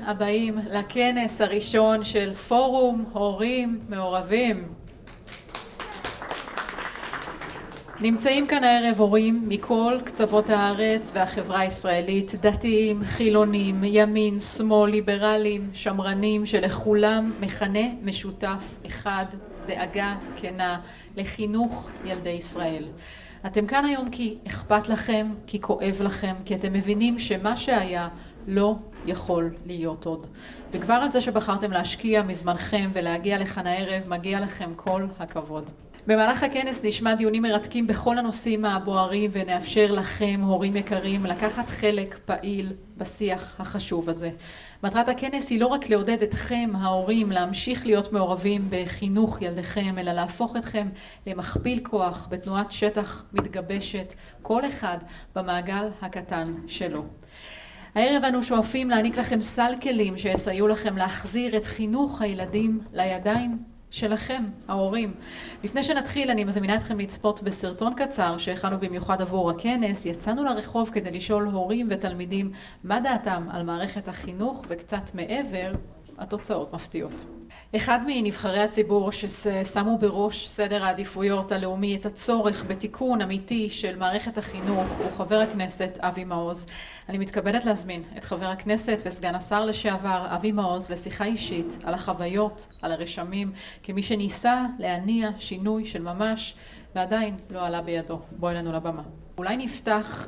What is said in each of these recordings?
הבאים לכנס הראשון של פורום הורים מעורבים. נמצאים כאן הערב הורים מכל קצוות הארץ והחברה הישראלית, דתיים, חילונים, ימין, שמאל, ליברלים, שמרנים, שלכולם מכנה משותף אחד, דאגה כנה לחינוך ילדי ישראל. אתם כאן היום כי אכפת לכם, כי כואב לכם, כי אתם מבינים שמה שהיה לא יכול להיות עוד. וכבר על זה שבחרתם להשקיע מזמנכם ולהגיע לכאן הערב, מגיע לכם כל הכבוד. במהלך הכנס נשמע דיונים מרתקים בכל הנושאים הבוערים ונאפשר לכם, הורים יקרים, לקחת חלק פעיל בשיח החשוב הזה. מטרת הכנס היא לא רק לעודד אתכם, ההורים, להמשיך להיות מעורבים בחינוך ילדיכם, אלא להפוך אתכם למכפיל כוח בתנועת שטח מתגבשת, כל אחד במעגל הקטן שלו. הערב אנו שואפים להעניק לכם סל כלים שיסייעו לכם להחזיר את חינוך הילדים לידיים שלכם, ההורים. לפני שנתחיל, אני מזמינה אתכם לצפות בסרטון קצר שהכנו במיוחד עבור הכנס. יצאנו לרחוב כדי לשאול הורים ותלמידים מה דעתם על מערכת החינוך, וקצת מעבר, התוצאות מפתיעות. אחד מנבחרי הציבור ששמו בראש סדר העדיפויות הלאומי את הצורך בתיקון אמיתי של מערכת החינוך הוא חבר הכנסת אבי מעוז. אני מתכבדת להזמין את חבר הכנסת וסגן השר לשעבר אבי מעוז לשיחה אישית על החוויות, על הרשמים, כמי שניסה להניע שינוי של ממש ועדיין לא עלה בידו. בואי לנו לבמה. אולי נפתח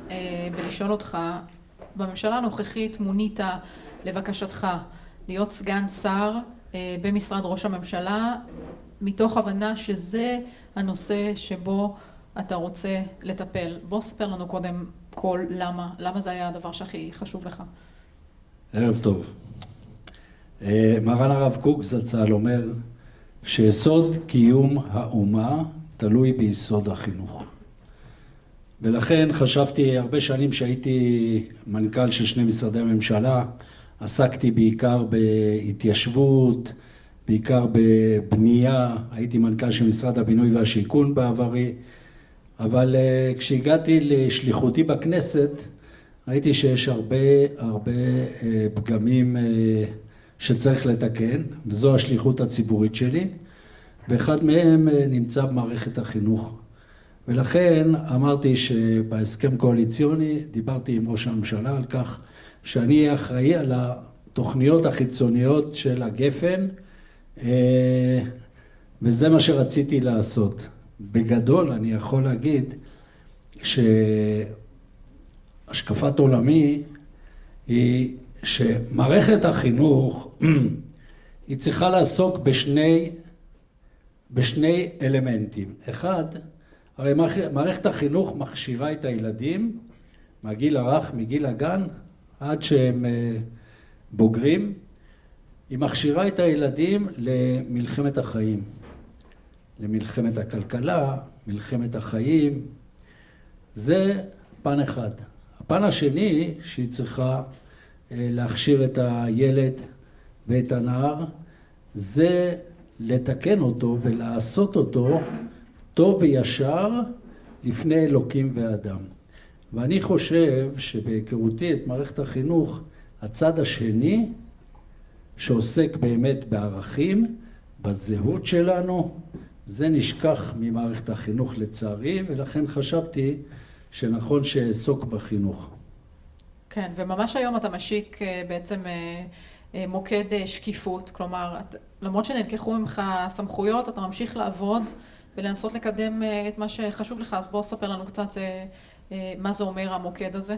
בלשאול אותך, בממשלה הנוכחית מונית לבקשתך להיות סגן שר במשרד ראש הממשלה, מתוך הבנה שזה הנושא שבו אתה רוצה לטפל. בוא ספר לנו קודם כל למה זה היה הדבר שהכי חשוב לך. ערב טוב. מרן הרב קוק זצ"ל אומר שיסוד קיום האומה תלוי ביסוד החינוך. ולכן חשבתי הרבה שנים שהייתי מנכ"ל של שני משרדי ממשלה, עסקתי בעיקר בהתיישבות, בעיקר בבנייה, הייתי מנכ"ל של משרד הבינוי והשיכון בעברי, אבל כשהגעתי לשליחותי בכנסת, ראיתי שיש הרבה פגמים שצריך לתקן, וזו השליחות הציבורית שלי, ואחד מהם נמצא במערכת החינוך. ולכן אמרתי שבהסכם קואליציוני דיברתי עם ראש הממשלה על כך, שאני אחראי על התוכניות החיצוניות של הגפן, וזה מה שרציתי לעשות. בגדול אני יכול להגיד שהשקפת עולמי היא שמערכת החינוך היא צריכה לעסוק בשני אלמנטים. אחד, הרי מערכת החינוך מכשירה את הילדים מהגיל הרך, מגיל הגן, עד שהם בוגרים, היא מכשירה את הילדים למלחמת החיים, למלחמת הכלכלה, מלחמת החיים. זה פן אחד. הפן השני שהיא צריכה להכשיר את הילד ואת הנער, זה לתקן אותו ולעשות אותו טוב וישר לפני אלוקים ואדם. ואני חושב שבהיכרותי את מערכת החינוך, הצד השני שעוסק באמת בערכים, בזהות שלנו, זה נשכח ממערכת החינוך לצערי, ולכן חשבתי שנכון שעסוק בחינוך. כן, וממש היום אתה משיק בעצם מוקד שקיפות, כלומר, למרות שנלקחו ממך סמכויות, אתה ממשיך לעבוד ולנסות לקדם את מה שחשוב לך, אז בוא ספר לנו קצת מה זה אומר המוקד הזה?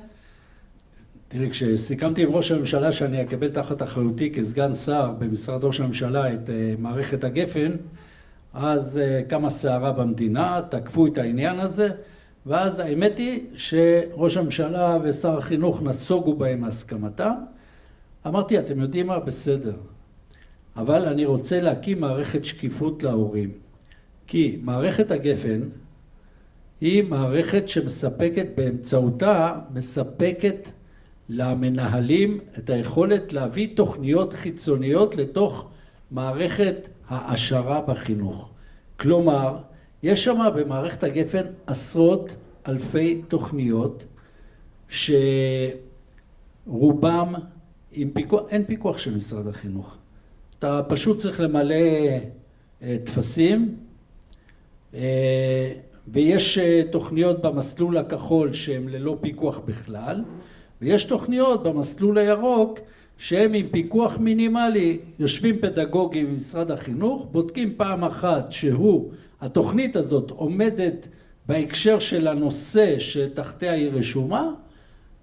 תראי, כשסיכמתי עם ראש הממשלה שאני אקבל תחת אחריותי כסגן שר במשרד ראש הממשלה את מערכת הגפן, אז קמה סערה במדינה, תקפו את העניין הזה, ואז האמת היא שראש הממשלה ושר החינוך נסוגו בהם הסכמתם. אמרתי, אתם יודעים מה? בסדר. אבל אני רוצה להקים מערכת שקיפות להורים. כי מערכת הגפן היא מערכת שמספקת באמצעותה, מספקת למנהלים את היכולת להביא תוכניות חיצוניות לתוך מערכת העשרה בחינוך. כלומר, יש שם במערכת הגפן עשרות אלפי תוכניות שרובם אין פיקוח של משרד החינוך. אתה פשוט צריך למלא טפסים, ויש תוכניות במסלול הכחול שהן ללא פיקוח בכלל, ויש תוכניות במסלול הירוק שהן עם פיקוח מינימלי. יושבים פדגוגים במשרד החינוך, בודקים פעם אחת התוכנית הזאת עומדת בהקשר של הנושא שתחתיה היא רשומה,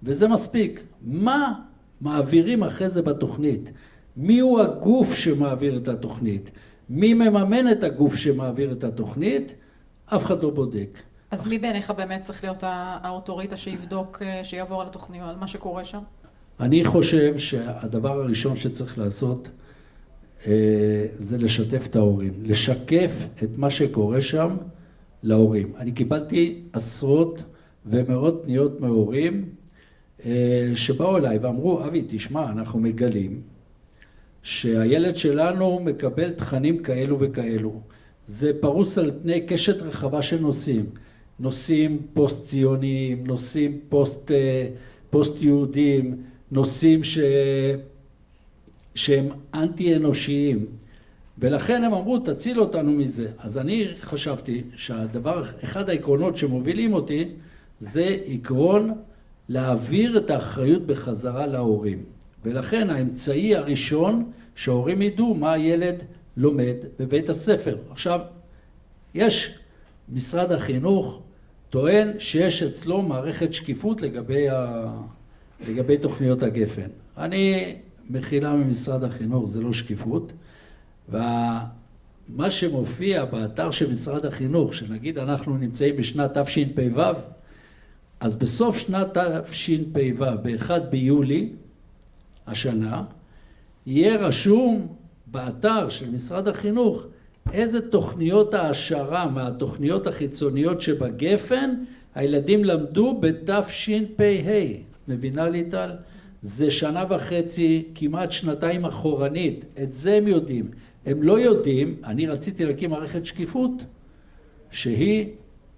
וזה מספיק. מה מעבירים אחרי זה בתוכנית? מי הוא הגוף שמעביר את התוכנית? מי מממן את הגוף שמעביר את התוכנית? אף אחד לא בודק. אז מי בעיניך באמת צריך להיות האוטוריטה שיבדוק, שיעבור על התוכניות, על מה שקורה שם? אני חושב שהדבר הראשון שצריך לעשות זה לשתף את ההורים, לשקף את מה שקורה שם להורים. אני קיבלתי עשרות ומאות פניות מהורים שבאו אליי ואמרו, אבי, תשמע, אנחנו מגלים שהילד שלנו מקבל תכנים כאלו וכאלו. זה פרוס על פני קשת רחבה של נושאים. נושאים פוסט-ציוניים, נושאים פוסט-יהודיים, נושאים שהם אנטי-אנושיים. ולכן הם אמרו, תציל אותנו מזה. אז אני חשבתי אחד העקרונות שמובילים אותי, זה עקרון להעביר את האחריות בחזרה להורים. ולכן האמצעי הראשון שההורים ידעו מה הילד לומד בבית הספר. עכשיו, משרד החינוך טוען שיש אצלו מערכת שקיפות לגבי תוכניות הגפן. אני מחילה ממשרד החינוך, זה לא שקיפות. ומה שמופיע באתר של משרד החינוך, שנגיד אנחנו נמצאים בשנת תשפ"ו, אז בסוף שנת תשפ"ו, ב-1 ביולי השנה, יהיה רשום באתר של משרד החינוך איזה תוכניות העשרה מהתוכניות החיצוניות שבגפן הילדים למדו בתשפ"ה. את מבינה לי טל? זה שנה וחצי, כמעט שנתיים אחורנית. את זה הם יודעים. הם לא יודעים, אני רציתי להקים מערכת שקיפות שהיא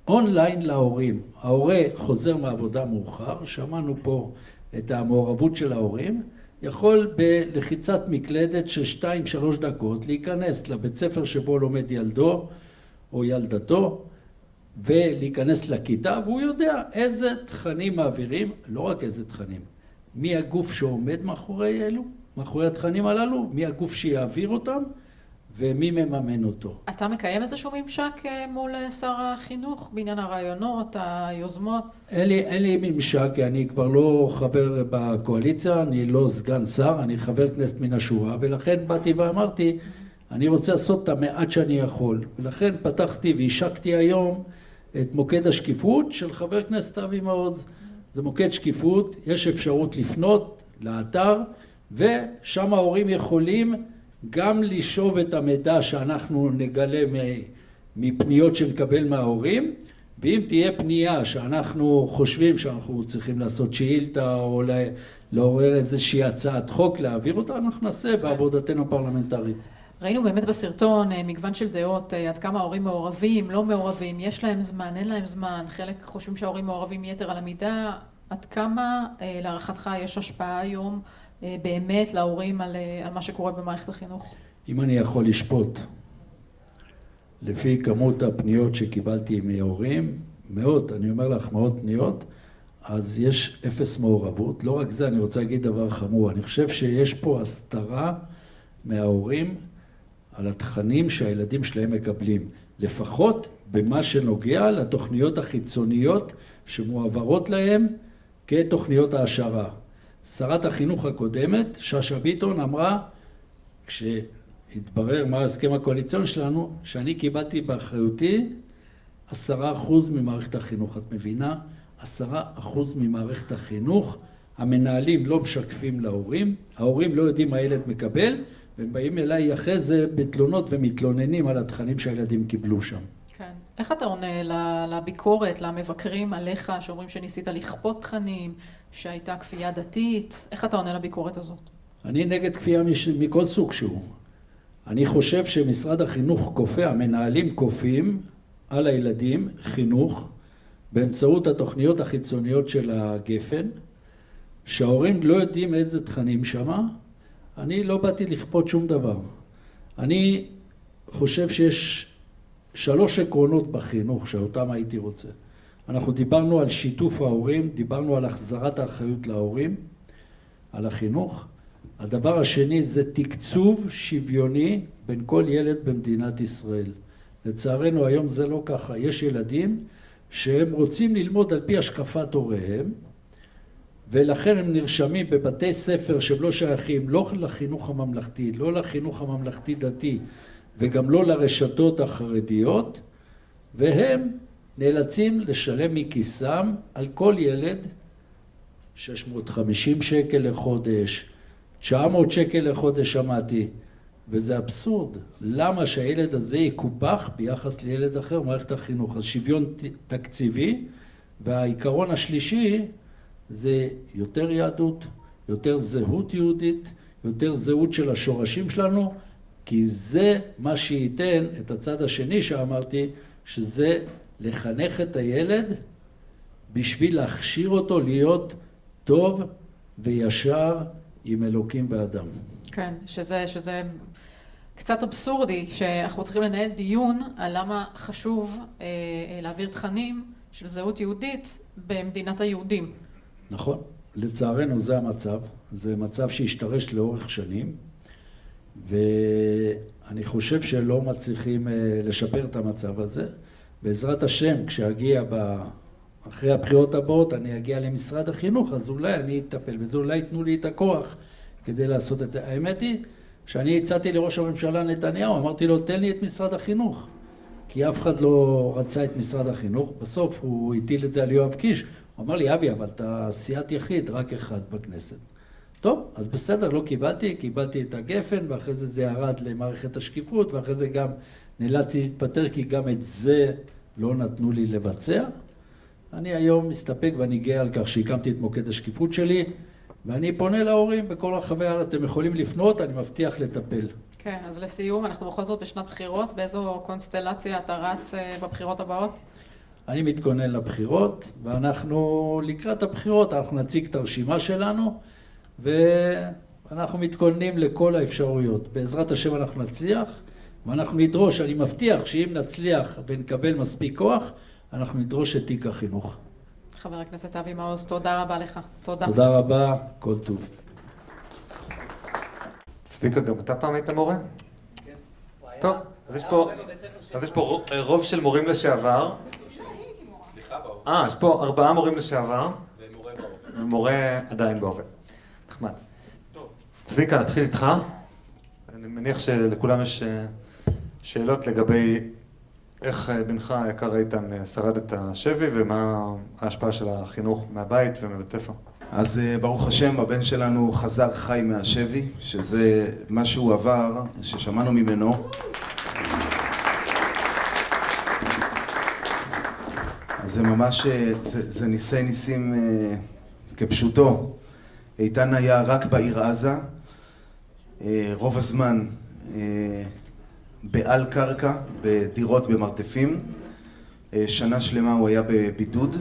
אונליין להורים. ההורה חוזר מעבודה מאוחר, שמענו פה את המעורבות של ההורים, יכול בלחיצת מקלדת של 2-3 דקות להיכנס לבית ספר שבו לומד ילדו או ילדתו ולהיכנס לכיתה, והוא יודע איזה תכנים מעבירים, לא רק איזה תכנים, מי הגוף שעומד מאחורי התכנים הללו, מי הגוף שיעביר אותם ומי מממן אותו. אתה מקיים איזשהו ממשק מול שר החינוך בעניין הרעיונות, היוזמות? אין לי ממשק, כי אני כבר לא חבר בקואליציה, אני לא סגן שר, אני חבר כנסת מן השורה, ולכן באתי ואמרתי, אני רוצה לעשות את המעט שאני יכול. ולכן פתחתי והשקתי היום את מוקד השקיפות של חבר כנסת אבי מעוז. זה מוקד שקיפות, יש אפשרות לפנות לאתר, ושם ההורים יכולים גם לשאוב את המידע שאנחנו נגלה מפניות שנקבל מההורים, ואם תהיה פנייה שאנחנו חושבים שאנחנו צריכים לעשות שאילתה או לעורר איזושהי הצעת חוק להעביר אותה, אנחנו נעשה בעבודתנו הפרלמנטרית. ראינו באמת בסרטון מגוון של דעות, עד כמה ההורים מעורבים, לא מעורבים, יש להם זמן, אין להם זמן, חלק חושבים שההורים מעורבים יתר על המידה, עד כמה להערכתך יש השפעה היום באמת להורים על מה שקורה במערכת החינוך? אם אני יכול לשפוט, לפי כמות הפניות שקיבלתי מהורים, אני אומר לך מאות פניות, אז יש אפס מעורבות. לא רק זה, אני רוצה להגיד דבר חמור, אני חושב שיש פה הסתרה מההורים על התכנים שהילדים שלהם מקבלים, לפחות במה שנוגע לתוכניות החיצוניות שמועברות להם כתוכניות העשרה. שרת החינוך הקודמת, שאשא ביטון, אמרה, כשהתברר מה ההסכם הקואליציוני שלנו, שאני קיבלתי באחריותי 10% ממערכת החינוך. את מבינה? 10% ממערכת החינוך, המנהלים לא משקפים להורים, ההורים לא יודעים מה הילד מקבל, והם באים אליי אחרי זה בתלונות ומתלוננים על התכנים שהילדים קיבלו שם. כן. איך אתה עונה לביקורת, למבקרים עליך, שאומרים שניסית לכפות תכנים, שהייתה כפייה דתית? איך אתה עונה לביקורת הזאת? אני נגד כפייה מכל סוג שהוא. אני חושב שמשרד החינוך כופה, המנהלים כופים על הילדים חינוך באמצעות התוכניות החיצוניות של הגפן, שההורים לא יודעים איזה תכנים שמה, אני לא באתי לכפות שום דבר. אני חושב שיש 3 עקרונות בחינוך שאותם הייתי רוצה. אנחנו דיברנו על שיתוף ההורים, דיברנו על החזרת האחריות להורים, על החינוך. הדבר השני זה תקצוב שוויוני בין כל ילד במדינת ישראל. לצערנו היום זה לא ככה. יש ילדים שהם רוצים ללמוד על פי השקפת הוריהם, ולכן הם נרשמים בבתי ספר שהם לא שייכים, לא לחינוך הממלכתי, לא לחינוך הממלכתי דתי, וגם לא לרשתות החרדיות, והם נאלצים לשלם מכיסם על כל ילד 650 שקל לחודש, 900 שקל לחודש שמעתי, וזה אבסורד. למה שהילד הזה יקופח ביחס לילד אחר במערכת החינוך? אז שוויון תקציבי, והעיקרון השלישי זה יותר יהדות, יותר זהות יהודית, יותר זהות של השורשים שלנו, כי זה מה שייתן את הצד השני שאמרתי, שזה לחנך את הילד בשביל להכשיר אותו להיות טוב וישר עם אלוקים ואדם. כן, שזה קצת אבסורדי שאנחנו צריכים לנהל דיון על למה חשוב להעביר תכנים של זהות יהודית במדינת היהודים. נכון, לצערנו זה המצב, זה מצב שהשתרש לאורך שנים, ואני חושב שלא מצליחים לשפר את המצב הזה. בעזרת השם, כשאגיע אחרי הבחירות הבאות, אני אגיע למשרד החינוך, אז אולי אני אטפל בזה, אולי ייתנו לי את הכוח כדי לעשות את זה. האמת היא שאני הצעתי לראש הממשלה נתניהו, אמרתי לו, תן לי את משרד החינוך, כי אף אחד לא רצה את משרד החינוך. בסוף הוא הטיל את זה על יואב קיש, הוא אמר לי, אבי, אבל אתה סיעת יחיד, רק אחד בכנסת. טוב, אז בסדר, לא קיבלתי את הגפן, ואחרי זה ירד למערכת השקיפות, ואחרי זה גם נאלצתי להתפטר, כי גם את זה לא נתנו לי לבצע. אני היום מסתפק ואני גאה על כך שהקמתי את מוקד השקיפות שלי, ואני פונה להורים בכל רחבי הארץ, אתם יכולים לפנות, אני מבטיח לטפל. כן, אז לסיום, אנחנו בכל זאת בשנת בחירות, באיזו קונסטלציה אתה רץ בבחירות הבאות? אני מתכונן לבחירות, ואנחנו לקראת הבחירות, אנחנו נציג את הרשימה שלנו, ואנחנו מתכוננים לכל האפשרויות. בעזרת השם אנחנו נצליח, ואנחנו נדרוש, אני מבטיח שאם נצליח ונקבל מספיק כוח, אנחנו נדרוש את תיק החינוך. חבר הכנסת אבי מעוז, תודה רבה לך. תודה. תודה רבה, כל טוב. צביקה, גם אתה פעם היית מורה? כן. טוב, אז יש פה רוב של מורים לשעבר. יש פה 4 מורים לשעבר. ומורה בהווה. ומורה עדיין בהווה. נחמד. טוב. צביקה, נתחיל איתך. אני מניח שלכולם יש שאלות לגבי איך בנך היקר איתן שרד את השבי ומה ההשפעה של החינוך מהבית ומבית ספר. אז ברוך השם, הבן שלנו חזר חי מהשבי, שזה מה שהוא עבר, ששמענו ממנו. אז זה ממש, זה ניסי ניסים כפשוטו. איתן היה רק בעיר עזה, רוב הזמן בעל קרקע, בדירות במרתפים. שנה שלמה הוא היה בבידוד,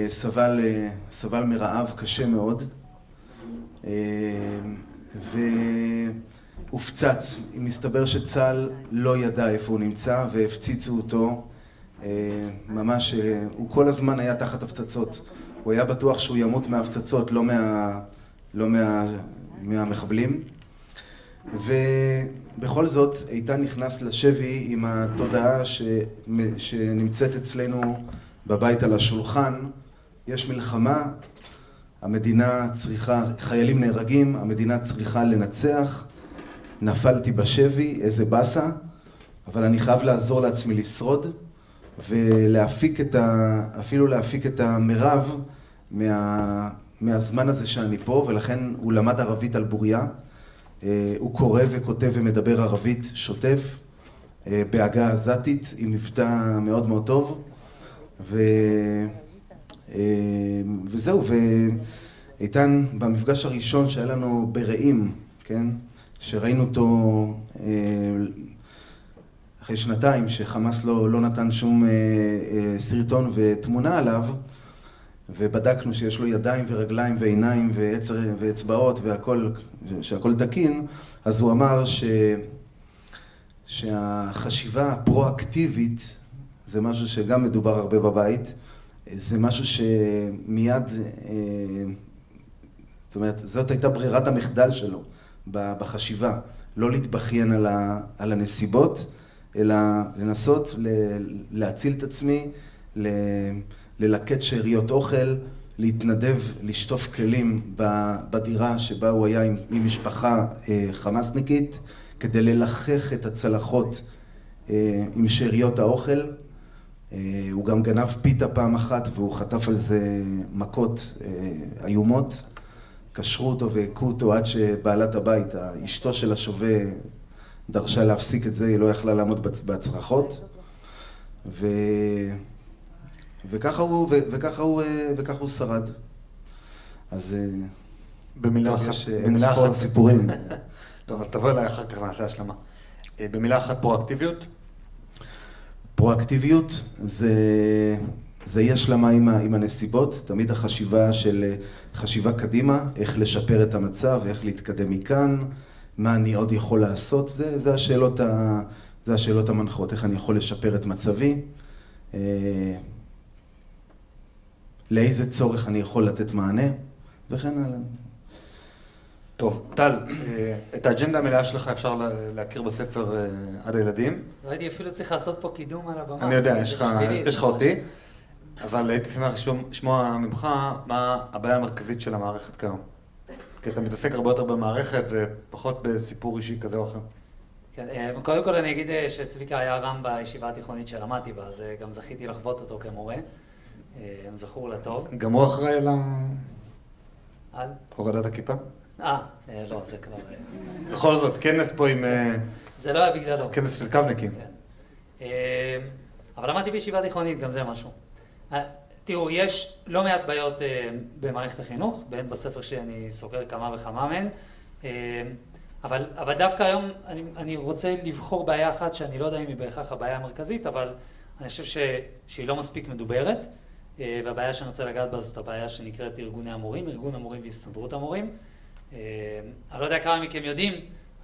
סבל מרעב קשה מאוד, והופצץ. מסתבר שצה"ל לא ידע איפה הוא נמצא והפציצו אותו. ממש, הוא כל הזמן היה תחת הפצצות. הוא היה בטוח שהוא ימות מההפצצות, לא מהמחבלים. ובכל זאת, איתן נכנס לשבי עם התודעה שנמצאת אצלנו בבית על השולחן. יש מלחמה, המדינה צריכה, חיילים נהרגים, המדינה צריכה לנצח. נפלתי בשבי, איזה בסה, אבל אני חייב לעזור לעצמי לשרוד, ולהפיק אפילו להפיק את המרב מהזמן הזה שאני פה, ולכן הוא למד ערבית על בוריה. הוא קורא וכותב ומדבר ערבית שוטף, בהגה עזתית, עם מבטא מאוד מאוד טוב. וזהו, ואיתן במפגש הראשון שהיה לנו ברעים, כן? שראינו אותו אחרי שנתיים, שחמאס לא נתן שום סרטון ותמונה עליו, ובדקנו שיש לו ידיים ורגליים ועיניים ואצבעות והכל, שהכל תקין, אז הוא אמר שהחשיבה הפרואקטיבית, זה משהו שגם מדובר הרבה בבית, זה משהו שמיד, זאת אומרת, זאת הייתה ברירת המחדל שלו בחשיבה, לא להתבכיין על הנסיבות, אלא לנסות להציל את עצמי, ללקט שאריות אוכל, להתנדב, לשטוף כלים בדירה שבה הוא היה עם משפחה חמאסניקית, כדי ללחך את הצלחות עם שאריות האוכל. הוא גם גנב פיתה פעם אחת והוא חטף על זה מכות איומות. קשרו אותו והכו אותו עד שבעלת הבית, אשתו של השווה, דרשה להפסיק את זה, היא לא יכלה לעמוד בהצרחות. וככה הוא שרד. אז במילה אחת, יש אין ספור סיפורים. טוב, אז תבוא אליי אחר כך נעשה השלמה. במילה אחת, פרואקטיביות? פרואקטיביות זה אי השלמה עם הנסיבות, תמיד החשיבה של חשיבה קדימה, איך לשפר את המצב, איך להתקדם מכאן, מה אני עוד יכול לעשות, זה השאלות המנחות, איך אני יכול לשפר את מצבי, לאיזה צורך אני יכול לתת מענה, וכן הלאה. טוב, טל, את האג'נדה המלאה שלך אפשר להכיר בספר עד הילדים. לא הייתי אפילו צריך לעשות פה קידום על הבמה. אני יודע, יש לך אותי, אבל הייתי שמח לשמוע ממך מה הבעיה המרכזית של המערכת כיום. כי אתה מתעסק הרבה יותר במערכת ופחות בסיפור אישי כזה או אחר. קודם כל אני אגיד שצביקה היה רם בישיבה התיכונית שלמדתי בה, אז גם זכיתי לחוות אותו כמורה, זכור לטוב. גם הוא אחראי על? הורדת הכיפה? לא, זה כבר... בכל זאת, כנס פה עם... זה לא היה בגללו. כנס של קבניקים. אבל למדתי בישיבה תיכונית, גם זה משהו. תראו, יש לא מעט בעיות במערכת החינוך, בין בספר שאני סוגר כמה וכמה מהן, אבל דווקא היום אני רוצה לבחור בעיה אחת שאני לא יודע אם היא בהכרח הבעיה המרכזית, אבל אני חושב שהיא לא מספיק מדוברת, והבעיה שאני רוצה לגעת בה זאת הבעיה שנקראת ארגוני המורים, ארגון המורים והסתדרות המורים. אני לא יודע כמה מכם יודעים,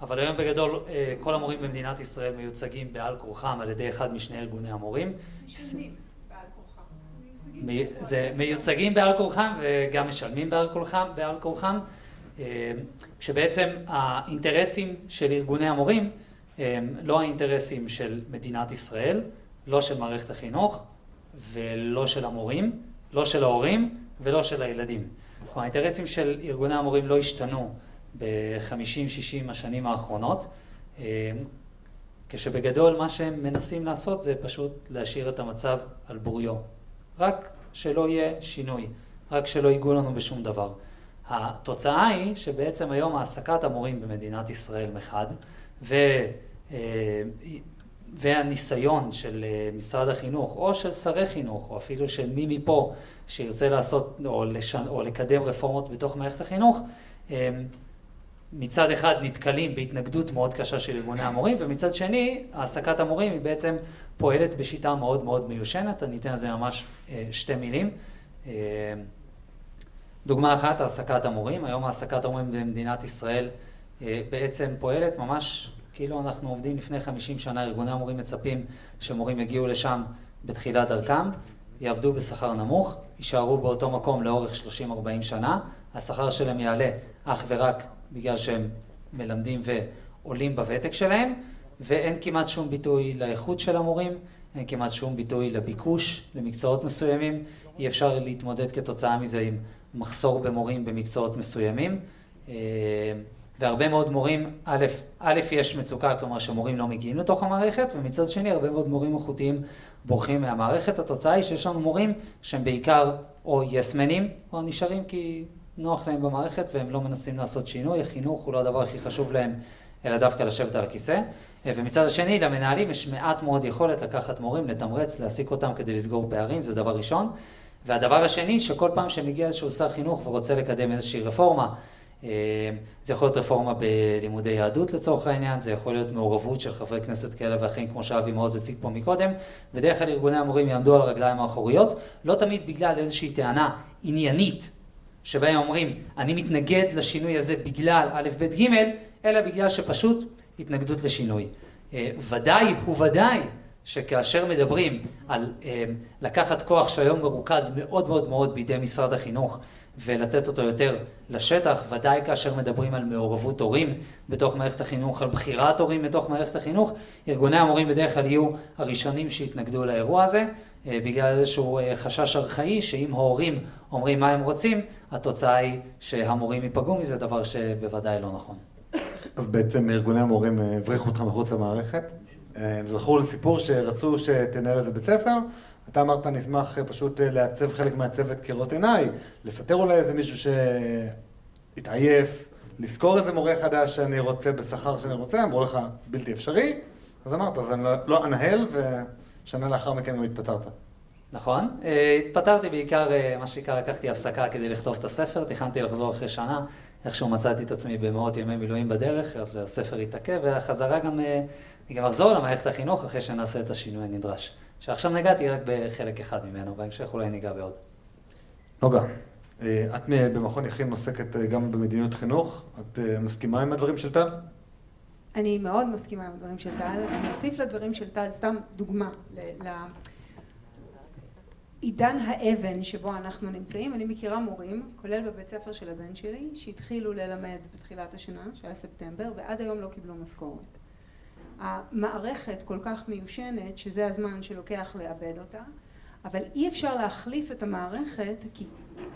אבל היום בגדול כל המורים במדינת ישראל מיוצגים בעל כורחם על ידי אחד משני ארגוני המורים. משלמים בעל כורחם. זה מיוצגים בעל כורחם וגם משלמים בעל כורחם, כשבעצם האינטרסים של ארגוני המורים הם לא האינטרסים של מדינת ישראל, לא של מערכת החינוך ולא של המורים, לא של ההורים ולא של הילדים. כלומר, האינטרסים של ארגוני המורים לא השתנו ב-50-60 השנים האחרונות, כשבגדול מה שהם מנסים לעשות זה פשוט להשאיר את המצב על בוריו. רק שלא יהיה שינוי, רק שלא ייגעו לנו בשום דבר. התוצאה היא שבעצם היום העסקת המורים במדינת ישראל מחד, והניסיון של משרד החינוך או של שרי חינוך או אפילו של מי מפה שירצה לעשות או לקדם רפורמות בתוך מערכת החינוך, מצד אחד נתקלים בהתנגדות מאוד קשה של ארגוני המורים, ומצד שני העסקת המורים היא בעצם פועלת בשיטה מאוד מאוד מיושנת. אני אתן על זה ממש שתי מילים. דוגמה אחת, העסקת המורים. היום העסקת המורים במדינת ישראל בעצם פועלת ממש כאילו אנחנו עובדים לפני 50 שנה, ארגוני המורים מצפים שמורים יגיעו לשם בתחילת דרכם, יעבדו בשכר נמוך, יישארו באותו מקום לאורך 30-40 שנה, השכר שלהם יעלה אך ורק בגלל שהם מלמדים ועולים בוותק שלהם, ואין כמעט שום ביטוי לאיכות של המורים, אין כמעט שום ביטוי לביקוש למקצועות מסוימים, אי אפשר להתמודד כתוצאה מזה עם מחסור במורים במקצועות מסוימים, והרבה מאוד מורים, א', יש מצוקה, כלומר שמורים לא מגיעים לתוך המערכת, ומצד שני הרבה מאוד מורים איכותיים בורחים מהמערכת. התוצאה היא שיש לנו מורים שהם בעיקר או יסמנים, או נשארים כי נוח להם במערכת והם לא מנסים לעשות שינוי. החינוך הוא לא הדבר הכי חשוב להם, אלא דווקא לשבת על הכיסא. ומצד השני, למנהלים יש מעט מאוד יכולת לקחת מורים, לתמרץ, להעסיק אותם כדי לסגור פערים, זה דבר ראשון. והדבר השני, שכל פעם שמגיע איזשהו שר חינוך ורוצה לקדם איזושהי רפורמה, זה יכול להיות רפורמה בלימודי יהדות לצורך העניין, זה יכול להיות מעורבות של חברי כנסת כאלה ואחרים, כמו שאבי מעוז הציג פה מקודם. בדרך כלל ארגוני המורים יעמדו על הרגליים האחוריות, לא תמיד בגלל איזושהי טענה עניינית, שבהם אומרים, אני מתנגד לשינוי הזה בגלל א' ב' ג', אלא בגלל שפשוט התנגדות לשינוי. ודאי וודאי שכאשר מדברים על לקחת כוח שהיום מרוכז מאוד מאוד מאוד בידי משרד החינוך ולתת אותו יותר לשטח, ודאי כאשר מדברים על מעורבות הורים בתוך מערכת החינוך, על בחירת הורים בתוך מערכת החינוך, ארגוני המורים בדרך כלל יהיו הראשונים שהתנגדו לאירוע הזה, בגלל איזשהו חשש ארכאי שאם ההורים אומרים מה הם רוצים, התוצאה היא שהמורים ייפגעו מזה, דבר שבוודאי לא נכון. אז בעצם ארגוני המורים הבריחו אותך מחוץ למערכת. זכור לסיפור שרצו שתנהל איזה בית ספר, אתה אמרת נשמח פשוט לעצב חלק מהצוות כראות עיניי, לפטר אולי איזה מישהו שהתעייף, לזכור איזה מורה חדש שאני רוצה בשכר שאני רוצה, אמרו לך בלתי אפשרי, אז אמרת, אז אני לא אנהל ושנה לאחר מכן גם התפטרת. נכון, התפטרתי בעיקר, מה שעיקר לקחתי הפסקה כדי לכתוב את הספר, תכננתי לחזור אחרי שנה, איכשהו מצאתי את עצמי במאות ימי מילואים בדרך, אז הספר התעכב, והחזרה גם, אני גם אחזור למערכת החינוך אחרי שנעשה את השינוי הנדרש. שעכשיו נגעתי רק בחלק אחד ממנו, בהמשך אולי ניגע בעוד. נוגה, את במכון יכין עוסקת גם במדיניות חינוך, את מסכימה עם הדברים של טל? אני מאוד מסכימה עם הדברים של טל, אני אוסיף לדברים של טל, סתם דוגמה, עידן האבן שבו אנחנו נמצאים, אני מכירה מורים, כולל בבית ספר של הבן שלי, שהתחילו ללמד בתחילת השנה, שהיה ספטמבר, ועד היום לא קיבלו משכורת. המערכת כל כך מיושנת, שזה הזמן שלוקח לאבד אותה, אבל אי אפשר להחליף את המערכת, כי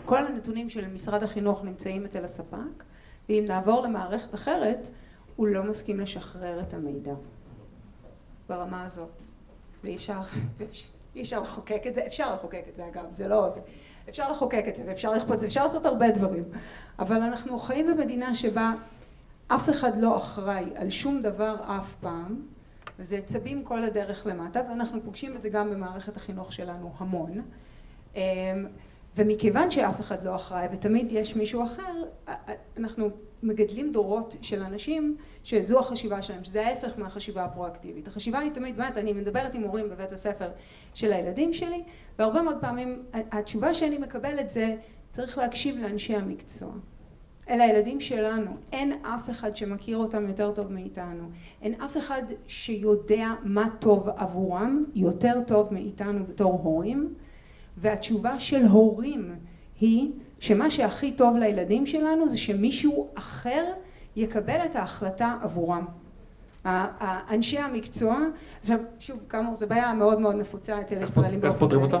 כל הנתונים של משרד החינוך נמצאים אצל הספק, ואם נעבור למערכת אחרת, הוא לא מסכים לשחרר את המידע. ברמה הזאת. ואי אפשר לחוקק את זה, אפשר לחוקק את זה אגב, זה לא זה. אפשר לחוקק את זה ואפשר לכפות את זה, אפשר לעשות הרבה דברים. אבל אנחנו חיים במדינה שבה אף אחד לא אחראי על שום דבר אף פעם, וזה צבים כל הדרך למטה, ואנחנו פוגשים את זה גם במערכת החינוך שלנו המון. ומכיוון שאף אחד לא אחראי ותמיד יש מישהו אחר, אנחנו מגדלים דורות של אנשים שזו החשיבה שלהם, שזה ההפך מהחשיבה הפרואקטיבית. החשיבה היא תמיד, באמת, אני מדברת עם מורים בבית הספר של הילדים שלי, והרבה מאוד פעמים התשובה שאני מקבלת זה, צריך להקשיב לאנשי המקצוע. אלה הילדים שלנו, אין אף אחד שמכיר אותם יותר טוב מאיתנו, אין אף אחד שיודע מה טוב עבורם יותר טוב מאיתנו בתור הורים, והתשובה של הורים היא שמה שהכי טוב לילדים שלנו זה שמישהו אחר יקבל את ההחלטה עבורם. אנשי המקצוע, עכשיו שוב כאמור זו בעיה מאוד מאוד נפוצה אצל ישראלים. איך פותרים אותה?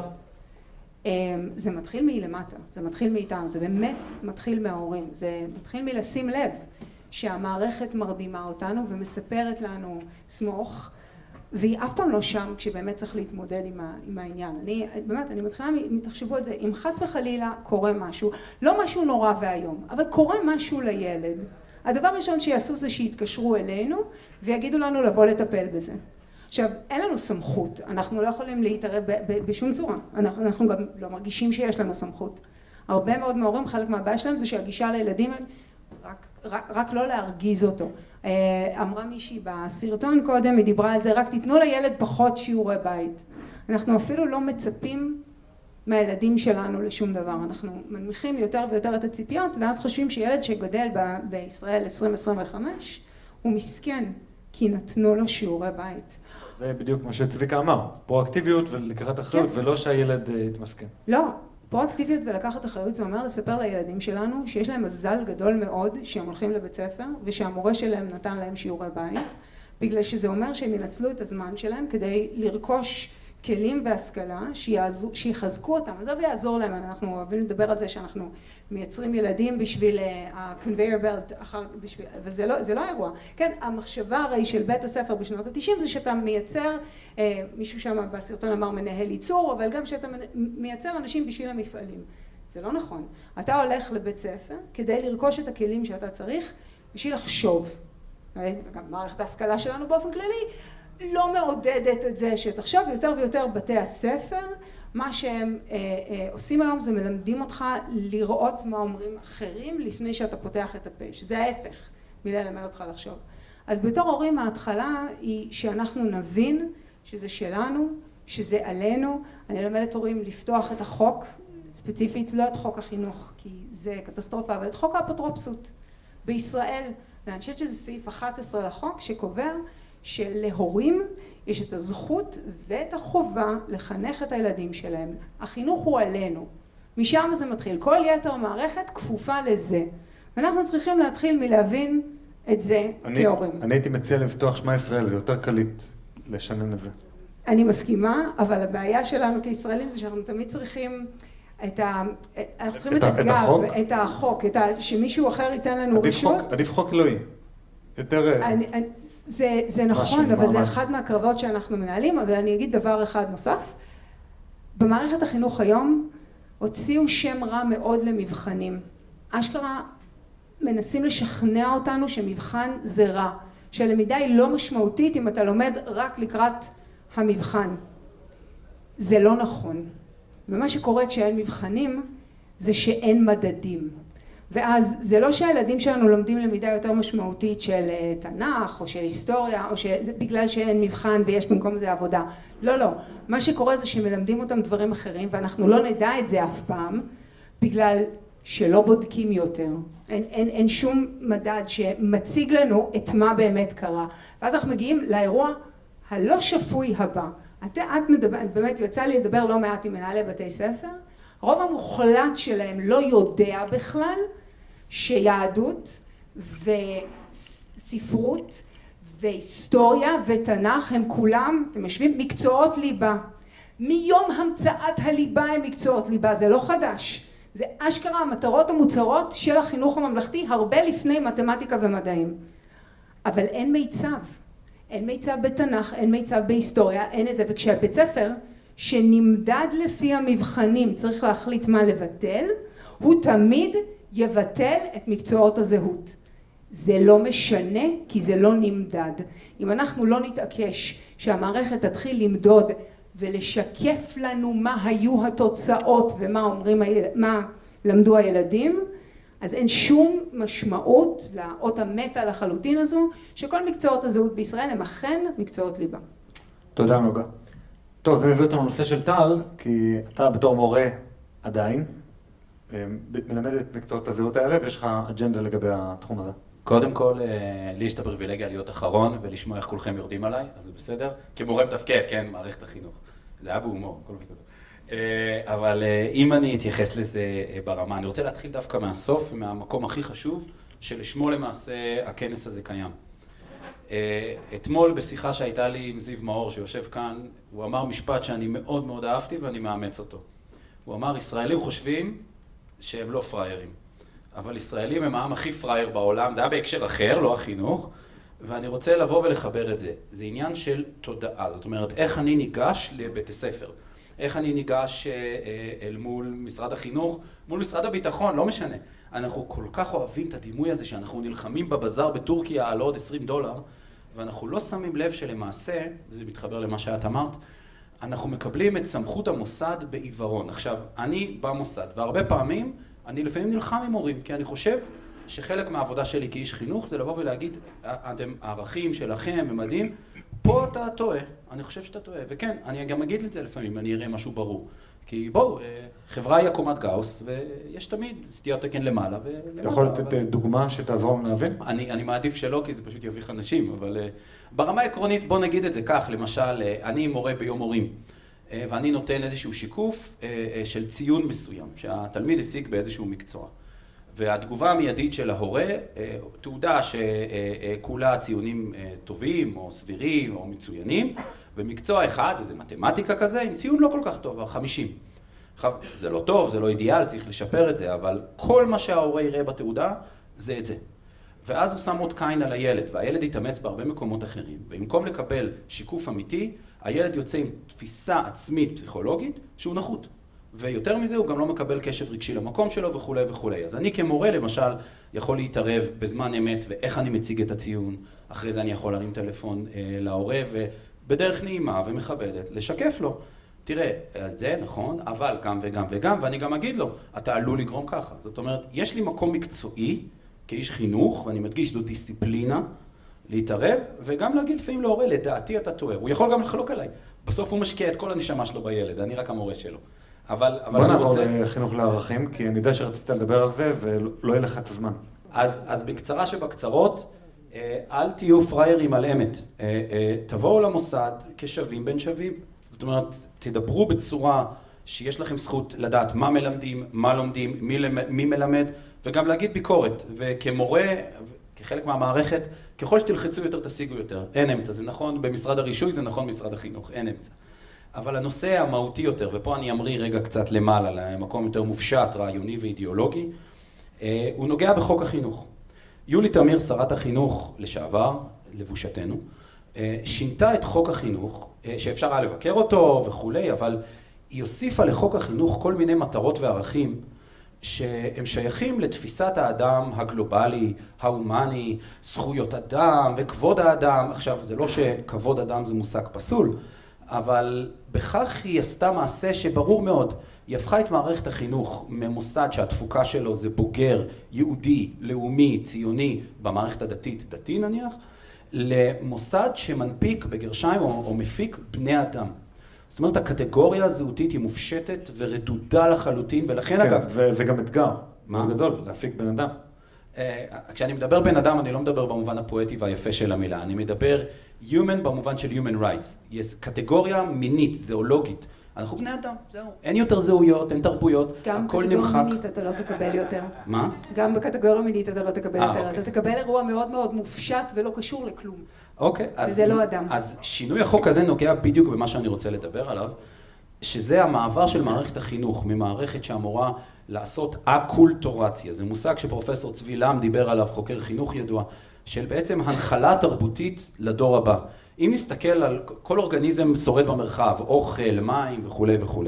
זה מתחיל מלמטה, זה מתחיל מאיתנו, זה באמת מתחיל מההורים, זה מתחיל מלשים לב שהמערכת מרדימה אותנו ומספרת לנו סמוך, והיא אף פעם לא שם כשבאמת צריך להתמודד עם העניין. אני מתחילה מתחשבו את זה, אם חס וחלילה קורה משהו, לא משהו נורא והיום, אבל קורה משהו לילד, הדבר הראשון שיעשו זה שיתקשרו אלינו ויגידו לנו לבוא לטפל בזה. עכשיו, אין לנו סמכות, אנחנו לא יכולים להתערב בשום צורה, אנחנו גם לא מרגישים שיש לנו סמכות. הרבה מאוד מההורים, חלק מהבעיה שלהם זה שהגישה לילדים רק לא להרגיז אותו. אמרה מישהי בסרטון קודם, היא דיברה על זה, רק תיתנו לילד פחות שיעורי בית. אנחנו אפילו לא מצפים מהילדים שלנו לשום דבר, אנחנו מנמיכים יותר ויותר את הציפיות, ואז חושבים שילד שגדל בישראל 2025 הוא מסכן, כי נתנו לו שיעורי בית. זה בדיוק מה שצביקה אמר, פרואקטיביות ולקחת אחריות, כן. ולא שהילד יתמסכן. לא, פרואקטיביות ולקחת אחריות זה אומר לספר לילדים שלנו שיש להם מזל גדול מאוד שהם הולכים לבית ספר ושהמורה שלהם נתן להם שיעורי בית, בגלל שזה אומר שהם ינצלו את הזמן שלהם כדי לרכוש כלים והשכלה שיחזקו אותם, אז זה יעזור להם. אנחנו אוהבים לדבר על זה שאנחנו מייצרים ילדים בשביל ה-conveyor belt, וזה לא אירוע. כן, המחשבה הרי של בית הספר בשנות ה-90 זה שאתה מייצר, מישהו שם בסרטון אמר מנהל ייצור, אבל גם שאתה מייצר אנשים בשביל המפעלים. זה לא נכון. אתה הולך לבית ספר כדי לרכוש את הכלים שאתה צריך בשביל לחשוב. גם מערכת ההשכלה שלנו באופן כללי, לא מעודדת את זה שתחשוב יותר ויותר בתי הספר מה שהם עושים היום זה מלמדים אותך לראות מה אומרים אחרים לפני שאתה פותח את הפה, שזה ההפך מללמד אותך לחשוב. אז בתור הורים ההתחלה היא שאנחנו נבין שזה שלנו, שזה עלינו. אני אלמדת הורים לפתוח את החוק, ספציפית לא את חוק החינוך, כי זה קטסטרופה, אבל את חוק האפוטרופסות בישראל. ואני חושבת שזה סעיף 11 לחוק שקובע שלהורים יש את הזכות ואת החובה לחנך את הילדים שלהם. החינוך הוא עלינו, משם זה מתחיל. כל יתר המערכת כפופה לזה. ואנחנו צריכים להתחיל מלהבין את זה כהורים. אני הייתי מציע לפתוח שמע ישראל, זה יותר קליט לשנן את זה. אני מסכימה, אבל הבעיה שלנו כישראלים זה שאנחנו תמיד צריכים אנחנו צריכים את הגב, את החוק, שמישהו אחר ייתן לנו רשות. עדיף חוק אלוהי. יותר... זה נכון, אבל זה אחד מהקרבות שאנחנו מנהלים, אבל אני אגיד דבר אחד נוסף. במערכת החינוך היום הוציאו שם רע מאוד למבחנים. אשכרה מנסים לשכנע אותנו שמבחן זה רע, שהלמידה היא לא משמעותית אם אתה לומד רק לקראת המבחן. זה לא נכון. ומה שקורה כשאין מבחנים זה שאין מדדים. ואז זה לא שהילדים שלנו לומדים למידה יותר משמעותית של תנ"ך או של היסטוריה, או שזה בגלל שאין מבחן ויש במקום זה עבודה. לא, לא. מה שקורה זה שמלמדים אותם דברים אחרים, ואנחנו לא נדע את זה אף פעם, בגלל שלא בודקים יותר. אין שום מדד שמציג לנו את מה באמת קרה. ואז אנחנו מגיעים לאירוע הלא שפוי הבא. את באמת יצא לי לדבר לא מעט עם מנהלי בתי ספר, הרוב המוחלט שלהם לא יודע בכלל שיהדות וספרות והיסטוריה ותנ"ך הם כולם, אתם משווים, מקצועות ליבה. מיום המצאת הליבה הם מקצועות ליבה, זה לא חדש. זה אשכרה המטרות המוצהרות של החינוך הממלכתי הרבה לפני מתמטיקה ומדעים. אבל אין מיצב. אין מיצב בתנ"ך, אין מיצב בהיסטוריה, אין את זה. וכשהבית ספר שנמדד לפי המבחנים צריך להחליט מה לבטל, הוא תמיד יבטל את מקצועות הזהות. זה לא משנה כי זה לא נמדד. אם אנחנו לא נתעקש שהמערכת תתחיל למדוד ולשקף לנו מה היו התוצאות ומה אומרים, מה למדו הילדים, אז אין שום משמעות לאות המתה לחלוטין הזו, שכל מקצועות הזהות בישראל הם אכן מקצועות ליבה. תודה נוגה. טוב, זה מביא אותנו לנושא של טל, כי אתה בתור מורה עדיין מלמד את מקצועות הזהות האלה, ויש לך אג'נדה לגבי התחום הזה. קודם כל, לי יש את הפריבילגיה להיות אחרון ולשמוע איך כולכם יורדים עליי, אז זה בסדר. כמורה מתפקד, כן, מערכת החינוך. זה היה בהומור, הכל בסדר. אבל אם אני אתייחס לזה ברמה, אני רוצה להתחיל דווקא מהסוף, מהמקום הכי חשוב, שלשמו למעשה הכנס הזה קיים. אתמול בשיחה שהייתה לי עם זיו מאור שיושב כאן, הוא אמר משפט שאני מאוד מאוד אהבתי ואני מאמץ אותו. הוא אמר, ישראלים חושבים שהם לא פריירים, אבל ישראלים הם העם הכי פרייר בעולם, זה היה בהקשר אחר, לא החינוך, ואני רוצה לבוא ולחבר את זה. זה עניין של תודעה, זאת אומרת, איך אני ניגש לבית הספר, איך אני ניגש אל מול משרד החינוך, מול משרד הביטחון, לא משנה. אנחנו כל כך אוהבים את הדימוי הזה שאנחנו נלחמים בבזאר בטורקיה על עוד $20, ואנחנו לא שמים לב שלמעשה, זה מתחבר למה שאת אמרת, אנחנו מקבלים את סמכות המוסד בעיוורון. עכשיו, אני במוסד, והרבה פעמים אני לפעמים נלחם עם הורים, כי אני חושב שחלק מהעבודה שלי כאיש חינוך זה לבוא ולהגיד, הערכים שלכם הם מדהים, פה אתה טועה, אני חושב שאתה טועה, וכן, אני גם אגיד את זה לפעמים, אני אראה משהו ברור. כי בואו, חברה היא עקומת גאוס, ויש תמיד סטיית תקן למעלה ולמטה. אתה יכול לתת דוגמה שתעזור לנו להבין? אני מעדיף שלא, כי זה פשוט יביך אנשים, אבל ברמה העקרונית, בוא נגיד את זה כך, למשל, אני מורה ביום מורים, ואני נותן איזשהו שיקוף של ציון מסוים, שהתלמיד השיג באיזשהו מקצוע. והתגובה המיידית של ההורה, תעודה שכולה ציונים טובים, או סבירים, או מצוינים, במקצוע אחד, איזה מתמטיקה כזה, עם ציון לא כל כך טוב, 50. עכשיו, זה לא טוב, זה לא אידיאל, צריך לשפר את זה, אבל כל מה שההורה יראה בתעודה, זה את זה. ואז הוא שם עוד קין על הילד, והילד יתאמץ בהרבה מקומות אחרים, ובמקום לקבל שיקוף אמיתי, הילד יוצא עם תפיסה עצמית פסיכולוגית שהוא נחות. ויותר מזה, הוא גם לא מקבל קשב רגשי למקום שלו וכו' וכו'. אז אני כמורה, למשל, יכול להתערב בזמן אמת ואיך אני מציג את הציון, אחרי זה אני יכול להרים טלפון להורה, ובדרך נעימה ומכבדת לשקף לו. תראה, זה נכון, אבל גם וגם וגם, ואני גם אגיד לו, אתה עלול לגרום ככה. זאת אומרת, יש לי מקום מקצועי, כאיש חינוך, ואני מדגיש, זו דיסציפלינה, להתערב, וגם להגיד לפעמים להורה, לדעתי אתה טועה. הוא יכול גם לחלוק עליי. בסוף הוא משקיע את כל הנשמה שלו בילד, אני רק המורה שלו. אבל בוא נעבור לחינוך לערכים, כי אני יודע שרצית לדבר על זה, ולא יהיה לך את הזמן. אז בקצרה שבקצרות, אל תהיו פריירים על אמת. תבואו למוסד כשווים בין שווים. זאת אומרת, תדברו בצורה שיש לכם זכות לדעת מה מלמדים, מה לומדים, מי מלמד, וגם להגיד ביקורת. וכמורה, כחלק מהמערכת, ככל שתלחצו יותר, תשיגו יותר. אין אמצע. זה נכון במשרד הרישוי, זה נכון במשרד החינוך. אין אמצע. אבל הנושא המהותי יותר, ופה אני אמריא רגע קצת למעלה, למקום יותר מופשט, רעיוני ואידיאולוגי, הוא נוגע בחוק החינוך. יולי תמיר, שרת החינוך לשעבר, לבושתנו, שינתה את חוק החינוך, שאפשר היה לבקר אותו וכולי, אבל היא הוסיפה לחוק החינוך כל מיני מטרות וערכים שהם שייכים לתפיסת האדם הגלובלי, ההומני, זכויות אדם וכבוד האדם. עכשיו, זה לא שכבוד אדם זה מושג פסול, אבל בכך היא עשתה מעשה שברור מאוד. היא הפכה את מערכת החינוך ממוסד שהתפוקה שלו זה בוגר, יהודי, לאומי, ציוני, במערכת הדתית, דתי נניח, למוסד שמנפיק בגרשיים או מפיק בני אדם. זאת אומרת, הקטגוריה הזהותית היא מופשטת ורדודה לחלוטין, ולכן כן, אגב... וזה גם אתגר, מאוד גדול, להפיק בן אדם. כשאני מדבר בן אדם, אני לא מדבר במובן הפואטי והיפה של המילה, אני מדבר human במובן של human rights. יש קטגוריה מינית, זואולוגית. אנחנו בני אדם, זהו. אין יותר זהויות, אין תרבויות, הכל נמחק. גם בקטגוריה מינית אתה לא תקבל יותר. מה? גם בקטגוריה מינית אתה לא תקבל יותר. אוקיי. אתה תקבל אירוע מאוד מאוד מופשט ולא קשור לכלום. אוקיי. וזה לא אדם. אז שינוי החוק הזה נוגע בדיוק במה שאני רוצה לדבר עליו, שזה המעבר של מערכת החינוך, ממערכת שאמורה לעשות אקולטורציה. זה מושג שפרופסור צבי לם דיבר עליו, חוקר חינוך ידוע, של בעצם הנחלה תרבותית לדור הבא. אם נסתכל על כל אורגניזם שורד במרחב, אוכל, מים וכו' וכו',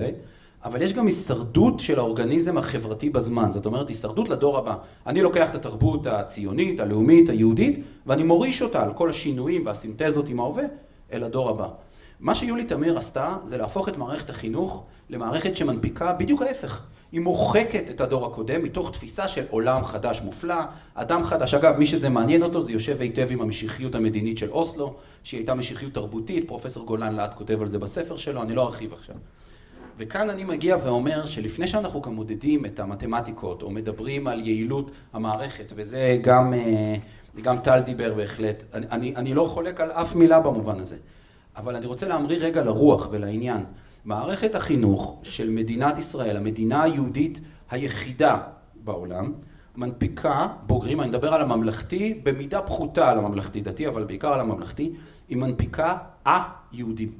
אבל יש גם הישרדות של האורגניזם החברתי בזמן, זאת אומרת הישרדות לדור הבא. אני לוקח את התרבות הציונית, הלאומית, היהודית, ואני מוריש אותה על כל השינויים והסינתזות עם ההווה אל הדור הבא. מה שיולי תמיר עשתה זה להפוך את מערכת החינוך למערכת שמנפיקה בדיוק ההפך. היא מוחקת את הדור הקודם מתוך תפיסה של עולם חדש מופלא, אדם חדש. אגב, מי שזה מעניין אותו, זה יושב היטב עם המשיחיות המדינית של אוסלו, שהיא הייתה משיחיות תרבותית, פרופסור גולן לאט כותב על זה בספר שלו, אני לא ארחיב עכשיו. וכאן אני מגיע ואומר שלפני שאנחנו גם מודדים את המתמטיקות, או מדברים על יעילות המערכת, וזה גם טל דיבר בהחלט, אני לא חולק על אף מילה במובן הזה. אבל אני רוצה להמריא רגע לרוח ולעניין. מערכת החינוך של מדינת ישראל, המדינה היהודית היחידה בעולם, מנפיקה בוגרים, אני מדבר על הממלכתי, במידה פחותה על הממלכתי דתי, אבל בעיקר על הממלכתי, היא מנפיקה היהודים.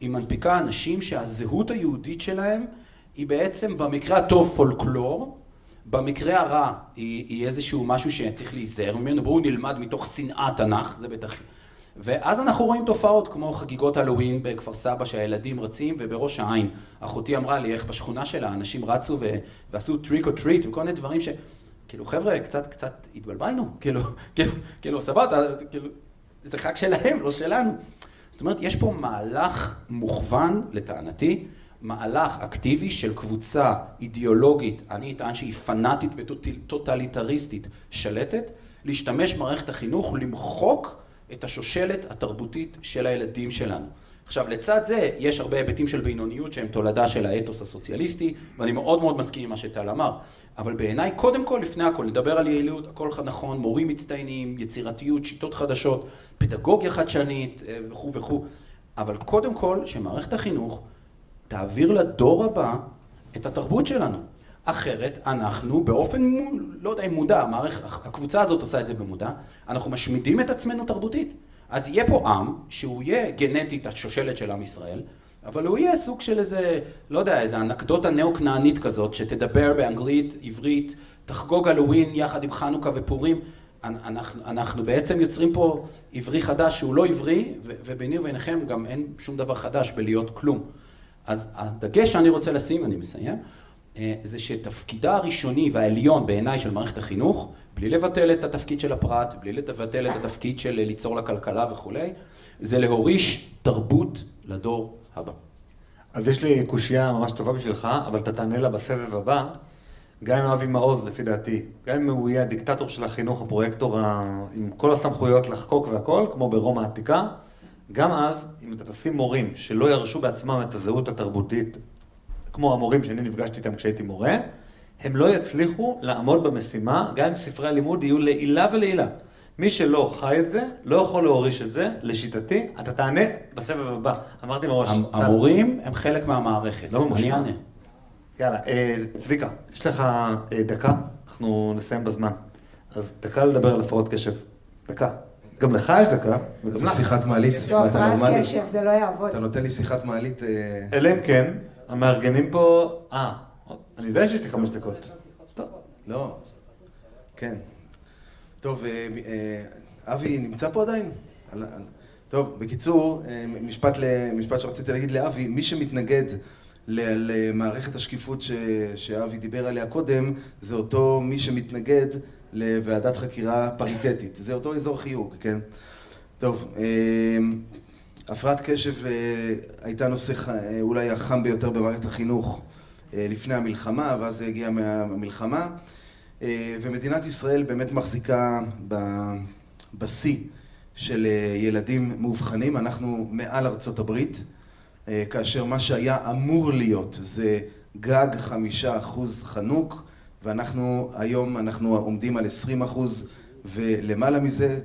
היא מנפיקה אנשים שהזהות היהודית שלהם היא בעצם במקרה הטוב פולקלור, במקרה הרע היא איזשהו משהו שצריך להיזהר ממנו, בואו נלמד מתוך שנאת תנ"ך, זה בטח... ואז אנחנו רואים תופעות כמו חגיגות הלווין בכפר סבא שהילדים רצים, ובראש העין אחותי אמרה לי איך בשכונה שלה אנשים רצו ועשו טריק או טריט וכל מיני דברים כאילו חבר'ה קצת התבלבלנו, כאילו סבבה, כאילו זה חג שלהם, לא שלנו. זאת אומרת יש פה מהלך מוכוון לטענתי, מהלך אקטיבי של קבוצה אידיאולוגית, אני אטען שהיא פנאטית וטוטליטריסטית שלטת, להשתמש במערכת החינוך למחוק את השושלת התרבותית של הילדים שלנו. עכשיו, לצד זה, יש הרבה היבטים של בינוניות שהם תולדה של האתוס הסוציאליסטי, ואני מאוד מאוד מסכים עם מה שטל אמר. אבל בעיניי, קודם כל, לפני הכל, נדבר על יעילות, הכל נכון, מורים מצטיינים, יצירתיות, שיטות חדשות, פדגוגיה חדשנית וכו' וכו'. אבל קודם כל, שמערכת החינוך תעביר לדור הבא את התרבות שלנו. אחרת אנחנו באופן, לא יודע אם מודע, הקבוצה הזאת עושה את זה במודע, אנחנו משמידים את עצמנו תרבותית. אז יהיה פה עם שהוא יהיה גנטית השושלת של עם ישראל, אבל הוא יהיה סוג של איזה, לא יודע, איזה אנקדוטה נאו-כנענית כזאת, שתדבר באנגלית, עברית, תחגוג הלווין יחד עם חנוכה ופורים. אנחנו בעצם יוצרים פה עברי חדש שהוא לא עברי, וביני וביניכם גם אין שום דבר חדש בלהיות כלום. אז הדגש שאני רוצה לשים, אני מסיים, זה שתפקידה הראשוני והעליון בעיניי של מערכת החינוך, בלי לבטל את התפקיד של הפרט, בלי לבטל את התפקיד של ליצור לכלכלה וכו', זה להוריש תרבות לדור הבא. אז יש לי קושייה ממש טובה בשבילך, אבל אתה תענה לה בסבב הבא. גם עם אבי מעוז, לפי דעתי, גם אם הוא יהיה הדיקטטור של החינוך, הפרויקטור עם כל הסמכויות לחקוק והכל, כמו ברומא העתיקה, גם אז, אם אתה תשים מורים שלא ירשו בעצמם את הזהות התרבותית, כמו המורים שאני נפגשתי איתם כשהייתי מורה, הם לא יצליחו לעמוד במשימה, גם אם ספרי הלימוד יהיו לעילה ולעילה. מי שלא חי את זה, לא יכול להוריש את זה, לשיטתי, אתה תענה בסבב הבא. אמרתי מראש. המורים הם חלק מהמערכת. לא ממש. אני אענה. יאללה, צביקה, יש לך דקה, אנחנו נסיים בזמן. אז דקה לדבר על הפרעות קשב. דקה. גם לך יש דקה. זה שיחת מעלית. זו הפרעת קשב, זה לא יעבוד. אתה נותן לי שיחת מעלית... אלא אם כן, המארגנים פה... אני יודע שיש לי 5 דקות. לא. כן. טוב, אבי נמצא פה עדיין? טוב, בקיצור, משפט שרציתי להגיד לאבי, מי שמתנגד למערכת השקיפות שאבי דיבר עליה קודם, זה אותו מי שמתנגד לוועדת חקירה פריטטית. זה אותו אזור חיוג, כן? טוב, הפרעת קשב הייתה נושא אולי החם ביותר במערכת החינוך לפני המלחמה, ואז זה הגיע מהמלחמה. ומדינת ישראל באמת מחזיקה בשיא של ילדים מאובחנים. אנחנו מעל ארצות הברית, כאשר מה שהיה אמור להיות זה גג 5% חנוק, ואנחנו היום עומדים על 20% ולמעלה מזה.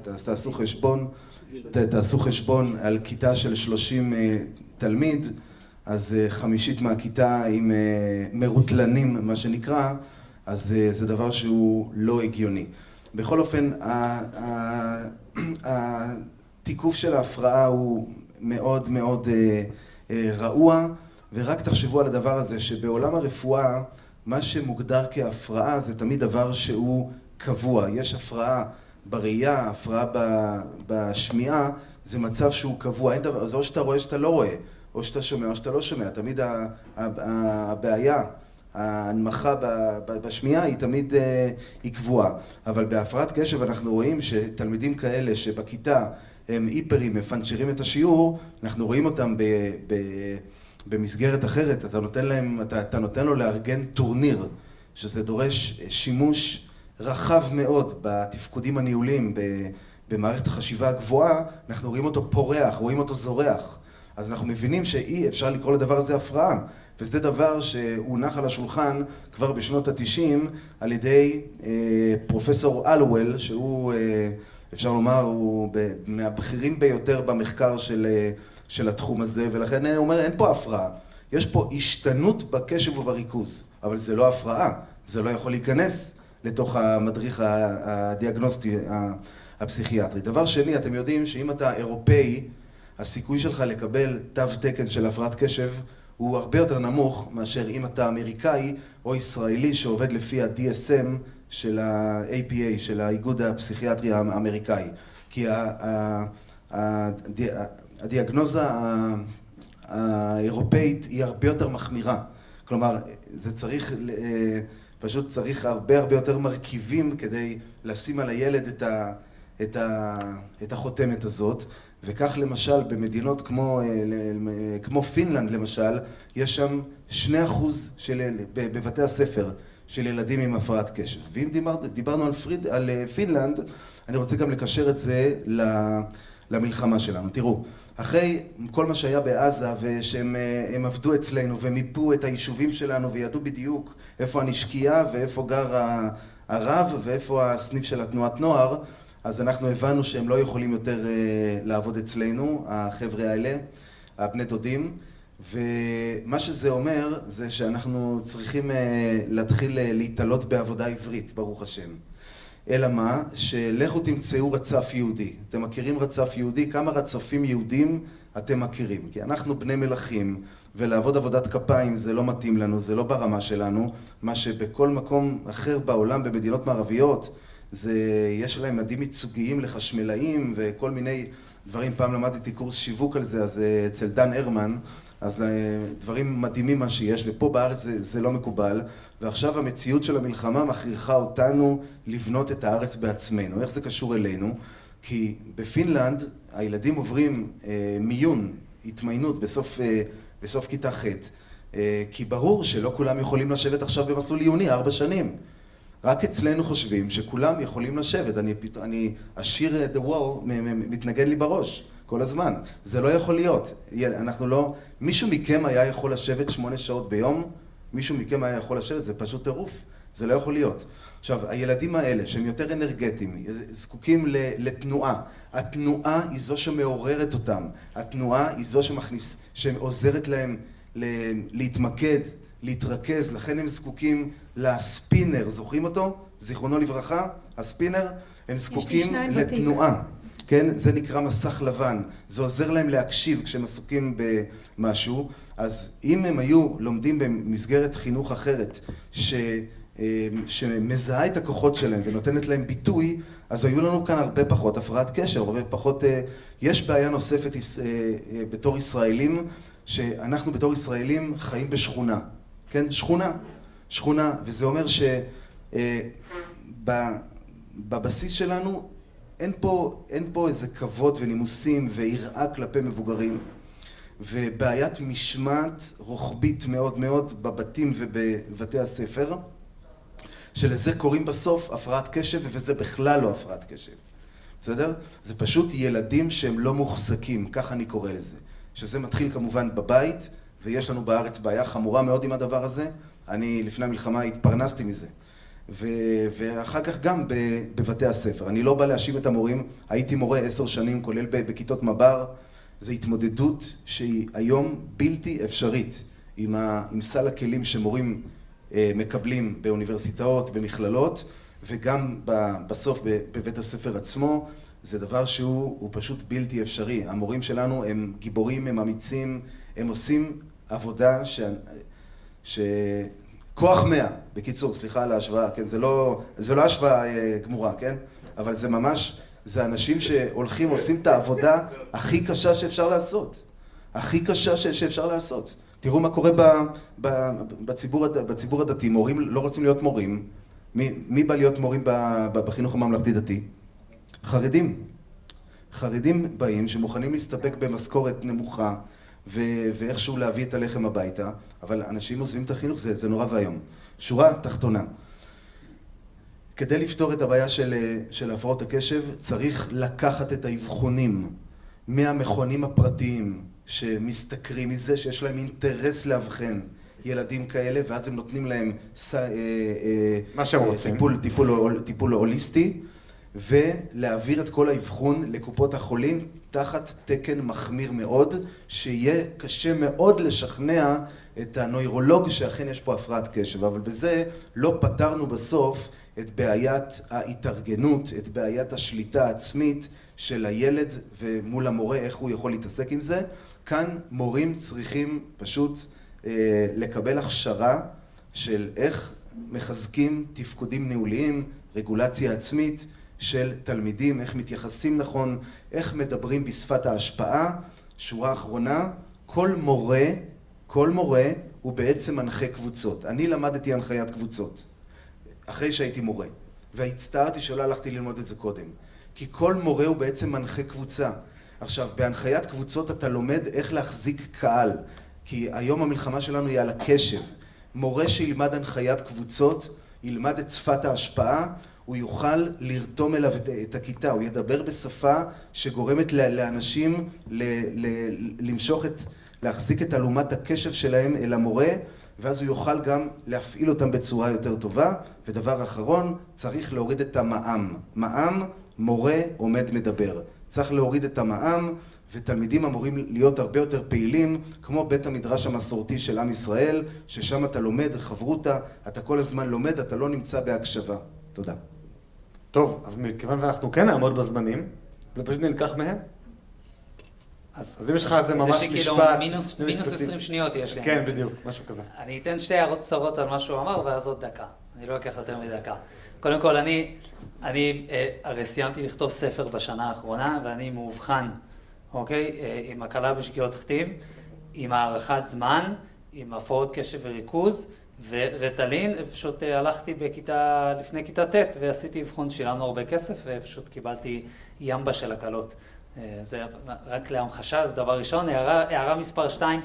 תעשו חשבון על כיתה של 30 תלמיד, אז 50 מהכיתה עם מרוטלנים, מה שנקרא, אז זה דבר שהוא לא הגיוני. בכל אופן, התיקוף של ההפרעה הוא מאוד מאוד רעוע, ורק תחשבו על הדבר הזה שבעולם הרפואה, מה שמוגדר כהפרעה זה תמיד דבר שהוא קבוע. יש הפרעה בראייה, הפרעה בשמיעה, זה מצב שהוא קבוע. אין דבר, זה או שאתה רואה שאתה לא רואה, או שאתה שומע או שאתה לא שומע. תמיד הבעיה, ההנמכה בשמיעה היא תמיד היא קבועה. אבל בהפרעת קשב אנחנו רואים שתלמידים כאלה שבכיתה הם היפרים, מפנצ'רים את השיעור, אנחנו רואים אותם במסגרת אחרת. אתה נותן לו לארגן טורניר, שזה דורש שימוש רחב מאוד בתפקודים הניהוליים, במערכת החשיבה הגבוהה. אנחנו רואים אותו פורח, רואים אותו זורח. אז אנחנו מבינים שאי אפשר לקרוא לדבר הזה הפרעה. וזה דבר שהונח על השולחן כבר בשנות ה-90 על ידי פרופסור אלוול, שהוא, אפשר לומר, הוא מהבכירים ביותר במחקר של התחום הזה, ולכן אני אומר, אין פה הפרעה. יש פה השתנות בקשב ובריכוז, אבל זה לא הפרעה, זה לא יכול להיכנס לתוך המדריך הדיאגנוסטי הפסיכיאטרי. דבר שני, אתם יודעים שאם אתה אירופאי, הסיכוי שלך לקבל תו תקן של הפרעת קשב הוא הרבה יותר נמוך מאשר אם אתה אמריקאי או ישראלי שעובד לפי ה-DSM של ה-APA, של האיגוד הפסיכיאטרי האמריקאי. כי הדיאגנוזה האירופאית היא הרבה יותר מחמירה. כלומר, זה צריך, פשוט צריך הרבה יותר מרכיבים כדי לשים על הילד את החותמת הזאת. וכך למשל במדינות כמו פינלנד למשל, יש שם 2% בבתי הספר של ילדים עם הפרעת קשב. ואם דיברנו על פינלנד, אני רוצה גם לקשר את זה למלחמה שלנו. תראו, אחרי כל מה שהיה בעזה ושהם עבדו אצלנו ומיפו את היישובים שלנו וידעו בדיוק איפה הנשקייה ואיפה גר הרב ואיפה הסניף של התנועת נוער, אז אנחנו הבנו שהם לא יכולים יותר לעבוד אצלנו, החבר'ה האלה, הבני דודים, ומה שזה אומר זה שאנחנו צריכים להתחיל להתעלות בעבודה עברית, ברוך השם. אלא מה? שלכו תמצאו רצף יהודי. אתם מכירים רצף יהודי? כמה רצפים יהודים אתם מכירים? כי אנחנו בני מלכים, ולעבוד עבודת כפיים זה לא מתאים לנו, זה לא ברמה שלנו, מה שבכל מקום אחר בעולם, במדינות מערביות, יש להם מדים ייצוגיים לחשמלאים וכל מיני דברים. פעם למדתי קורס שיווק על זה, אז אצל דן הרמן, אז דברים מדהימים מה שיש, ופה בארץ זה לא מקובל, ועכשיו המציאות של המלחמה מכריחה אותנו לבנות את הארץ בעצמנו. איך זה קשור אלינו? כי בפינלנד הילדים עוברים מיון, התמיינות בסוף כיתה ח', כי ברור שלא כולם יכולים לשבת עכשיו במסלול עיוני 4 שנים. רק אצלנו חושבים שכולם יכולים לשבת. השיר The Wall מתנגן לי בראש כל הזמן. זה לא יכול להיות. אנחנו לא... מישהו מכם היה יכול לשבת 8 שעות ביום? מישהו מכם היה יכול לשבת? זה פשוט טירוף. זה לא יכול להיות. עכשיו, הילדים האלה שהם יותר אנרגטיים, זקוקים לתנועה. התנועה היא זו שמעוררת אותם. התנועה היא זו שעוזרת להם להתמקד, להתרכז. לכן הם זקוקים לספינר. זוכרים אותו? זיכרונו לברכה? הספינר? הם זקוקים לתנועה. כן? זה נקרא מסך לבן. זה עוזר להם להקשיב כשהם עסוקים במשהו. אז אם הם היו לומדים במסגרת חינוך אחרת, שמזהה את הכוחות שלהם ונותנת להם ביטוי, אז היו לנו כאן הרבה פחות הפרעת קשר, הרבה פחות... יש בעיה נוספת בתור ישראלים, שאנחנו בתור ישראלים חיים בשכונה. כן? שכונה. וזה אומר שבבסיס שלנו אין פה איזה כבוד ונימוסים ויראה כלפי מבוגרים. ובעיית משמעת רוחבית מאוד מאוד בבתים ובבתי הספר, שלזה קוראים בסוף הפרעת קשב, וזה בכלל לא הפרעת קשב. בסדר? זה פשוט ילדים שהם לא מוחזקים, כך אני קורא לזה. שזה מתחיל כמובן בבית, ויש לנו בארץ בעיה חמורה מאוד עם הדבר הזה. אני לפני המלחמה התפרנסתי מזה. ואחר כך גם בבתי הספר. אני לא בא להאשים את המורים, הייתי מורה 10 שנים, כולל בכיתות מב"ר. זו התמודדות שהיא היום בלתי אפשרית עם סל הכלים שמורים מקבלים באוניברסיטאות, במכללות, וגם בסוף בבית הספר עצמו. זה דבר שהוא פשוט בלתי אפשרי. המורים שלנו הם גיבורים, הם אמיצים, הם עושים עבודה כוח 100, בקיצור, סליחה על ההשוואה, כן? זה לא השוואה גמורה, כן? אבל זה ממש, זה אנשים שהולכים, עושים את העבודה הכי קשה שאפשר לעשות. הכי קשה שאפשר לעשות. תראו מה קורה בציבור הדתי. מורים לא רוצים להיות מורים. מי בא להיות מורים בחינוך הממלכתי דתי? חרדים. חרדים באים שמוכנים להסתפק במשכורת נמוכה ואיכשהו להביא את הלחם הביתה, אבל אנשים עוזבים את החינוך, זה נורא והיום. שורה תחתונה. כדי לפתור את הבעיה של הפרעות הקשב, צריך לקחת את האבחונים מהמכונים הפרטיים שמסתכרים מזה, שיש להם אינטרס לאבחן ילדים כאלה, ואז הם נותנים להם טיפול הוליסטי, ולהעביר את כל האבחון לקופות החולים תחת תקן מחמיר מאוד, שיהיה קשה מאוד לשכנע את הנוירולוג שאכן יש פה הפרעת קשב. אבל בזה לא פתרנו בסוף את בעיית ההתארגנות, את בעיית השליטה העצמית של הילד ומול המורה, איך הוא יכול להתעסק עם זה. כאן מורים צריכים פשוט לקבל הכשרה של איך מחזקים תפקודים ניהוליים, רגולציה עצמית של תלמידים, איך מתייחסים נכון, איך מדברים בשפת ההשפעה. שורה אחרונה, כל מורה הוא בעצם מנחה קבוצות. אני למדתי הנחיית קבוצות אחרי שהייתי מורה, והצטערתי שלא הלכתי ללמוד את זה קודם, כי כל מורה הוא בעצם מנחה קבוצה. עכשיו, בהנחיית קבוצות אתה לומד איך להחזיק קהל, כי היום המלחמה שלנו היא על הקשב. מורה שילמד הנחיית קבוצות, ילמד את שפת ההשפעה, הוא יוכל לרתום אליו את הכיתה, הוא ידבר בשפה שגורמת לאנשים להחזיק את אלומת הקשב שלהם אל המורה, ואז הוא יוכל גם להפעיל אותם בצורה יותר טובה. ודבר אחרון, צריך להוריד את המע"מ. מע"מ, מורה עומד מדבר. צריך להוריד את המע"מ, ותלמידים אמורים להיות הרבה יותר פעילים, כמו בית המדרש המסורתי של עם ישראל, ששם אתה לומד חברותה, אתה כל הזמן לומד, אתה לא נמצא בהקשבה. תודה. טוב, אז מכיוון ואנחנו כן נעמוד בזמנים, זה פשוט נלקח מהם. אז אם יש לך זה ממש משפט... זה מינוס 20 שניות יש לי. כן, בדיוק, משהו כזה. אני אתן 2 הערות קצרות על מה שהוא אמר, ואז עוד דקה. אני לא אקח יותר מדקה. קודם כל, אני הרי סיימתי לכתוב ספר בשנה האחרונה, ואני מאובחן, אוקיי? עם הקלה בשגיאות כתיב, עם הערכת זמן, עם הפרעות קשב וריכוז, ורטלין. פשוט הלכתי לפני כיתה ט' ועשיתי אבחון, שילמנו הרבה כסף, ופשוט קיבלתי ימבה של הקלות. זה רק להמחשה, זה דבר ראשון. הערה מספר 2,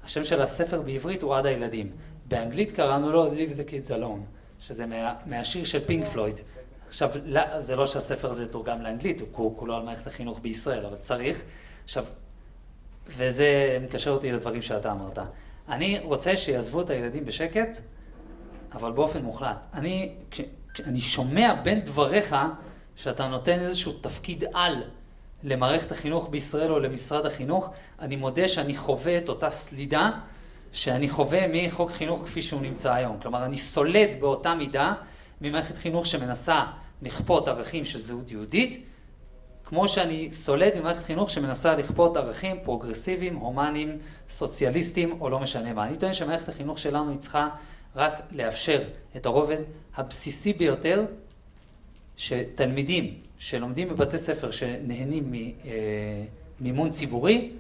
השם של הספר בעברית הוא עד הילדים. באנגלית קראנו לו Leave the Kids Alone, שזה מהשיר של פינק פלויד. עכשיו, זה לא שהספר הזה תורגם לאנגלית, הוא כולו על מערכת החינוך בישראל, אבל צריך. עכשיו, וזה מקשר אותי לדברים שאתה אמרת. אני רוצה שיעזבו את הילדים בשקט, אבל באופן מוחלט. כשאני שומע בין דבריך שאתה נותן איזשהו תפקיד על למערכת החינוך בישראל או למשרד החינוך, אני מודה שאני חווה את אותה סלידה שאני חווה מחוק חינוך כפי שהוא נמצא היום. כלומר, אני סולד באותה מידה ממערכת חינוך שמנסה לכפות ערכים של זהות יהודית, כמו שאני סולד ממערכת חינוך שמנסה לכפות ערכים פרוגרסיביים, הומניים, סוציאליסטיים, או לא משנה מה. אני טוען שמערכת החינוך שלנו היא צריכה רק לאפשר את הרובד הבסיסי ביותר, שתלמידים שלומדים בבתי ספר שנהנים ממימון ציבורי,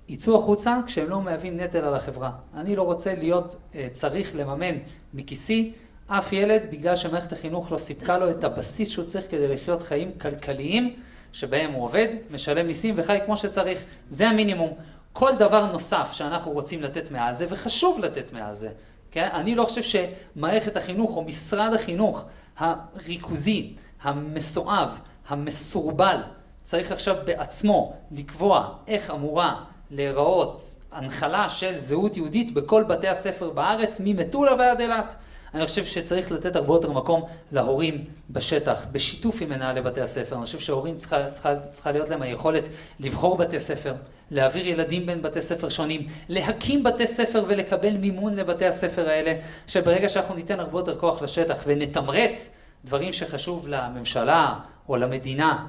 יצאו החוצה כשהם לא מהווים נטל על החברה. אני לא רוצה להיות צריך לממן מכיסי אף ילד בגלל שמערכת החינוך לא סיפקה לו את הבסיס שהוא צריך כדי לחיות חיים כלכליים, שבהם הוא עובד, משלם מיסים וחי כמו שצריך. זה המינימום. כל דבר נוסף שאנחנו רוצים לתת מעל זה, וחשוב לתת מעל זה. כן? אני לא חושב שמערכת החינוך או משרד החינוך הריכוזי, המסואב, המסורבל, צריך עכשיו בעצמו לקבוע איך אמורה להיראות הנחלה של זהות יהודית בכל בתי הספר בארץ, ממטולה ועד אילת. אני חושב שצריך לתת הרבה יותר מקום להורים בשטח, בשיתוף עם מנהלי בתי הספר. אני חושב שההורים צריכה להיות להם היכולת לבחור בתי ספר, להעביר ילדים בין בתי ספר שונים, להקים בתי ספר ולקבל מימון לבתי הספר האלה, שברגע שאנחנו ניתן הרבה יותר כוח לשטח ונתמרץ דברים שחשוב לממשלה או למדינה,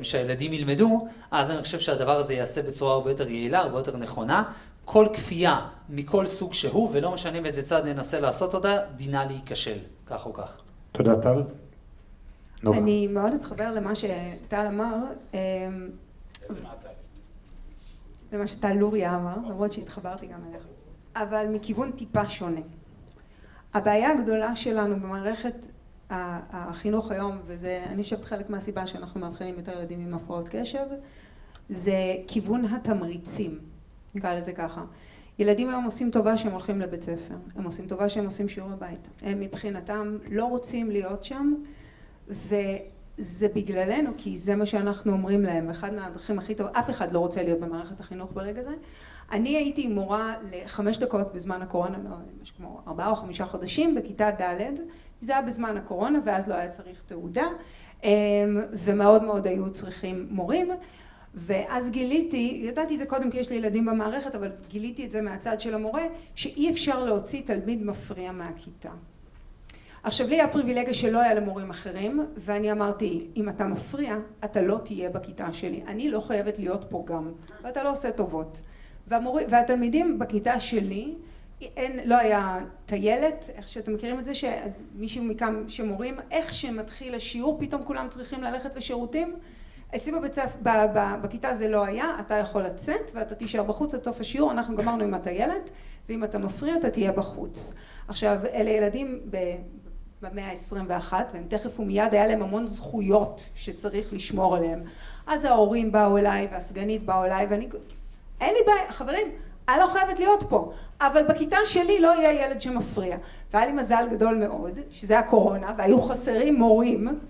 שהילדים ילמדו, אז אני חושב שהדבר הזה יעשה בצורה הרבה יותר יעילה, הרבה יותר נכונה. כל כפייה מכל סוג שהוא, ולא משנה באיזה צד ננסה לעשות אותה, דינה להיכשל, כך או כך. תודה, טל. אני מאוד אתחבר למה שטל אמר, למה שטל לוריה אמר, למרות שהתחברתי גם אליך, אבל מכיוון טיפה שונה. הבעיה הגדולה שלנו במערכת החינוך היום, וזה, אני חושבת חלק מהסיבה שאנחנו מאבחנים יותר ילדים עם הפרעות קשב, זה כיוון התמריצים, נקרא לזה ככה. ילדים היום עושים טובה שהם הולכים לבית ספר, הם עושים טובה שהם עושים שיעור בבית, הם מבחינתם לא רוצים להיות שם, וזה בגללנו, כי זה מה שאנחנו אומרים להם, אחד מהדרכים הכי טוב, אף אחד לא רוצה להיות במערכת החינוך ברגע זה. אני הייתי מורה ל5 דקות בזמן הקורונה, לא, משהו כמו 4 או 5 חודשים, בכיתה ד', זה היה בזמן הקורונה, ואז לא היה צריך תעודה, ומאוד מאוד היו צריכים מורים, ואז גיליתי, ידעתי זה קודם כי יש לי ילדים במערכת, אבל גיליתי את זה מהצד של המורה, שאי אפשר להוציא תלמיד מפריע מהכיתה. עכשיו לי היה פריבילגיה שלא היה למורים אחרים, ואני אמרתי, אם אתה מפריע, אתה לא תהיה בכיתה שלי. אני לא חייבת להיות פה גם, ואתה לא עושה טובות. והתלמידים בכיתה שלי, לא היה טיילת, איך שאתם מכירים את זה, שמישהו מכאן שמורים, איך שמתחיל השיעור, פתאום כולם צריכים ללכת לשירותים. אצלי בכיתה זה לא היה, אתה יכול לצאת ואתה תישאר בחוץ עד סוף השיעור, אנחנו גמרנו עם הטיילת, ואם אתה מפריע אתה תהיה בחוץ. עכשיו, אלה ילדים במאה ה-21, והם תכף ומיד היה להם המון זכויות שצריך לשמור עליהם. אז ההורים באו אליי והסגנית באו אליי, ואני, אין לי בעיה, חברים, אני לא חייבת להיות פה, אבל בכיתה שלי לא יהיה ילד שמפריע. והיה לי מזל גדול מאוד, שזה הקורונה, והיו חסרים מורים,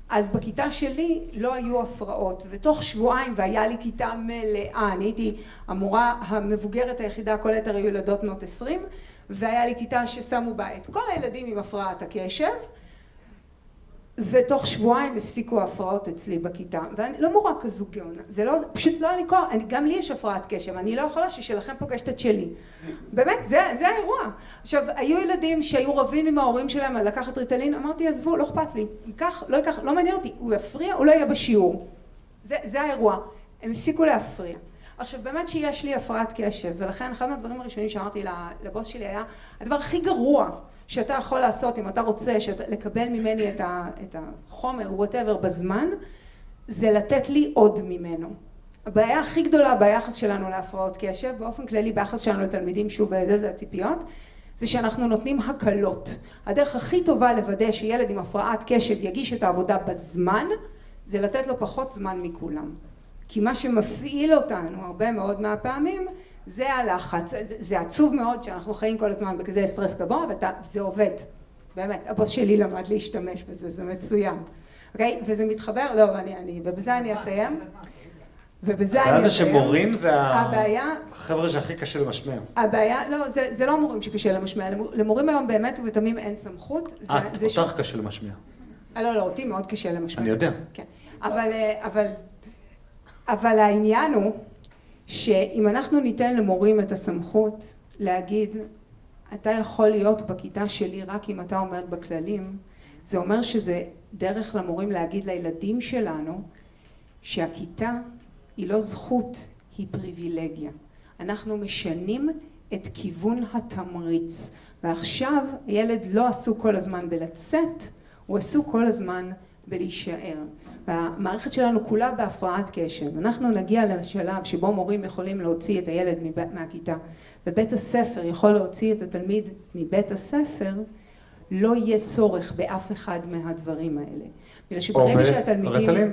אז בכיתה שלי לא היו הפרעות, ותוך שבועיים, והיה לי כיתה מלאה, אני הייתי המורה המבוגרת היחידה, כל היתר היו ילדות בנות 20, והיה לי כיתה ששמו בה את כל הילדים עם הפרעת הקשב, ותוך שבועיים הפסיקו ההפרעות אצלי בכיתה, ואני לא מורה כזו גאונה, זה לא, פשוט לא היה לי כוח, גם לי יש הפרעת קשב, אני לא יכולה ששלכם פוגשת את שלי, באמת, זה האירוע. עכשיו, היו ילדים שהיו רבים עם ההורים שלהם על לקחת ריטלין, אמרתי, עזבו, לא אכפת לי, ייקח, לא ייקח, לא מעניין אותי, הוא יפריע, הוא לא יהיה בשיעור, זה האירוע, הם הפסיקו להפריע. עכשיו, באמת שיש לי הפרעת קשב, ולכן אחד מהדברים הראשונים שאמרתי לבוס שלי היה, הדבר הכי גרוע שאתה יכול לעשות אם אתה רוצה לקבל ממני את החומר, whatever, בזמן, זה לתת לי עוד ממנו. הבעיה הכי גדולה ביחס שלנו להפרעות קשב, באופן כללי ביחס שלנו לתלמידים, שוב, זה הציפיות, זה שאנחנו נותנים הקלות. הדרך הכי טובה לוודא שילד עם הפרעת קשב יגיש את העבודה בזמן, זה לתת לו פחות זמן מכולם. כי מה שמפעיל אותנו הרבה מאוד מהפעמים, זה הלחץ, זה עצוב מאוד שאנחנו חיים כל הזמן בכזה סטרס גבוה, וזה עובד, באמת, הבוס שלי למד להשתמש בזה, זה מצוין, אוקיי? וזה מתחבר, לא, ובזה אני אסיים. הבעיה זה שמורים זה החבר'ה שהכי קשה למשמע. הבעיה, לא, זה לא מורים שקשה למשמע, למורים היום באמת ובתמים אין סמכות. אותך קשה למשמע. לא, אותי מאוד קשה למשמע. אני יודע. כן, אבל העניין הוא שאם אנחנו ניתן למורים את הסמכות להגיד, אתה יכול להיות בכיתה שלי רק אם אתה עומד בכללים, זה אומר שזה דרך למורים להגיד לילדים שלנו שהכיתה היא לא זכות, היא פריבילגיה. אנחנו משנים את כיוון התמריץ, ועכשיו הילד לא עסוק כל הזמן בלצאת, הוא עסוק כל הזמן בלהישאר. והמערכת שלנו כולה בהפרעת קשב. אנחנו נגיע לשלב שבו מורים יכולים להוציא את הילד מהכיתה, ובית הספר יכול להוציא את התלמיד מבית הספר, לא יהיה צורך באף אחד מהדברים האלה. בגלל שברגע שהתלמידים... או רטלין?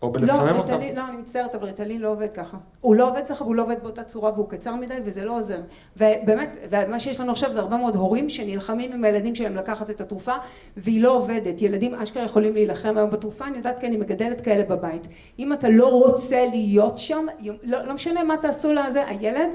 או בלפעמים אותם? לא, אני מצטערת, אבל ריטלין לא עובד ככה. הוא לא עובד ככה, והוא לא עובד באותה צורה, והוא קצר מדי, וזה לא עוזר. ובאמת, ומה שיש לנו עכשיו זה הרבה מאוד הורים שנלחמים עם הילדים שלהם לקחת את התרופה, והיא לא עובדת. ילדים אשכרה יכולים להילחם היום בתרופה, אני יודעת כי אני מגדלת כאלה בבית. אם אתה לא רוצה להיות שם, לא משנה מה תעשו לזה, הילד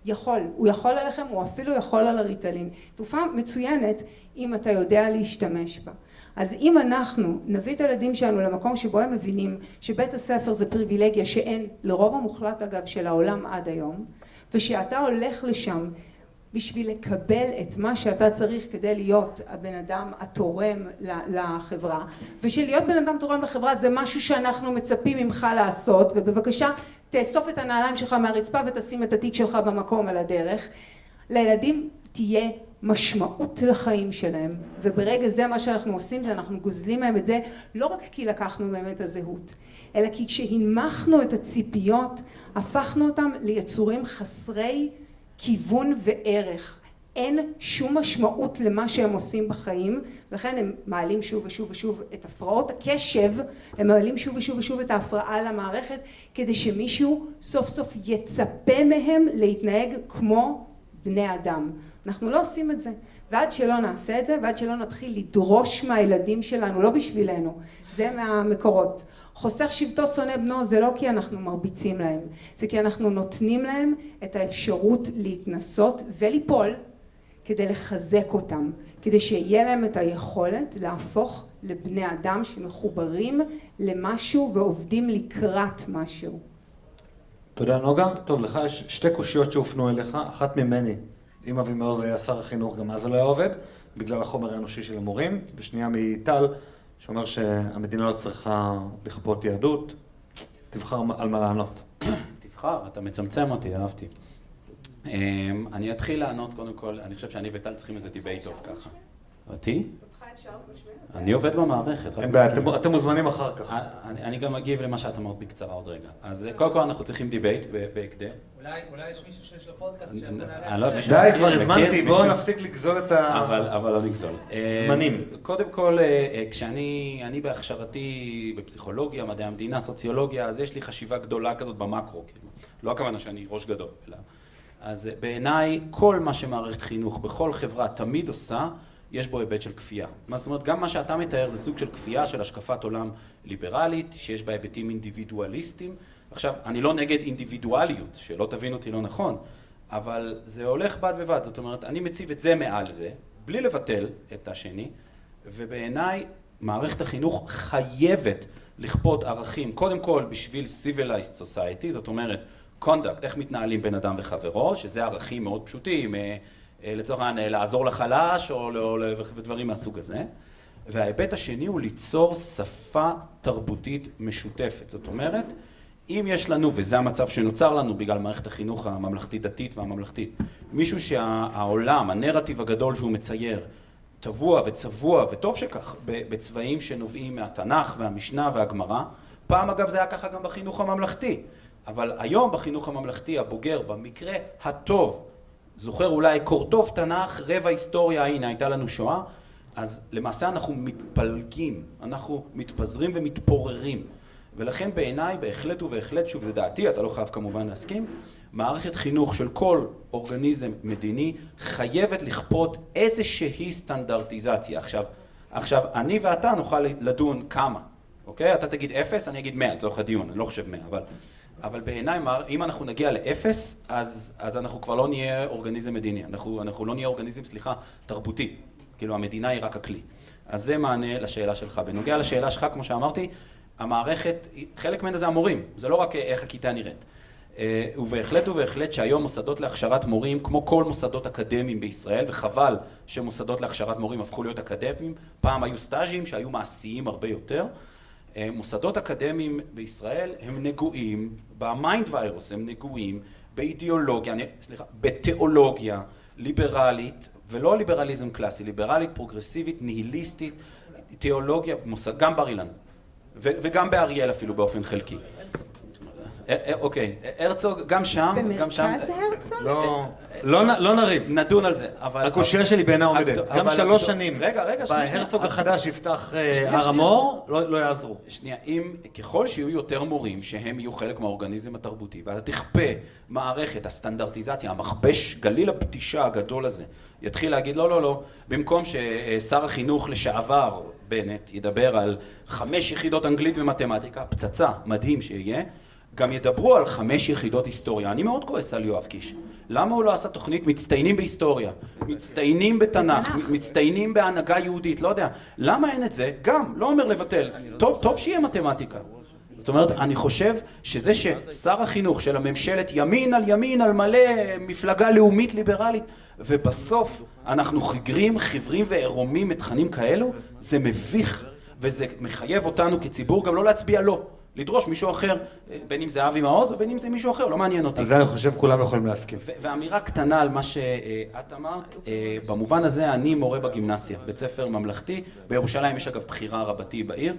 יכול, הוא יכול עליכם, הוא אפילו יכול על הריטלין. תרופה מצוינת אם אתה יודע להשתמש בה. אז אם אנחנו נביא את הילדים שלנו למקום שבו הם מבינים שבית הספר זה פריבילגיה שאין לרוב המוחלט אגב של העולם עד היום, ושאתה הולך לשם בשביל לקבל את מה שאתה צריך כדי להיות הבן אדם התורם לחברה, ושלהיות בן אדם תורם לחברה זה משהו שאנחנו מצפים ממך לעשות, ובבקשה תאסוף את הנעליים שלך מהרצפה ותשים את התיק שלך במקום על הדרך. לילדים תהיה משמעות לחיים שלהם, וברגע זה מה שאנחנו עושים זה אנחנו גוזלים מהם את זה לא רק כי לקחנו מהם את הזהות, אלא כי כשהנמכנו את הציפיות הפכנו אותם ליצורים חסרי כיוון וערך. אין שום משמעות למה שהם עושים בחיים, לכן הם מעלים שוב ושוב ושוב את הפרעות הקשב, הם מעלים שוב ושוב ושוב את ההפרעה למערכת, כדי שמישהו סוף סוף יצפה מהם להתנהג כמו בני אדם. אנחנו לא עושים את זה, ועד שלא נעשה את זה, ועד שלא נתחיל לדרוש מהילדים שלנו, לא בשבילנו, זה מהמקורות. חוסך שבטו שונא בנו, זה לא כי אנחנו מרביצים להם, זה כי אנחנו נותנים להם את האפשרות להתנסות וליפול, כדי לחזק אותם, כדי שיהיה להם את היכולת להפוך לבני אדם שמחוברים למשהו ועובדים לקראת משהו. תודה נוגה. טוב, לך יש שתי קושיות שהופנו אליך, אחת ממני. אם אבי מעוז היה שר החינוך, גם אז זה לא היה עובד, בגלל החומר האנושי של המורים, ושנייה מטל, שאומר שהמדינה לא צריכה לכפות יהדות, תבחר על מה לענות. תבחר, אתה מצמצם אותי, אהבתי. אני אתחיל לענות קודם כל, אני חושב שאני וטל צריכים איזה דיבייט טוב ככה. אותי? אני עובד במערכת. אתם מוזמנים אחר כך. אני גם מגיב למה שאת אמרת בקצרה עוד רגע. אז קודם כל אנחנו צריכים דיבייט בהקדם. אולי יש מישהו שיש לו פודקאסט די, כבר הזמנתי, בואו נפסיק לגזול את אבל לא נגזול. זמנים. קודם כל, כשאני בהכשרתי בפסיכולוגיה, מדעי המדינה, סוציולוגיה, אז יש לי חשיבה גדולה כזאת במקרו, לא הכוונה שאני ראש גדול, אלא. אז בעיניי, כל מה שמערכת חינוך בכל חברה תמיד עושה, יש בו היבט של כפייה. מה זאת אומרת, גם מה שאתה מתאר זה סוג של כפייה, של השקפת עולם ליברלית, שיש בה היבטים אינדיבידואליסטיים. עכשיו, אני לא נגד אינדיבידואליות, שלא תבין אותי לא נכון, אבל זה הולך בד ובד. זאת אומרת, אני מציב את זה מעל זה, בלי לבטל את השני, ובעיניי מערכת החינוך חייבת לכפות ערכים, קודם כל בשביל civilized society, זאת אומרת, conduct, איך מתנהלים בין אדם וחברו, שזה ערכים מאוד פשוטים, לצורך העניין לעזור לחלש או דברים מהסוג הזה. וההיבט השני הוא ליצור שפה תרבותית משותפת. זאת אומרת, אם יש לנו, וזה המצב שנוצר לנו בגלל מערכת החינוך הממלכתית דתית והממלכתית, מישהו שהעולם, הנרטיב הגדול שהוא מצייר, טבוע וצבוע, וטוב שכך, בצבעים שנובעים מהתנ"ך והמשנה והגמרא. פעם אגב זה היה ככה גם בחינוך הממלכתי. אבל היום בחינוך הממלכתי הבוגר, במקרה הטוב, זוכר אולי קורטוב תנ"ך, רבע היסטוריה, הנה הייתה לנו שואה, אז למעשה אנחנו מתפלגים, אנחנו מתפזרים ומתפוררים. ולכן בעיניי בהחלט ובהחלט, שוב זה דעתי, אתה לא חייב כמובן להסכים, מערכת חינוך של כל אורגניזם מדיני חייבת לכפות איזושהי סטנדרטיזציה. עכשיו, אני ואתה נוכל לדון כמה, אוקיי? אתה תגיד 0, אני אגיד 100, לצורך הדיון, אני לא חושב 100, אבל בעיניי, אם אנחנו נגיע ל0, אז אנחנו כבר לא נהיה אורגניזם מדיני, אנחנו לא נהיה אורגניזם, תרבותי, כאילו המדינה היא רק הכלי. אז זה מענה לשאלה שלך. בנוגע לשאלה שלך, כמו שאמרתי, המערכת, חלק ממנה זה המורים, זה לא רק איך הכיתה נראית. ובהחלט שהיום מוסדות להכשרת מורים, כמו כל מוסדות אקדמיים בישראל, וחבל שמוסדות להכשרת מורים הפכו להיות אקדמיים, פעם היו סטאז'ים שהיו מעשיים הרבה יותר. מוסדות אקדמיים בישראל הם נגועים במיינד ויירוס, הם נגועים באידיאולוגיה, בתיאולוגיה ליברלית, ולא ליברליזם קלאסי, ליברלית, פרוגרסיבית, ניהיליסטית, תיאולוגיה, גם בר אילן, וגם באריאל אפילו באופן חלקי. אוקיי, הרצוג, גם שם, במרכז הרצוג? לא נריב. נדון על זה, אבל... הקושיה שלי בעינה עומדת. גם 3 שנים. רגע, בהרצוג החדש יפתח הר המור, לא יעזרו. שנייה, ככל שיהיו יותר מורים שהם יהיו חלק מהאורגניזם התרבותי, ואתה תכפה מערכת, הסטנדרטיזציה, המכבש, גליל הפתישה הגדול הזה, יתחיל להגיד לא, במקום ששר החינוך לשעבר, בנט, ידבר על 5 יחידות אנגלית ומתמטיקה, פצצה, מדהים שיהיה, גם ידברו על 5 יחידות היסטוריה. אני מאוד כועס על יואב קיש. למה הוא לא עשה תוכנית מצטיינים בהיסטוריה, מצטיינים בתנ"ך, מצטיינים בהנהגה יהודית, לא יודע. למה אין את זה? גם, לא אומר לבטל. טוב שיהיה מתמטיקה. זאת אומרת, אני חושב שזה ששר החינוך של הממשלת ימין על מלא, מפלגה לאומית ליברלית, ובסוף אנחנו חיוורים ועירומים מתכנים כאלו, זה מביך, וזה מחייב אותנו כציבור גם לא להצביע לא. לדרוש מישהו אחר, בין אם זה אבי מעוז או בין אם זה מישהו אחר, לא מעניין אותי. על זה אני חושב כולם יכולים להסכים. ואמירה קטנה על מה שאת אמרת, במובן הזה אני מורה בגימנסיה, בית ספר ממלכתי, בירושלים יש אגב בחירה רבתי בעיר,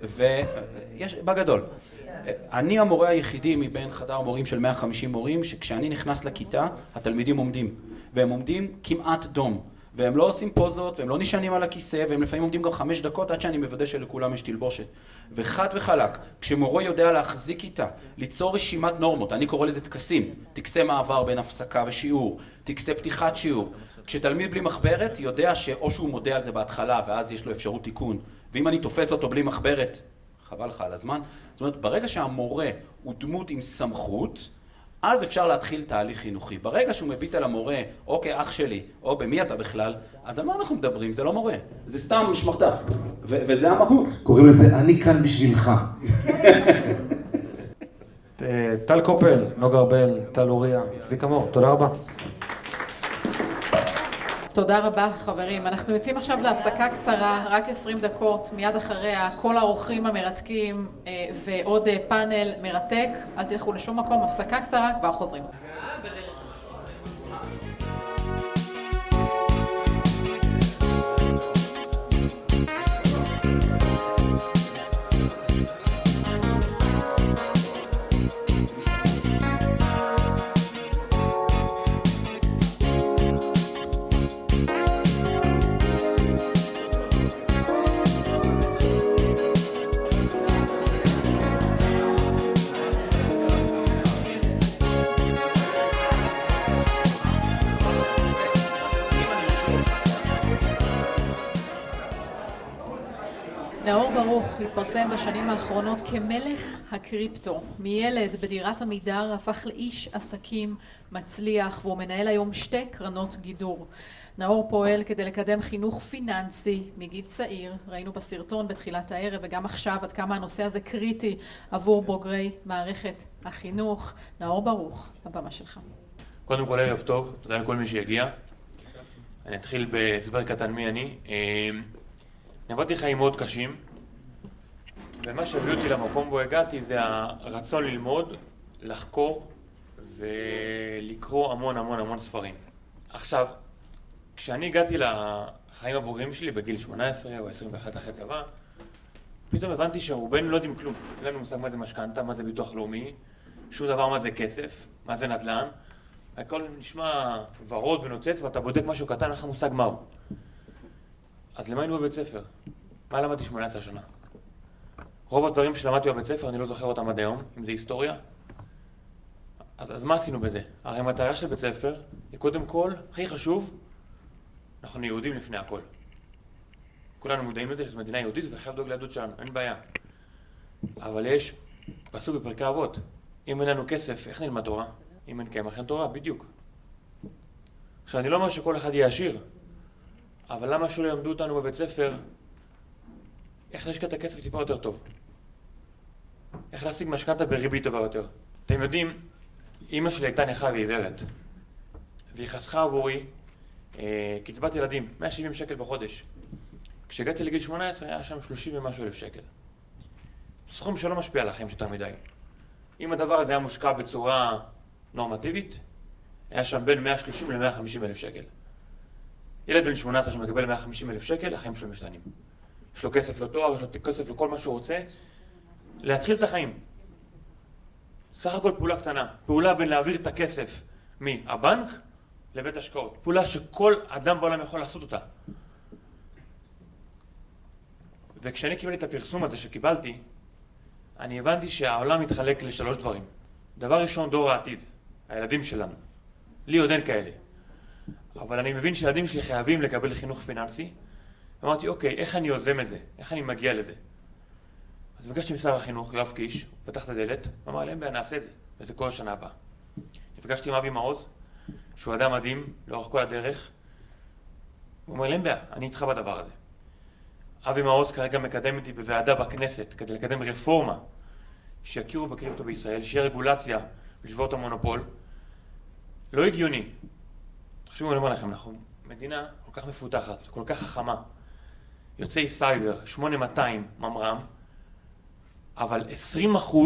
ויש, בגדול. אני המורה היחידי מבין חדר מורים של 150 מורים, שכשאני נכנס לכיתה, התלמידים עומדים, והם עומדים כמעט דום. והם לא עושים פוזות, והם לא נשענים על הכיסא, והם לפעמים עומדים גם 5 דקות עד שאני מוודא שלכולם יש תלבושת. וחד וחלק, כשמורה יודע להחזיק איתה, ליצור רשימת נורמות, אני קורא לזה טקסים, טקסי מעבר בין הפסקה ושיעור, טקסי פתיחת שיעור. כשתלמיד בלי מחברת יודע שאו שהוא מודה על זה בהתחלה, ואז יש לו אפשרות תיקון, ואם אני תופס אותו בלי מחברת, חבל לך על הזמן. זאת אומרת, ברגע שהמורה הוא דמות עם סמכות, אז אפשר להתחיל תהליך חינוכי. ברגע שהוא מביט על המורה, או כאח שלי, או במי אתה בכלל, אז על מה אנחנו מדברים? זה לא מורה. זה סתם שמרטף. וזה המהות. קוראים לזה אני כאן בשבילך. טל קופל, נוג ארבל, טל אוריה, צביקה מור, תודה רבה. תודה רבה חברים, אנחנו יוצאים עכשיו להפסקה קצרה, רק 20 דקות, מיד אחריה כל האורחים המרתקים ועוד פאנל מרתק, אל תלכו לשום מקום, הפסקה קצרה, כבר חוזרים. נאור ברוך התפרסם בשנים האחרונות כמלך הקריפטו. מילד בדירת עמידר הפך לאיש עסקים מצליח, והוא מנהל היום 2 קרנות גידור. נאור פועל כדי לקדם חינוך פיננסי מגיל צעיר. ראינו בסרטון בתחילת הערב וגם עכשיו עד כמה הנושא הזה קריטי עבור בוגרי מערכת החינוך. נאור ברוך, הבמה שלך. קודם כל ערב טוב, תודה לכל מי שהגיע. אני אתחיל בהסבר קטן מי אני. אני עברתי חיים מאוד קשים, ומה שהביא אותי למקום בו הגעתי זה הרצון ללמוד, לחקור ולקרוא המון ספרים. עכשיו, כשאני הגעתי לחיים הבוגרים שלי בגיל 18 או 21 אחרי צבא, פתאום הבנתי שרובנו לא יודעים כלום. אין לנו מושג מה זה משכנתה, מה זה ביטוח לאומי, שום דבר מה זה כסף, מה זה נדל"ן. הכל נשמע ורוד ונוצץ ואתה בודק משהו קטן, אין לך מושג מהו. אז למה היינו בבית ספר? מה למדתי 18 שנה? רוב הדברים שלמדתי בבית ספר, אני לא זוכר אותם עד היום, אם זה היסטוריה. אז מה עשינו בזה? הרי המטרה של בית ספר היא קודם כל, הכי חשוב, אנחנו יהודים לפני הכל. כולנו מודעים לזה, שזו מדינה יהודית וחייב לדאוג ליהדות שלנו, אין בעיה. אבל יש, פסוק בפרקי אבות, אם אין לנו כסף, איך נלמד תורה? אם אין קמח, אין תורה, בדיוק. עכשיו, אני לא אומר שכל אחד יהיה עשיר, אבל למה שלא ילמדו אותנו בבית ספר איך להשקיע את הכסף טיפה יותר טוב? איך להשיג משכנתא בריבית טובה יותר? אתם יודעים, אמא שלי הייתה נכה ועיוורת, והיא חסכה עבורי קצבת ילדים, 170 שקל בחודש. כשהגעתי לגיל 18 היה שם 30 ומשהו אלף שקל. סכום שלא משפיע על החיים יותר מדי. אם הדבר הזה היה מושקע בצורה נורמטיבית, היה שם בין 130 ל-150 אלף שקל. ילד בן 18 שמקבל 150 אלף שקל, החיים שלו משתנים. יש לו כסף לתואר, יש לו כסף לכל מה שהוא רוצה. להתחיל את החיים. סך הכל פעולה קטנה. פעולה בין להעביר את הכסף מהבנק לבית השקעות. פעולה שכל אדם בעולם יכול לעשות אותה. וכשאני קיבלתי את הפרסום הזה שקיבלתי, אני הבנתי שהעולם מתחלק לשלוש דברים. דבר ראשון, דור העתיד. הילדים שלנו. לי עוד אין כאלה. אבל אני מבין שהילדים שלי חייבים לקבל חינוך פיננסי. אמרתי, אוקיי, איך אני יוזם את זה? איך אני מגיע לזה? אז ביקשתי משר החינוך, יואב קיש, הוא פתח את הדלת, ואמר להם, נעשה את זה, וזה כל השנה הבאה. נפגשתי עם אבי מעוז, שהוא אדם מדהים, לאורך כל הדרך. הוא אומר להם, אני איתך בדבר הזה. אבי מעוז כרגע מקדם איתי בוועדה בכנסת, כדי לקדם רפורמה, שיכירו בקריפטו בישראל, שיהיה רגולציה לשבור את המונופול. לא הגיוני. תחשבו, אני אומר לכם, אנחנו מדינה כל כך מפותחת, כל כך חכמה, יוצאי סייבר, 8200 ממר"ם, אבל 20%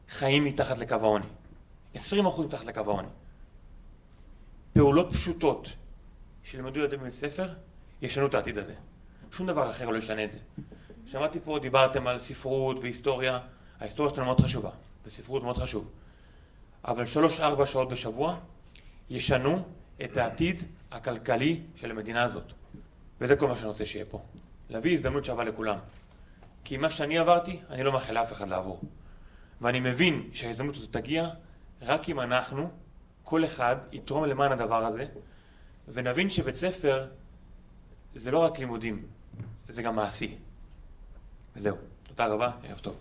חיים מתחת לקו העוני. 20% מתחת לקו העוני. פעולות פשוטות שלמדו ילדים בבית ספר, ישנו את העתיד הזה. שום דבר אחר לא ישנה את זה. שמעתי פה, דיברתם על ספרות והיסטוריה. ההיסטוריה שלנו מאוד חשובה, וספרות מאוד חשוב. אבל 3-4 שעות בשבוע ישנו את העתיד הכלכלי של המדינה הזאת. וזה כל מה שאני רוצה שיהיה פה. להביא הזדמנות שווה לכולם. כי מה שאני עברתי, אני לא מאחל לאף אחד לעבור. ואני מבין שההזדמנות הזאת תגיע רק אם אנחנו, כל אחד, יתרום למען הדבר הזה, ונבין שבית ספר זה לא רק לימודים, זה גם מעשי. וזהו. תודה רבה, ערב טוב.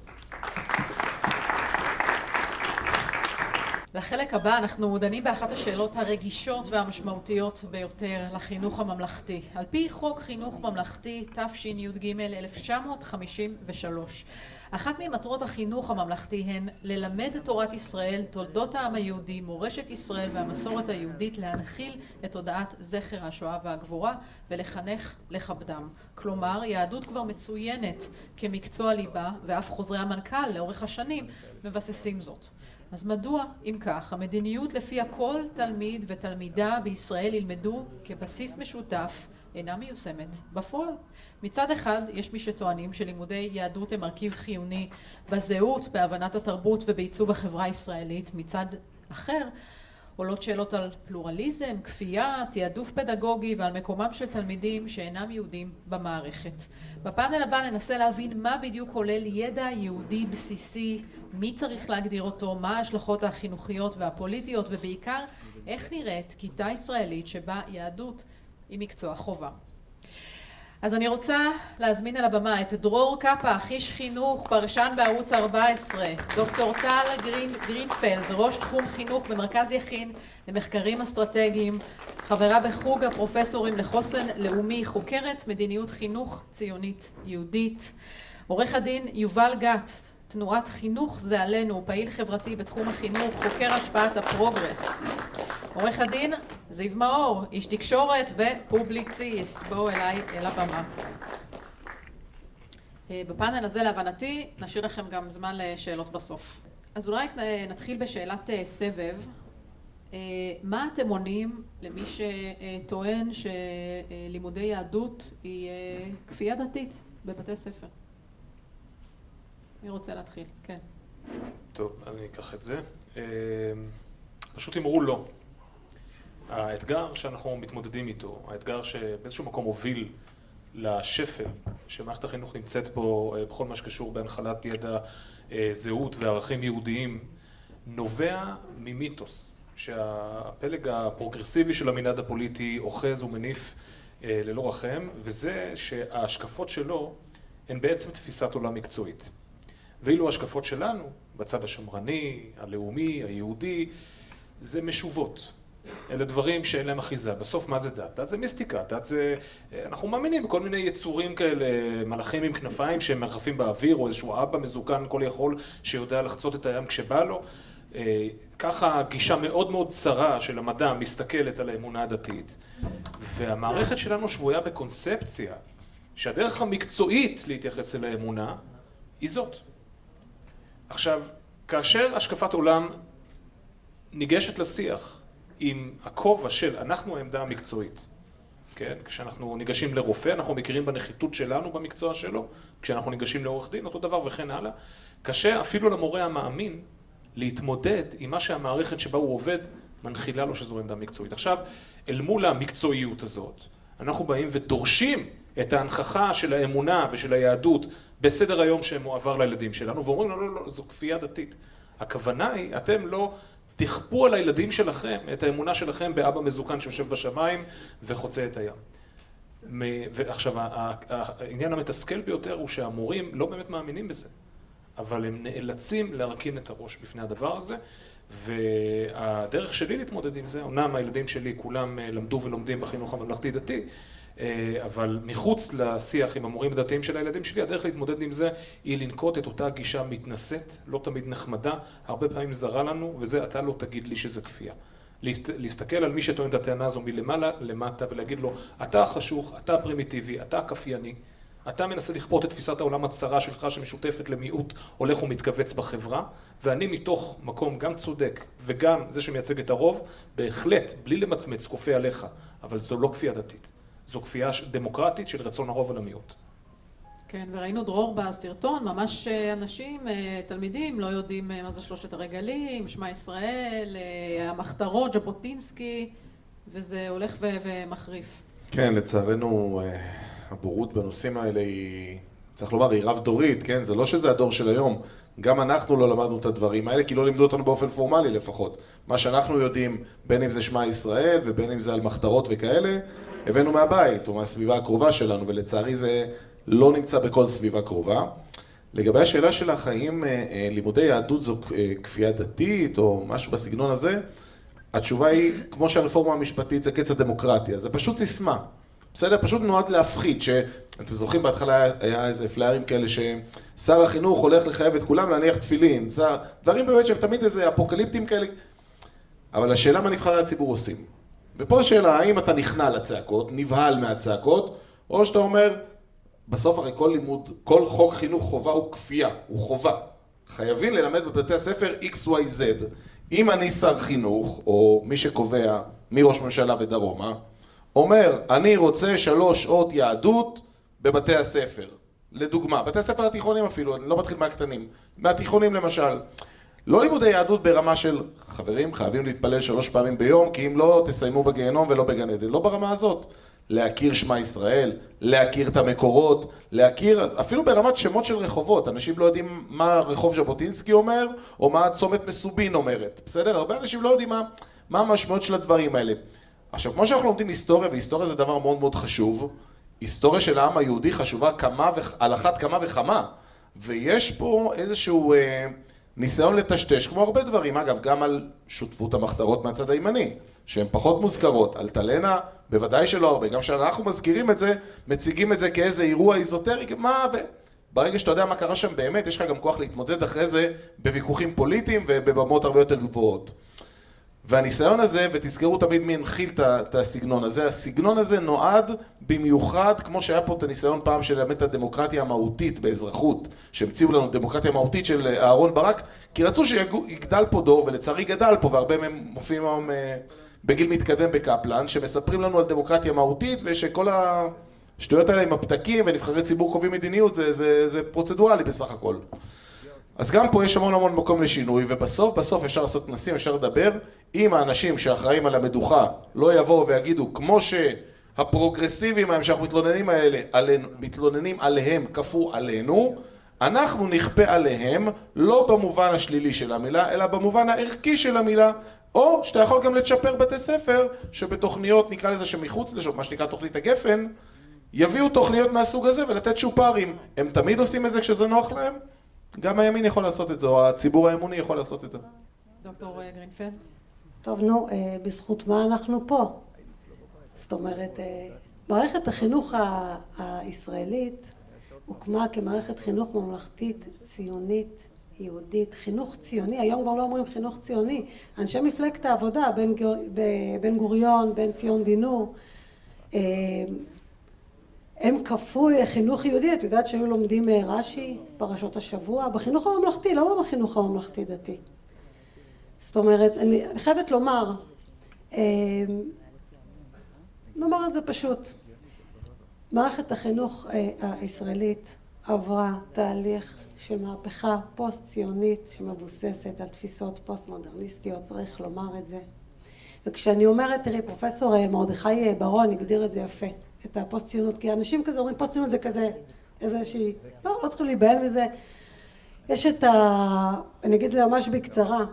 לחלק הבא אנחנו דנים באחת השאלות הרגישות והמשמעותיות ביותר לחינוך הממלכתי. על פי חוק חינוך ממלכתי תשי"ג 1953. אחת ממטרות החינוך הממלכתי הן ללמד את תורת ישראל, תולדות העם היהודי, מורשת ישראל והמסורת היהודית, להנחיל את תודעת זכר השואה והגבורה ולחנך לכבדם. כלומר, יהדות כבר מצוינת כמקצוע ליבה, ואף חוזרי המנכ"ל לאורך השנים מבססים זאת. אז מדוע, אם כך, המדיניות לפיה כל תלמיד ותלמידה בישראל ילמדו כבסיס משותף אינה מיושמת בפועל? מצד אחד, יש מי שטוענים שלימודי יהדות הם מרכיב חיוני בזהות, בהבנת התרבות ובעיצוב החברה הישראלית. מצד אחר, עולות שאלות על פלורליזם, כפייה, תיעדוף פדגוגי ועל מקומם של תלמידים שאינם יהודים במערכת. בפאנל הבא ננסה להבין מה בדיוק כולל ידע יהודי בסיסי, מי צריך להגדיר אותו, מה ההשלכות החינוכיות והפוליטיות, ובעיקר איך נראית כיתה ישראלית שבה יהדות היא מקצוע חובה. אז אני רוצה להזמין על הבמה את דרור קפח, איש חינוך, פרשן בערוץ 14, דוקטור טל גרינפלד, ראש תחום חינוך במרכז יכין למחקרים אסטרטגיים, חברה בחוג הפרופסורים לחוסן לאומי, חוקרת מדיניות חינוך ציונית יהודית, עורך הדין יובל גת, תנועת חינוך זה עלינו, פעיל חברתי בתחום החינוך, חוקר השפעת הפרוגרס. עורך הדין זיו מאור, איש תקשורת ופובליציסט. בואו אליי אל הבמה. בפאנל הזה להבנתי נשאיר לכם גם זמן לשאלות בסוף. אז אולי נתחיל בשאלת סבב. מה אתם עונים למי שטוען שלימודי יהדות היא כפייה דתית בבתי ספר? מי רוצה להתחיל? כן. טוב, אני אקח את זה. פשוט אמרו לא. האתגר שאנחנו מתמודדים איתו, האתגר שבאיזשהו מקום הוביל לשפל שמערכת החינוך נמצאת פה בכל מה שקשור בהנחלת ידע, זהות וערכים יהודיים, נובע ממיתוס, שהפלג הפרוגרסיבי של המנעד הפוליטי אוחז ומניף ללא רחם, וזה שההשקפות שלו הן בעצם תפיסת עולם מקצועית. ואילו ההשקפות שלנו, בצד השמרני, הלאומי, היהודי, זה משובות. אלה דברים שאין להם אחיזה. בסוף מה זה דת? דת זה מיסטיקה, דת זה... אנחנו מאמינים בכל מיני יצורים כאלה, מלאכים עם כנפיים שהם מרחפים באוויר, או איזשהו אבא מזוקן כל יכול שיודע לחצות את הים כשבא לו. ככה גישה מאוד מאוד צרה של המדע מסתכלת על האמונה הדתית. והמערכת שלנו שבויה בקונספציה שהדרך המקצועית להתייחס אל האמונה היא זאת. עכשיו, כאשר השקפת עולם ניגשת לשיח עם הכובע של אנחנו העמדה המקצועית, כן? כשאנחנו ניגשים לרופא, אנחנו מכירים בנחיתות שלנו במקצוע שלו, כשאנחנו ניגשים לעורך דין, אותו דבר וכן הלאה. קשה אפילו למורה המאמין להתמודד עם מה שהמערכת שבה הוא עובד מנחילה לו שזו עמדה מקצועית. עכשיו, אל מול המקצועיות הזאת, אנחנו באים ודורשים את ההנכחה של האמונה ושל היהדות בסדר היום שמועבר לילדים שלנו, ואומרים לא, לא, לא, זו כפייה דתית. הכוונה היא, אתם לא תכפו על הילדים שלכם את האמונה שלכם באבא מזוקן שיושב בשמיים וחוצה את הים. ועכשיו, העניין המתסכל ביותר הוא שהמורים לא באמת מאמינים בזה, אבל הם נאלצים להרכין את הראש בפני הדבר הזה, והדרך שלי להתמודד עם זה, אומנם הילדים שלי כולם למדו ולומדים בחינוך הממלכתי דתי, אבל מחוץ לשיח עם המורים הדתיים של הילדים שלי, הדרך להתמודד עם זה היא לנקוט את אותה גישה מתנשאת, לא תמיד נחמדה, הרבה פעמים זרה לנו, וזה אתה לא תגיד לי שזה כפייה. להסתכל על מי שטוען את הטענה הזו מלמעלה למטה ולהגיד לו, אתה חשוך, אתה פרימיטיבי, אתה כפייני, אתה מנסה לכפות את תפיסת העולם הצרה שלך שמשותפת למיעוט הולך ומתכווץ בחברה, ואני מתוך מקום גם צודק וגם זה שמייצג את הרוב, בהחלט, בלי למצמץ, כופה עליך, אבל זו לא כפייה דתית. זו כפייה דמוקרטית של רצון הרוב על המיעוט. כן, וראינו דרור בסרטון, ממש אנשים, תלמידים, לא יודעים מה זה שלושת הרגלים, שמע ישראל, המחתרות, ז'בוטינסקי, וזה הולך ומחריף. כן, לצערנו, הבורות בנושאים האלה היא, צריך לומר, היא רב דורית, כן? זה לא שזה הדור של היום. גם אנחנו לא למדנו את הדברים האלה, כי לא לימדו אותנו באופן פורמלי לפחות. מה שאנחנו יודעים, בין אם זה שמע ישראל ובין אם זה על מחתרות וכאלה, הבאנו מהבית או מהסביבה הקרובה שלנו, ולצערי זה לא נמצא בכל סביבה קרובה. לגבי השאלה שלך, האם לימודי יהדות זו כפייה דתית או משהו בסגנון הזה, התשובה היא, כמו שהרפורמה המשפטית זה קץ הדמוקרטיה, זה פשוט סיסמה. בסדר? פשוט נועד להפחיד, שאתם זוכרים בהתחלה היה איזה פליירים כאלה ששר החינוך הולך לחייב את כולם להניח תפילין, דברים באמת שהם תמיד איזה אפוקליפטים כאלה, אבל השאלה מה נבחרי הציבור עושים. ופה השאלה, האם אתה נכנע לצעקות, נבהל מהצעקות, או שאתה אומר, בסוף הרי כל לימוד, כל חוק חינוך חובה הוא כפייה, הוא חובה. חייבים ללמד בבתי הספר XYZ. אם אני שר חינוך, או מי שקובע, מראש ממשלה ודרומה, אומר, אני רוצה 3 שעות יהדות בבתי הספר. לדוגמה, בתי הספר התיכונים אפילו, אני לא מתחיל מהקטנים, מהתיכונים למשל. לא לימודי יהדות ברמה של חברים, חייבים להתפלל 3 פעמים ביום, כי אם לא תסיימו בגיהנום ולא בגן עדן. לא ברמה הזאת. להכיר שמע ישראל, להכיר את המקורות, להכיר אפילו ברמת שמות של רחובות. אנשים לא יודעים מה רחוב ז'בוטינסקי אומר, או מה צומת מסובין אומרת. בסדר? הרבה אנשים לא יודעים מה המשמעות של הדברים האלה. עכשיו, כמו שאנחנו לומדים היסטוריה, והיסטוריה זה דבר מאוד מאוד חשוב, היסטוריה של העם היהודי חשובה על אחת כמה וכמה, ויש פה איזשהו ניסיון לטשטש, כמו הרבה דברים, אגב, גם על שותפות המחתרות מהצד הימני, שהן פחות מוזכרות, על תלנה, בוודאי שלא הרבה, גם כשאנחנו מזכירים את זה, מציגים את זה כאיזה אירוע איזוטרי, ברגע שאתה יודע מה קרה שם באמת, יש לך גם כוח להתמודד אחרי זה בוויכוחים פוליטיים ובבמות הרבה יותר גבוהות. והניסיון הזה, ותזכרו תמיד מי הנחיל את הסגנון הזה, הסגנון הזה נועד במיוחד, כמו שהיה פה את הניסיון פעם של ללמד את הדמוקרטיה המהותית באזרחות, שהמציאו לנו דמוקרטיה מהותית של אהרון ברק, כי רצו שיגדל פה דור, ולצערי גדל פה, והרבה מהם מופיעים היום בגיל מתקדם בקפלן, שמספרים לנו על דמוקרטיה מהותית, ושכל השטויות האלה עם הפתקים ונבחרי ציבור קובעים מדיניות, זה פרוצדורלי בסך הכל. אז גם פה יש המון מקום לשינוי, ובסוף אפשר לעשות כנסים, אפשר לדבר. אם האנשים שאחראים על המדוכה לא יבואו ויגידו, כמו הפרוגרסיביים שאנחנו מתלוננים עליהם כפו עלינו, אנחנו נכפה עליהם לא במובן השלילי של המילה, אלא במובן הערכי של המילה, או שאתה יכול גם לצ'פר בתי ספר שבתוכניות, נקרא לזה שמחוץ לשם, מה שנקרא תוכנית הגפן, יביאו תוכניות מהסוג הזה ולתת שופרים. הם תמיד עושים את זה כשזה נוח להם? גם הימין יכול לעשות את זה, או הציבור האמוני יכול לעשות את זה. דוקטור גרינפלד? טוב, נו, בזכות מה אנחנו פה? זאת אומרת, מערכת החינוך הישראלית הוקמה כמערכת חינוך ממלכתית, ציונית, יהודית, חינוך ציוני, היום כבר לא אומרים חינוך ציוני, אנשי מפלגת העבודה, בן גוריון, בן ציון דינור, הם כפו חינוך יהודי, את יודעת שהיו לומדים רש"י, פרשות השבוע, בחינוך הממלכתי, לא בחינוך הממלכתי דתי. זאת אומרת, אני חייבת לומר את זה פשוט, מערכת החינוך הישראלית עברה תהליך של מהפכה פוסט-ציונית שמבוססת על תפיסות פוסט-מודרניסטיות, צריך לומר את זה. וכשאני אומרת, תראי, פרופסור מרדכי ברון הגדיר את זה יפה, את הפוסט-ציונות, כי אנשים כזה אומרים, פוסט-ציונות זה כזה, איזושהי, לא צריכים להיבהל מזה. יש אני אגיד זה ממש בקצרה,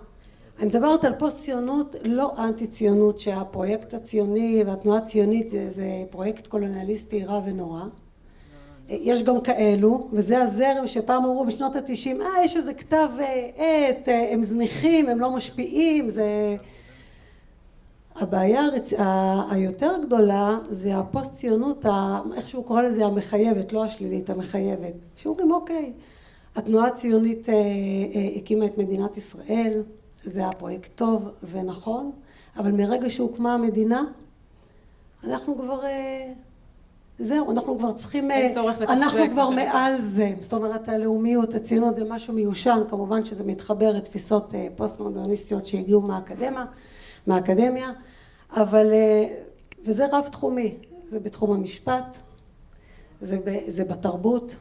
אני מדברת על פוסט-ציונות, לא אנטי-ציונות, שהפרויקט הציוני והתנועה הציונית זה פרויקט קולוניאליסטי רע ונורא. יש גם כאלו, וזה הזרם שפעם אמרו בשנות ה-90, יש איזה כתב עת, הם זניחים, הם לא משפיעים, זה... הבעיה היותר גדולה זה הפוסט-ציונות, איך שהוא קורא לזה, המחייבת, לא השלילית, המחייבת. שאומרים, אוקיי, התנועה הציונית הקימה את מדינת ישראל, זה היה פרויקט טוב ונכון, אבל מרגע שהוקמה המדינה, אנחנו כבר... זהו, אנחנו כבר צריכים... אנחנו כבר מעל זה. זאת אומרת, הלאומיות, הציונות זה משהו מיושן, כמובן שזה מתחבר לתפיסות פוסט-מודרניסטיות שהגיעו מהאקדמיה, אבל... וזה רב תחומי. זה בתחום המשפט, זה בתרבות,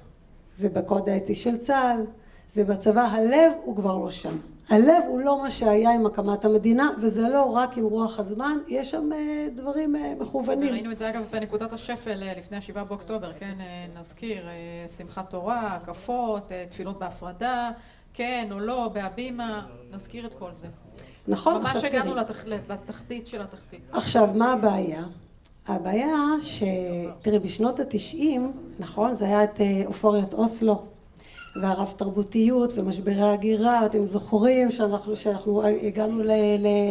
זה בקוד האתי של צה"ל, זה בצבא. הלב הוא כבר לא שם. הלב הוא לא מה שהיה עם הקמת המדינה, וזה לא רק עם רוח הזמן, יש שם דברים מכוונים. ראינו את זה אגב בנקודת השפל לפני 7 באוקטובר, כן, נזכיר, שמחת תורה, הקפות, תפילות בהפרדה, כן או לא, בהבימה, נזכיר את כל זה. נכון. ממש הגענו לתחתית של התחתית. עכשיו, מה הבעיה? הבעיה תראי, בשנות ה-90, נכון, זה היה את אופוריית אוסלו, והרב תרבותיות ומשברי ההגירה, אתם זוכרים שאנחנו הגענו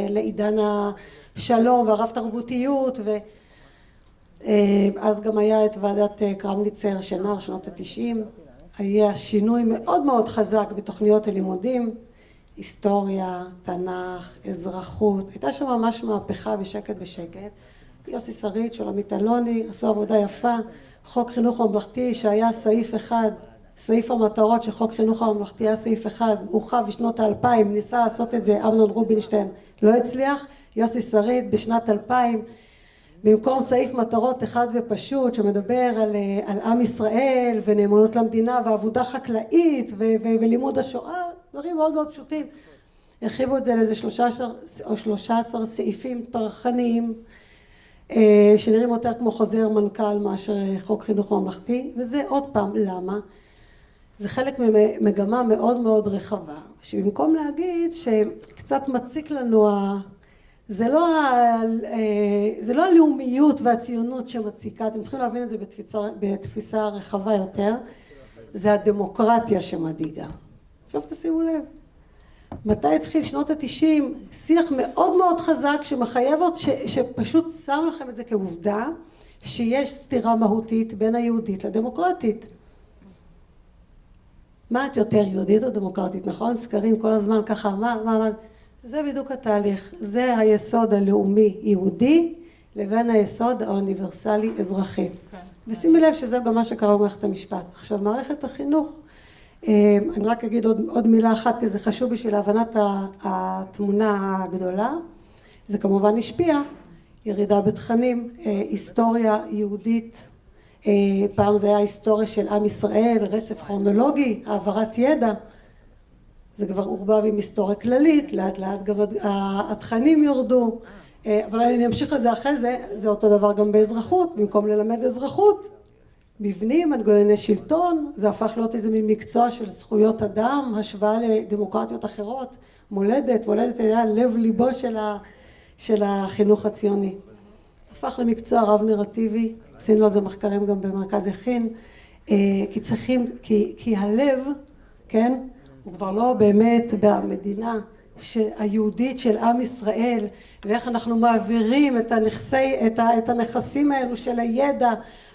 לעידן השלום והרב תרבותיות, ואז גם היה את ועדת קרמניצר שנער שנות ה-90, היה שינוי מאוד מאוד חזק בתוכניות הלימודים, היסטוריה, תנ"ך, אזרחות, הייתה שם ממש מהפכה בשקט בשקט. יוסי שריד, שולמית אלוני, עשו עבודה יפה, חוק חינוך ממלכתי שהיה סעיף אחד, סעיף המטרות של חוק חינוך הממלכתי היה סעיף אחד, הורחב בשנות ה-2000, ניסה לעשות את זה אמנון רובינשטיין, לא הצליח. יוסי שריד בשנת 2000, במקום סעיף מטרות אחד ופשוט שמדבר על עם ישראל ונאמנות למדינה ועבודה חקלאית ולימוד השואה, דברים מאוד מאוד פשוטים, הרחיבו את זה לאיזה 13 סעיפים טרחניים שנראים יותר כמו חוזר מנכ"ל מאשר חוק חינוך ממלכתי, וזה עוד פעם למה? זה חלק ממגמה מאוד מאוד רחבה, שבמקום להגיד שקצת מציק לנו, זה לא הלאומיות והציונות שמציקה, אתם צריכים להבין את זה בתפיסה רחבה יותר, זה הדמוקרטיה שמדאיגה. עכשיו תשימו לב, מתי התחיל? שנות ה-90, שיח מאוד מאוד חזק שמחייב עוד, שפשוט שם לכם את זה כעובדה, שיש סתירה מהותית בין היהודית לדמוקרטית. מה את יותר יהודית או דמוקרטית, נכון? סקרים כל הזמן ככה, מה? זה בדיוק התהליך, זה היסוד הלאומי יהודי, לבין היסוד האוניברסלי אזרחי. ושימי לב שזה גם מה שקרה במערכת המשפט. עכשיו, מערכת החינוך, אני רק אגיד עוד מילה אחת, כי זה חשוב בשביל הבנת התמונה הגדולה, זה כמובן השפיע, ירידה בתכנים, היסטוריה יהודית, פעם זה היה היסטוריה של עם ישראל, רצף כרונולוגי, העברת ידע, זה כבר עורבב עם היסטוריה כללית, לאט לאט גם התכנים יורדו, אבל אני אמשיך לזה אחרי זה, זה אותו דבר גם באזרחות, במקום ללמד אזרחות, מבנים, מנגנוני שלטון, זה הפך להיות איזה מין מקצוע של זכויות אדם, השוואה לדמוקרטיות אחרות, מולדת היה לב ליבו של החינוך הציוני. הפך למקצוע רב נרטיבי, עשינו על זה מחקרים גם במרכז יכין, כי הלב, כן, הוא כבר לא באמת במדינה היהודית של עם ישראל, ואיך אנחנו מעבירים את הנכסים האלו של הידע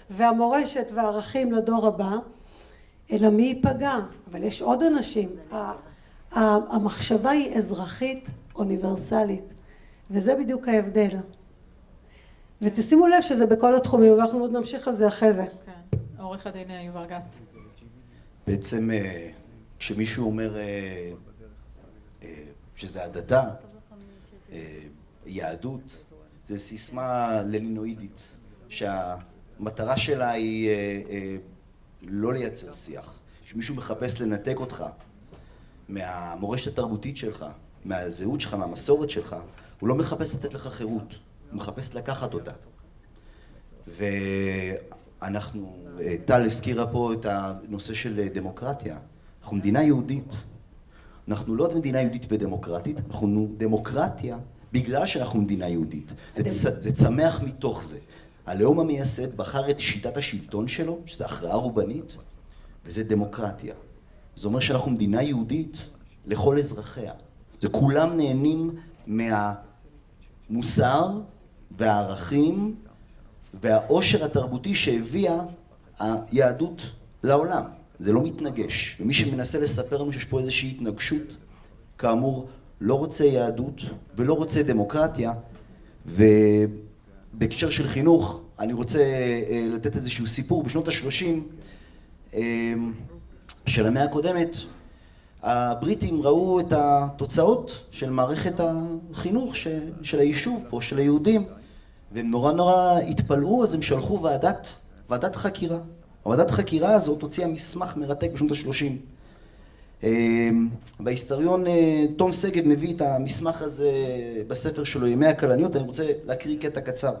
והמורשת והערכים לדור הבא, אלא מי ייפגע. אבל יש עוד אנשים, המחשבה היא אזרחית אוניברסלית, וזה בדיוק ההבדל. ותשימו לב שזה בכל התחומים, ואנחנו עוד נמשיך על זה אחרי זה. כן, עורך הדין יובל גת. בעצם כשמישהו אומר שזה הדתה, יהדות, זה סיסמה לנינואידית, שהמטרה שלה היא לא לייצר שיח. כשמישהו מחפש לנתק אותך מהמורשת התרבותית שלך, מהזהות שלך, מהמסורת שלך, הוא לא מחפש לתת לך חירות, הוא מחפש לקחת אותה. ואנחנו, טל הזכירה פה את הנושא של דמוקרטיה. אנחנו מדינה יהודית. אנחנו לא מדינה יהודית ודמוקרטית, אנחנו דמוקרטיה בגלל שאנחנו מדינה יהודית. זה צמח מתוך זה. הלאום המייסד בחר את שיטת השלטון שלו, שזה הכרעה רובנית, וזה דמוקרטיה. זה אומר שאנחנו מדינה יהודית לכל אזרחיה. זה כולם נהנים מהמוסר והערכים והעושר התרבותי שהביאה היהדות לעולם. זה לא מתנגש, ומי שמנסה לספר לנו שיש פה איזושהי התנגשות, כאמור, לא רוצה יהדות ולא רוצה דמוקרטיה, ובהקשר של חינוך, אני רוצה לתת איזשהו סיפור. בשנות ה-30 של המאה הקודמת, הבריטים ראו את התוצאות של מערכת החינוך של היישוב פה, של היהודים, והם נורא התפלאו, אז הם שלחו ועדת חקירה. הוועדת חקירה הזאת הוציאה מסמך מרתק בשנות ה-30. בהיסטוריון תום שגב מביא את המסמך הזה בספר שלו, ימי הכלניות. אני רוצה להקריא קטע קצר.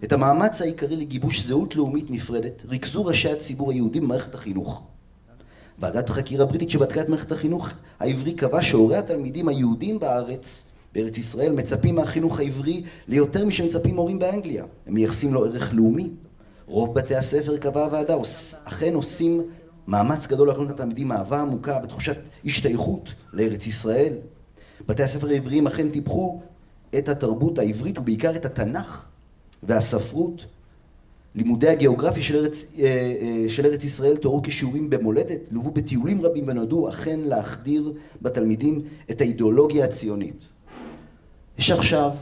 את המאמץ העיקרי לגיבוש זהות לאומית נפרדת ריכזו ראשי הציבור היהודי במערכת החינוך. ועדת חקירה בריטית שבדקה את מערכת החינוך העברי קבע שהורי התלמידים היהודים בארץ ישראל מצפים מהחינוך העברי ליותר משמצפים הורים באנגליה. הם מייחסים לו ערך לאומי. רוב בתי הספר, קבעה הוועדה, אכן עושים מאמץ גדול להקנות לתלמידים אהבה עמוקה ותחושת השתייכות לארץ ישראל. בתי הספר העבריים אכן טיפחו את התרבות העברית ובעיקר את התנ"ך והספרות. לימודי הגיאוגרפיה של ארץ ישראל תוארו כשיעורים במולדת, לוו בטיולים רבים ונועדו אכן להחדיר בתלמידים את האידיאולוגיה הציונית. יש עכשיו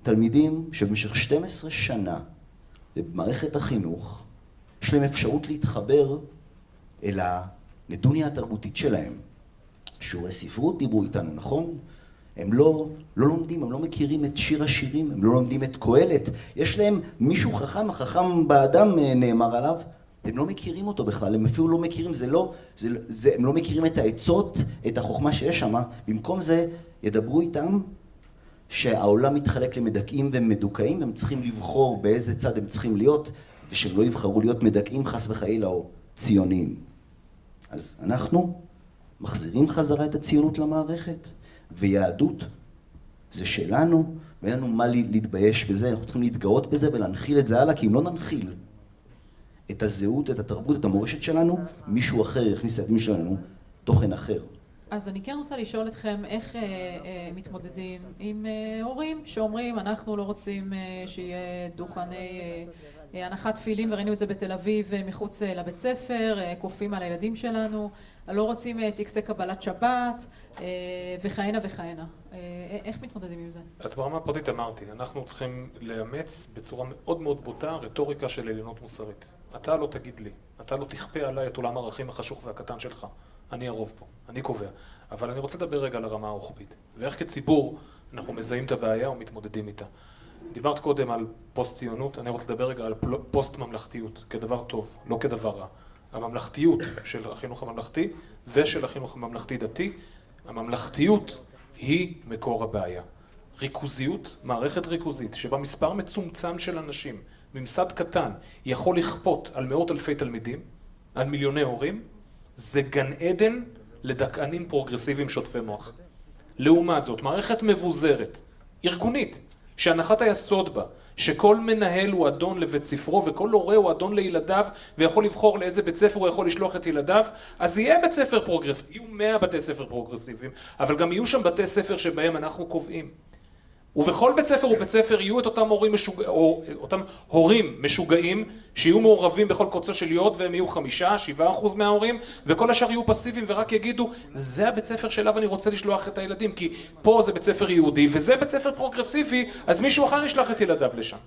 תלמידים שבמשך 12 שנה במערכת החינוך יש להם אפשרות להתחבר אל הנדוניה התרבותית שלהם. שיעורי ספרות דיברו איתנו, נכון? הם לא לומדים, הם לא מכירים את שיר השירים, הם לא לומדים את קהלת. יש להם מישהו חכם, החכם באדם נאמר עליו, הם לא מכירים אותו בכלל, הם אפילו לא מכירים, הם לא מכירים את העצות, את החוכמה שיש שם. במקום זה ידברו איתם שהעולם מתחלק למדכאים ומדוכאים, הם צריכים לבחור באיזה צד הם צריכים להיות, ושהם לא יבחרו להיות מדכאים חס וחלילה או ציוניים. אז אנחנו מחזירים חזרה את הציונות למערכת, ויהדות זה שלנו, ואין לנו מה להתבייש בזה, אנחנו צריכים להתגאות בזה ולהנחיל את זה הלאה, כי אם לא ננחיל את הזהות, את התרבות, את המורשת שלנו, מישהו אחר יכניס לילדים שלנו תוכן אחר. אז אני כן רוצה לשאול אתכם איך מתמודדים עם הורים שאומרים אנחנו לא רוצים שיהיה דוכני הנחת תפילין, וראינו את זה בתל אביב מחוץ לבית ספר, כופים על הילדים שלנו, לא רוצים טקסי קבלת שבת וכהנה וכהנה. איך מתמודדים עם זה? אז ברמה הפרטית אמרתי, אנחנו צריכים לאמץ בצורה מאוד מאוד בוטה רטוריקה של עליונות מוסרית. אתה לא תגיד לי, אתה לא תכפה עליי את עולם הערכים החשוך והקטן שלך. אני הרוב פה, אני קובע. אבל אני רוצה לדבר רגע על הרמה הרוחבית. ואיך כציבור אנחנו מזהים את הבעיה ומתמודדים איתה. דיברת קודם על פוסט-ציונות, אני רוצה לדבר רגע על פוסט-ממלכתיות, כדבר טוב, לא כדבר רע. הממלכתיות של החינוך הממלכתי ושל החינוך הממלכתי-דתי, הממלכתיות היא מקור הבעיה. ריכוזיות, מערכת ריכוזית, שבה מספר מצומצם של אנשים, ממסד קטן, יכול לכפות על מאות אלפי תלמידים, על מיליוני הורים, זה גן עדן לדכאנים פרוגרסיביים שוטפי מוח. לעומת זאת, מערכת מבוזרת, ארגונית, שהנחת היסוד בה, שכל מנהל הוא אדון לבית ספרו וכל הורה הוא אדון לילדיו ויכול לבחור לאיזה בית ספר הוא יכול לשלוח את ילדיו, אז יהיה בית ספר פרוגרסיבי, יהיו 100 בתי ספר פרוגרסיביים, אבל גם יהיו שם בתי ספר שבהם אנחנו קובעים. ובכל בית ספר ובית ספר יהיו את אותם הורים משוגעים שיהיו מעורבים בכל קוצו של יוד, והם יהיו 5-7% מההורים, וכל השאר יהיו פסיביים ורק יגידו זה הבית ספר שאליו אני רוצה לשלוח את הילדים, כי פה זה בית ספר יהודי וזה בית ספר פרוגרסיבי, אז מישהו אחר ישלח את ילדיו לשם.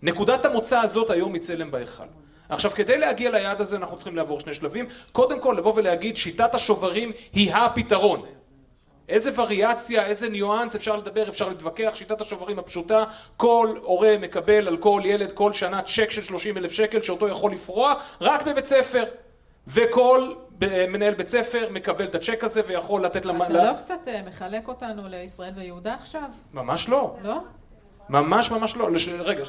נקודת המוצא הזאת היום היא צלם בהיכל. עכשיו, כדי להגיע ליעד הזה אנחנו צריכים לעבור שני שלבים. קודם כל לבוא ולהגיד שיטת השוברים היא הפתרון. איזה וריאציה, איזה ניואנס אפשר לדבר, אפשר להתווכח. שיטת השוברים הפשוטה, כל הורה מקבל על כל ילד כל שנה צ'ק של 30,000 שקל שאותו יכול לפרוע רק בבית ספר, וכל מנהל בית ספר מקבל את הצ'ק הזה ויכול לתת אתה לא קצת מחלק אותנו לישראל ויהודה עכשיו? ממש לא. לא? ממש לא. רגע,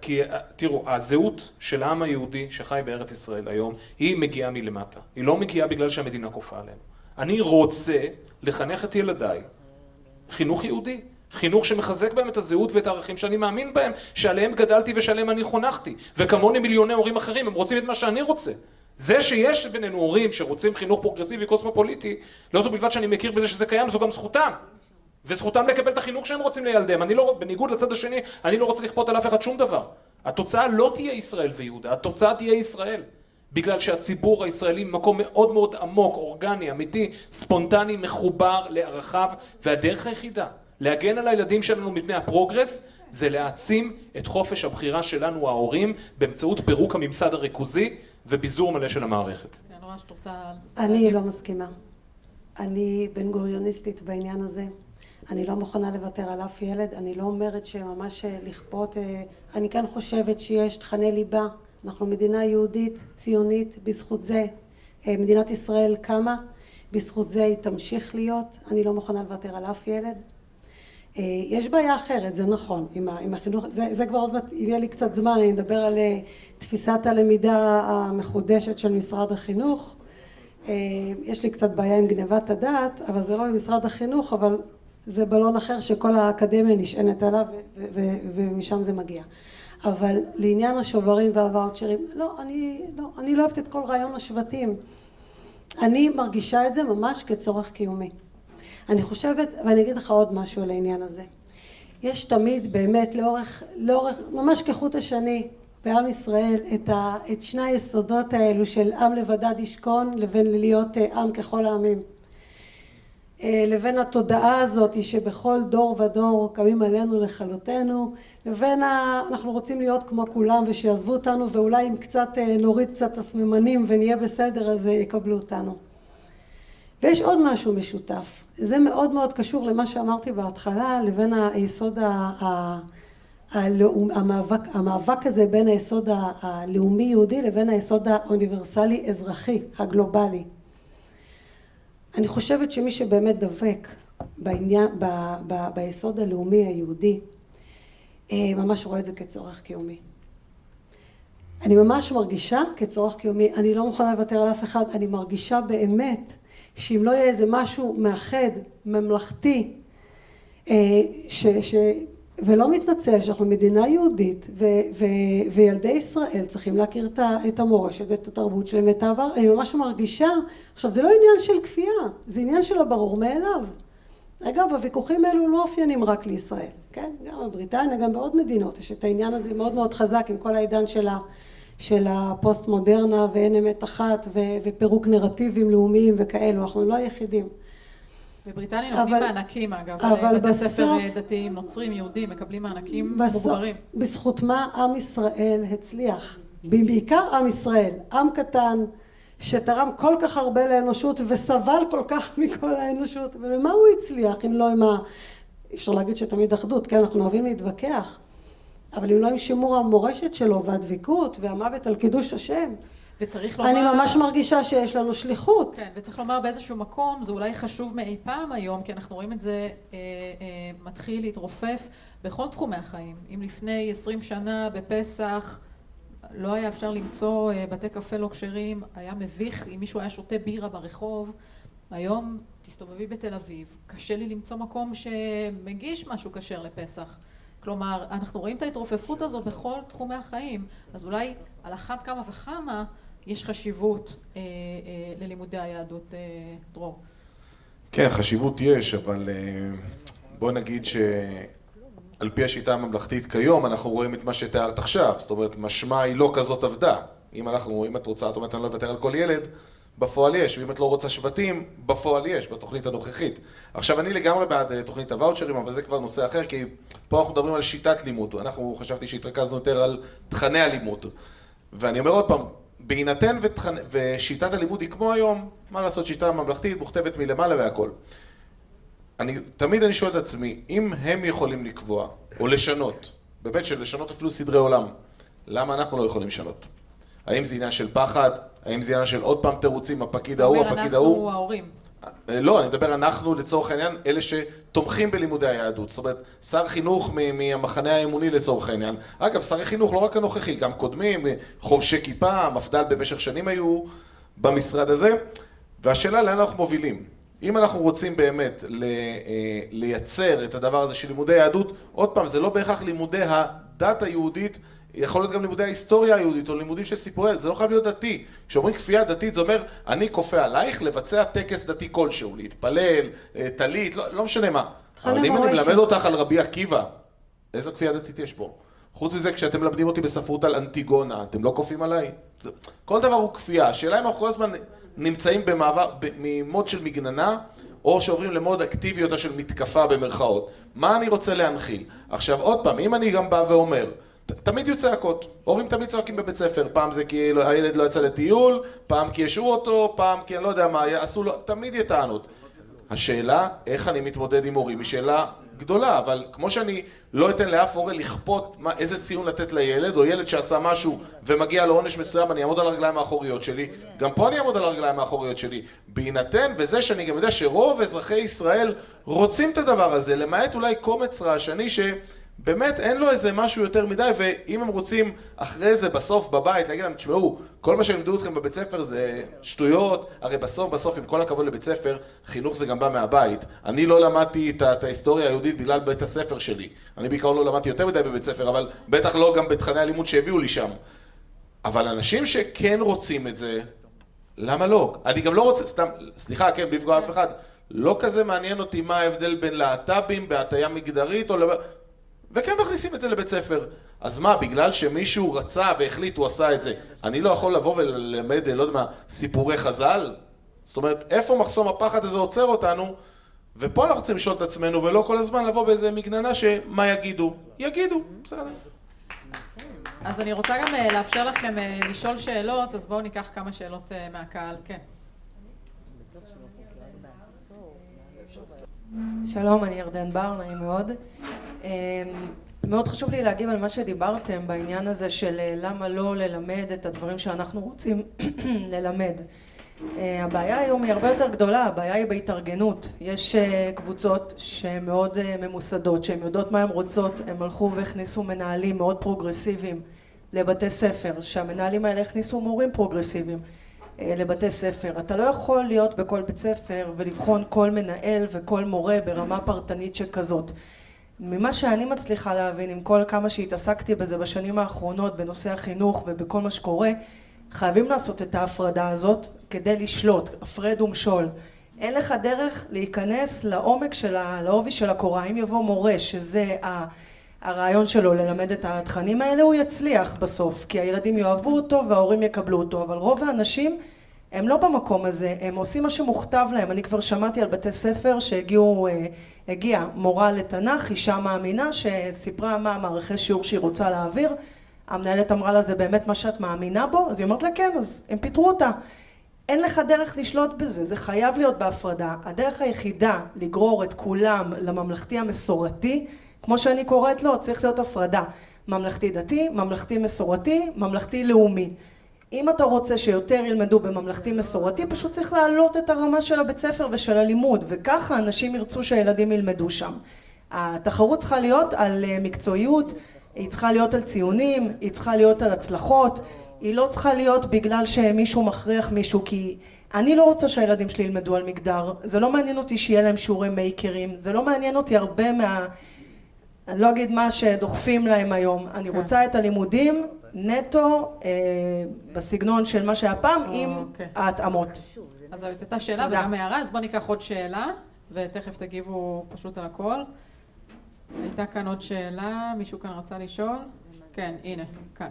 כי תראו, הזהות של העם היהודי שחי בארץ ישראל היום היא מגיעה מלמטה, היא לא מגיעה בגלל שהמדינה כופה עלינו. אני רוצה לחנך את ילדיי חינוך יהודי, חינוך שמחזק בהם את הזהות ואת הערכים שאני מאמין בהם, שעליהם גדלתי ושעליהם אני חונכתי, וכמוני מיליוני הורים אחרים, הם רוצים את מה שאני רוצה. זה שיש בינינו הורים שרוצים חינוך פרוגרסיבי קוסמופוליטי, לא זו בלבד שאני מכיר בזה שזה קיים, זו גם זכותם. וזכותם לקבל את החינוך שהם רוצים לילדיהם. אני לא, בניגוד לצד השני, אני לא רוצה לכפות על אף אחד שום דבר. התוצאה לא תהיה ישראל ויהודה, התוצאה תהיה ישראל. בגלל שהציבור הישראלי מקום מאוד מאוד עמוק, אורגני, אמיתי, ספונטני, מחובר לערכיו, והדרך היחידה להגן על הילדים שלנו מפני הפרוגרס זה להעצים את חופש הבחירה שלנו ההורים באמצעות פירוק הממסד הריכוזי וביזור מלא של המערכת. אני לא מסכימה. אני בן גוריוניסטית בעניין הזה. אני לא מוכנה לוותר על אף ילד. אני לא אומרת שממש לכפות. אני כן חושבת שיש תכני ליבה. אנחנו מדינה יהודית, ציונית, בזכות זה מדינת ישראל קמה, בזכות זה היא תמשיך להיות. אני לא מוכנה לוותר על אף ילד. יש בעיה אחרת, זה נכון, עם החינוך, זה כבר עוד מעט, אם יהיה לי קצת זמן, אני אדבר על תפיסת הלמידה המחודשת של משרד החינוך. יש לי קצת בעיה עם גנבת הדעת, אבל זה לא במשרד החינוך, אבל זה בלון אחר שכל האקדמיה נשענת עליו, ומשם זה מגיע. אבל לעניין השוברים והוואוצ'רים, אני לא אוהבת את כל רעיון השבטים. אני מרגישה את זה ממש כצורך קיומי. אני חושבת, ואני אגיד לך עוד משהו על העניין הזה. יש תמיד באמת לאורך ממש כחוט השני בעם ישראל את שני היסודות האלו של עם לבדד ישכון לבין להיות עם ככל העמים. לבין התודעה הזאת שבכל דור ודור קמים עלינו לכלותנו, לבין אנחנו רוצים להיות כמו כולם ושיעזבו אותנו, ואולי אם קצת נוריד קצת הסממנים ונהיה בסדר אז יקבלו אותנו. ויש עוד משהו משותף, זה מאוד מאוד קשור למה שאמרתי בהתחלה, לבין היסוד המאבק הזה בין היסוד הלאומי יהודי לבין היסוד האוניברסלי אזרחי הגלובלי. אני חושבת שמי שבאמת דבק ביסוד הלאומי היהודי, ממש רואה את זה כצורך קיומי. אני ממש מרגישה כצורך קיומי, אני לא מוכנה לוותר על אף אחד, אני מרגישה באמת שאם לא יהיה איזה משהו מאחד, ממלכתי, ולא מתנצל שאנחנו מדינה יהודית, וילדי ישראל צריכים להכיר את המורשת ואת התרבות שלהם ואת העבר, אני ממש מרגישה, עכשיו זה לא עניין של כפייה, זה עניין של הברור מאליו. אגב, הוויכוחים האלו לא אופיינים רק לישראל, כן? גם בבריטניה, גם בעוד מדינות, יש את העניין הזה מאוד מאוד חזק עם כל העידן של הפוסט מודרנה ואין אמת אחת ופירוק נרטיבים לאומיים וכאלו, אנחנו לא היחידים. בבריטניה נותנים מענקים אגב, בתי ספר דתיים, נוצרים, יהודים, מקבלים מענקים מוגברים. בזכות מה עם ישראל הצליח, בעיקר עם ישראל, עם קטן שתרם כל כך הרבה לאנושות וסבל כל כך מכל האנושות, ולמה הוא הצליח אם לא עם אפשר להגיד שתמיד אחדות, כן, אנחנו אוהבים להתווכח, אבל אם לא עם שימור המורשת שלו והדביקות והמוות על קידוש השם. וצריך לומר... אני ממש מרגישה שיש לנו שליחות. כן, וצריך לומר באיזשהו מקום, זה אולי חשוב מאי פעם היום, כי אנחנו רואים את זה מתחיל להתרופף בכל תחומי החיים. אם לפני 20 שנה בפסח לא היה אפשר למצוא בתי קפה לא כשרים, היה מביך אם מישהו היה שותה בירה ברחוב, היום תסתובבי בתל אביב, קשה לי למצוא מקום שמגיש משהו כשר לפסח. כלומר, אנחנו רואים את ההתרופפות הזו בכל תחומי החיים, אז אולי על אחת כמה וכמה יש חשיבות ללימודי היהדות, דרור. כן, חשיבות יש, אבל בוא נגיד שעל פי השיטה הממלכתית כיום אנחנו רואים את מה שתיארת עכשיו, זאת אומרת, משמע היא לא כזאת עבדה. אם את רוצה, את אומרת, אני לא אוותר על כל ילד, בפועל יש, ואם את לא רוצה שבטים, בפועל יש, בתוכנית הנוכחית. עכשיו, אני לגמרי בעד תוכנית הוואוצ'רים, אבל זה כבר נושא אחר, כי פה אנחנו מדברים על שיטת לימוד. אנחנו חשבתי שהתרכזנו יותר על תכני הלימוד. ואני אומר עוד פעם, בהינתן ושיטת הלימוד היא כמו היום, מה לעשות, שיטה ממלכתית, מוכתבת מלמעלה והכל. תמיד אני שואל את עצמי, אם הם יכולים לקבוע, או לשנות, באמת של לשנות אפילו סדרי עולם, למה אנחנו לא יכולים לשנות? האם זה עניין של פחד? האם זה עניין של עוד פעם תירוצים, הפקיד ההוא, הפקיד ההוא? אנחנו ההורים. לא, אני מדבר אנחנו לצורך העניין, אלה שתומכים בלימודי היהדות. זאת אומרת, שר חינוך מהמחנה האמוני לצורך העניין. אגב, שרי חינוך לא רק הנוכחי, גם קודמים, חובשי כיפה, מפד"ל במשך שנים היו במשרד הזה. והשאלה לאן אנחנו מובילים. אם אנחנו רוצים באמת לייצר את הדבר הזה של לימודי יהדות, עוד פעם, זה לא בהכרח לימודי הדת היהודית, יכול להיות גם לימודי ההיסטוריה היהודית או לימודים של סיפורי, זה לא חייב להיות דתי. כשאומרים כפייה דתית זה אומר, אני כופה עלייך לבצע טקס דתי כלשהו, להתפלל, תלית, לא משנה מה. אבל אם אני מלמד אותך על רבי עקיבא, איזו כפייה דתית יש פה? חוץ מזה, כשאתם מלמדים אותי בספרות על אנטיגונה, אתם לא כופים עליי? כל דבר הוא כפייה. השאלה אם אנחנו כל הזמן נמצאים ממוד של מגננה, או שעוברים למוד אקטיביות של מתקפה במרכאות. מה אני רוצה להנחיל? עכשיו עוד פעם, אם אני גם בא ואומר, תמיד יהיו צעקות, הורים תמיד צועקים בבית ספר, פעם זה כי הילד לא יצא לטיול, פעם כי ישעו אותו, פעם כי אני לא יודע מה, עשו לו, תמיד יהיה טענות. השאלה, איך אני מתמודד עם הורים, היא שאלה גדולה, אבל כמו שאני לא אתן לאף הורה לכפות איזה ציון לתת לילד, או ילד שעשה משהו ומגיע לו עונש מסוים, אני אעמוד על הרגליים האחוריות שלי, גם פה אני אעמוד על הרגליים האחוריות שלי, בהינתן וזה שאני גם יודע שרוב אזרחי ישראל רוצים את הדבר הזה, למעט אולי קומץ רעשני באמת אין לו איזה משהו יותר מדי, ואם הם רוצים אחרי זה בסוף בבית להגיד להם, תשמעו, כל מה שלימדו אתכם בבית ספר זה שטויות, הרי בסוף עם כל הכבוד לבית ספר, חינוך זה גם בא מהבית. אני לא למדתי את ההיסטוריה היהודית בגלל בית הספר שלי. אני בעיקרון לא למדתי יותר מדי בבית ספר, אבל בטח לא גם בתכני הלימוד שהביאו לי שם. אבל אנשים שכן רוצים את זה, למה לא? אני גם לא רוצה, סתם, סליחה, כן, בלי לפגוע אף אחד, לא כזה מעניין אותי מה ההבדל בין להט"בים, בהטיה מגדרית או וכן מכניסים את זה לבית ספר. אז מה, בגלל שמישהו רצה והחליט, הוא עשה את זה, אני לא יכול לבוא וללמד, לא יודע מה, סיפורי חז"ל? זאת אומרת, איפה מחסום הפחד הזה עוצר אותנו? ופה אנחנו רוצים לשאול את עצמנו, ולא כל הזמן לבוא באיזה מגננה שמה יגידו? יגידו, בסדר. אז אני רוצה גם לאפשר לכם לשאול שאלות, אז בואו ניקח כמה שאלות מהקהל. כן. שלום, אני ירדן בר, נעים מאוד. מאוד חשוב לי להגיב על מה שדיברתם בעניין הזה של למה לא ללמד את הדברים שאנחנו רוצים ללמד. הבעיה היום היא הרבה יותר גדולה, הבעיה היא בהתארגנות. יש קבוצות שמאוד ממוסדות, שהן יודעות מה הן רוצות, הם הלכו והכניסו מנהלים מאוד פרוגרסיביים לבתי ספר, שהמנהלים האלה הכניסו מורים פרוגרסיביים לבתי ספר. אתה לא יכול להיות בכל בית ספר ולבחון כל מנהל וכל מורה ברמה פרטנית שכזאת. ממה שאני מצליחה להבין, עם כל כמה שהתעסקתי בזה בשנים האחרונות בנושא החינוך ובכל מה שקורה, חייבים לעשות את ההפרדה הזאת כדי לשלוט, הפרד ומשול. אין לך דרך להיכנס לעומק לעובי של הקורה. אם יבוא מורה שזה הרעיון שלו ללמד את התכנים האלה, הוא יצליח בסוף, כי הילדים יאהבו אותו וההורים יקבלו אותו, אבל רוב האנשים הם לא במקום הזה, הם עושים מה שמוכתב להם. אני כבר שמעתי על בתי ספר שהגיעה מורה לתנ"ך, אישה מאמינה שסיפרה מה מערכי שיעור שהיא רוצה להעביר, המנהלת אמרה לה זה באמת מה שאת מאמינה בו? אז היא אומרת לה כן, אז הם פיתרו אותה. אין לך דרך לשלוט בזה, זה חייב להיות בהפרדה. הדרך היחידה לגרור את כולם לממלכתי המסורתי, כמו שאני קוראת לו, צריך להיות הפרדה. ממלכתי דתי, ממלכתי מסורתי, ממלכתי לאומי. אם אתה רוצה שיותר ילמדו בממלכתי מסורתי, פשוט צריך להעלות את הרמה של הבית ספר ושל הלימוד, וככה אנשים ירצו שהילדים ילמדו שם. התחרות צריכה להיות על מקצועיות, היא צריכה להיות על ציונים, היא צריכה להיות על הצלחות, היא לא צריכה להיות בגלל שמישהו מכריח מישהו, כי אני לא רוצה שהילדים שלי ילמדו על מגדר, זה לא מעניין אותי שיהיה להם שיעורי מייקרים, זה לא מעניין אותי הרבה אני לא אגיד מה שדוחפים להם היום, אני רוצה את הלימודים נטו בסגנון של מה שהיה פעם עם ההתאמות. אז זאת הייתה שאלה וגם הערה, אז בוא ניקח עוד שאלה ותכף תגיבו פשוט על הכל. הייתה כאן עוד שאלה, מישהו כאן רצה לשאול? כן, הנה, כאן.